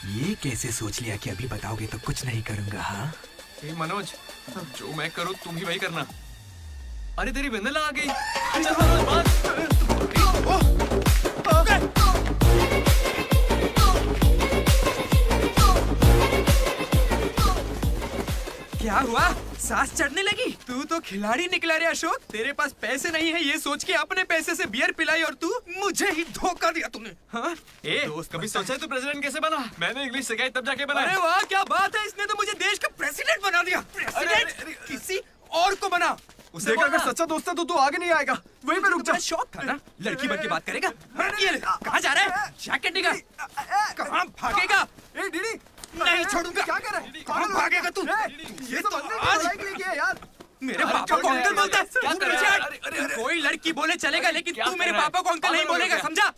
ये कैसे सोच लिया कि अभी बताओगे तो कुछ नहीं करूंगा? हाँ मनोज, जो मैं करूँ तुम ही वही करना। अरे तेरी वेनिला आ गई। चल मनोज बात। क्या हुआ? सांस चढ़ने लगी? तू तो खिलाड़ी निकला रे अशोक। तेरे पास पैसे नहीं है ये सोच के अपने पैसे से बियर पिलाई और तू मुझे ही धोखा दिया तूने। हाँ? कभी सोचा है तू प्रेसिडेंट कैसे बना? मैंने इंग्लिश सिखाई तब जाके बना। अरे वाह क्या बात है, इसने तो मुझे देश का प्रेसिडेंट बना दिया। प्रेसिडेंट किसी और को बना। उसे अगर सच्चा दोस्त है तो तू आगे नहीं आएगा। वहीं पे रुक जा। शौक था ना लड़की बन के बात करेगा। ये कहाँ जा रहा है? जैकेट निकाल। कहाँ भागेगा? डीडी नहीं छोड़ूंगा। क्या कर रहा है? कहाँ भागेगा तू? ये तो आज किया यार। मेरे पापा को अंकल बोलता है। कोई लड़की बोले चलेगा लेकिन तू मेरे पापा को अंकल नहीं बोलेगा, समझा?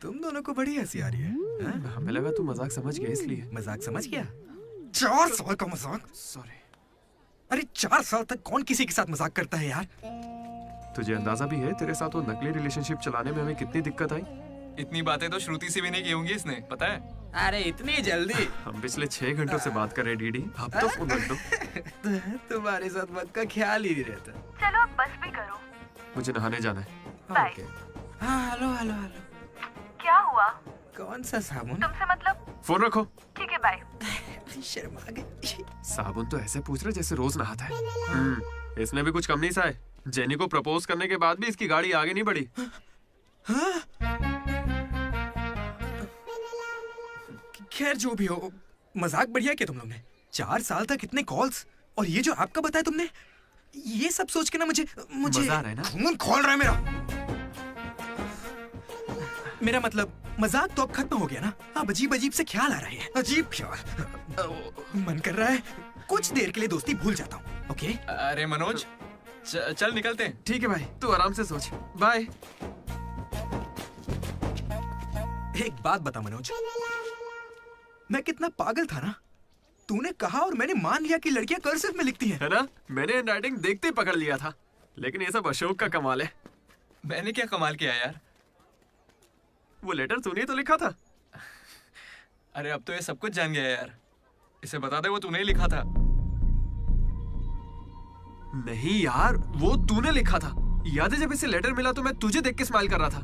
तुम दोनों को बड़ी हंसी आ रही है। हमें लगा तू मजाक समझ गया इसलिए। मजाक समझ गया? 4 साल का मजाक? सॉरी। अरे 4 साल तक कौन किसी के साथ मजाक करता है यार? तुझे अंदाजा भी है तेरे साथ वो नकली रिलेशनशिप चलाने में हमें कितनी दिक्कत आई? इतनी बातें तो श्रुति से भी नहीं की होंगी इसने, पता है? अरे इतनी जल्दी? हम पिछले 6 घंटों से बात कर रहे डीडी, अब तो फोन रख दो। तुम्हारे साथ वक्त का ख्याल ही नहीं रहता। चलो अब बस भी करो। मुझे नहाने जाना है। बाय। हाँ हेलो हेलो हेलो। क्या हुआ? कौन सा साबुन? तुमसे मतलब? फोन रखो। ठीक है बाय। शर्मा गई। साबुन तो ऐसे पूछ रहे जैसे रोज नहाता है। इसने भी कुछ कम नहीं सहा है। जेनी को प्रपोज करने के बाद भी इसकी गाड़ी आगे नहीं बढ़ी। खैर जो भी हो, मजाक बढ़िया किया तुम लोग ने। 4 साल तक इतने कॉल्स, और ये जो आपका बताया तुमने, ये सब सोच के ना मुझे मजा आ रहा है ना? खून खोल रहा है मेरा मतलब मजाक तो अब खत्म हो गया ना। अब अजीब अजीब से ख्याल आ रहे हैं। अजीब ख्याल। मन कर रहा है कुछ देर के लिए दोस्ती भूल जाता हूँ। ओके? अरे मनोज, चल निकलते हैं। ठीक है भाई, तू आराम से सोच। बाय। एक बात बता मनोज, मैं कितना पागल था ना। तूने कहा और मैंने मान लिया कि लड़कियां कर्सिव में लिखती हैं। है ना? मैंने हैंडराइटिंग देखते ही पकड़ लिया था। लेकिन ये सब अशोक का कमाल है। मैंने क्या कमाल किया यार? वो लेटर तूने तो लिखा था। अरे अब तो ये सब कुछ जान गया यार। इसे बता दे वो तूने ही लिखा था। नहीं यार, वो तूने लिखा था। याद है जब इसे लेटर मिला तो मैं तुझे देख के स्माइल कर रहा था।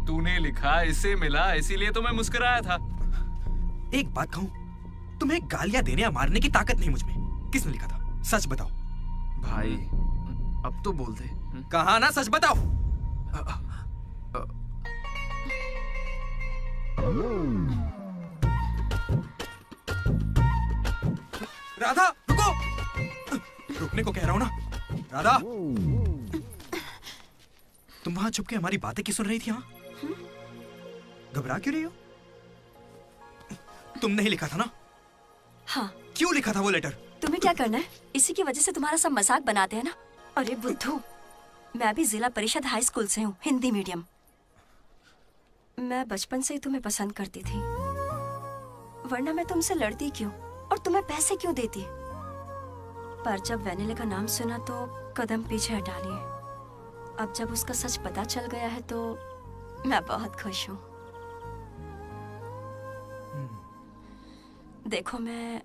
तूने लिखा, इसे मिला, इसीलिए तो मैं मुस्कुराया था। एक बात कहूं, तुम्हें गालियां देने या मारने की ताकत नहीं मुझ में। किसने लिखा था? सच बताओ। भाई अब तो बोल दे। कहा ना, सच बताओ। राधा रुको। रुकने को कह रहा हूं ना। राधा, तुम वहां छुप के हमारी बातें क्यों सुन रही थी? हाँ, घबरा क्यों रही हो? तुमने ही लिखा था ना? हाँ। क्यों लिखा था वो लेटर? तुम्हें क्या करना है? इसी की वजह से तुम्हारा सब मजाक बनाते हैं ना। अरे बुद्धू, मैं भी जिला परिषद हाई स्कूल से हूँ, हिंदी मीडियम। मैं बचपन से ही तुम्हें पसंद करती थी, वरना मैं तुमसे लड़ती क्यों और तुम्हें पैसे क्यों देती? पर जब वैनिला का नाम सुना तो कदम पीछे हटा लिए। अब जब उसका सच पता चल गया है तो मैं बहुत खुश हूँ। देखो, मैं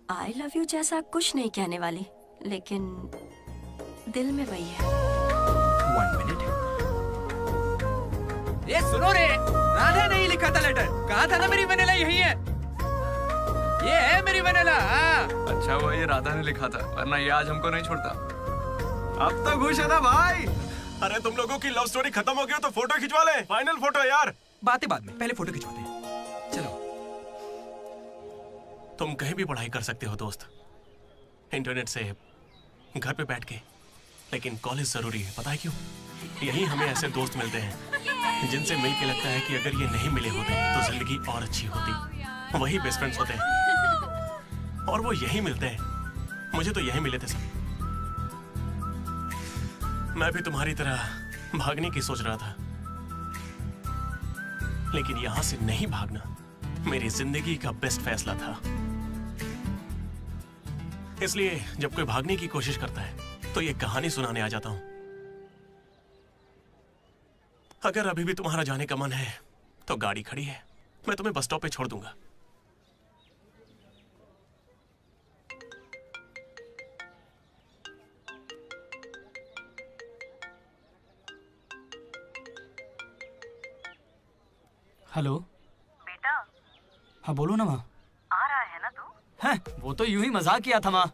आई लव यू जैसा कुछ नहीं कहने वाली, लेकिन दिल में वही है। 1 मिनट। ये सुनो रे, राधा ने ही लिखा था लेटर। कहा था ना मेरी वैनिला यही है। ये है मेरी वैनिला। अच्छा वो ये राधा ने लिखा था, वरना ये आज हमको नहीं छोड़ता। अब तो खुश है ना भाई? अरे तुम लोगों की लव स्टोरी खत्म हो गई तो फोटो खिंचवा ले। फाइनल फोटो यार। बातें बाद में, पहले फोटो खिंचवाते हैं। चलो। तुम कहीं भी पढ़ाई कर सकते हो दोस्त, इंटरनेट से, घर पे बैठ के, लेकिन कॉलेज जरूरी है। पता है क्यों? यही हमें ऐसे दोस्त मिलते हैं जिनसे मिलके लगता है कि अगर ये नहीं मिले होते तो जिंदगी और अच्छी होती। वही बेस्ट फ्रेंड्स होते हैं और वो यही मिलते हैं। मुझे तो यही मिले थे सब। मैं भी तुम्हारी तरह भागने की सोच रहा था, लेकिन यहां से नहीं भागना मेरी जिंदगी का बेस्ट फैसला था। इसलिए जब कोई भागने की कोशिश करता है तो ये कहानी सुनाने आ जाता हूं। अगर अभी भी तुम्हारा जाने का मन है तो गाड़ी खड़ी है, मैं तुम्हें बस स्टॉप पे छोड़ दूंगा। हेलो बेटा। हाँ बोलो ना माँ। आ रहा है ना तू? हैं, वो तो यूं ही मजाक किया था माँ।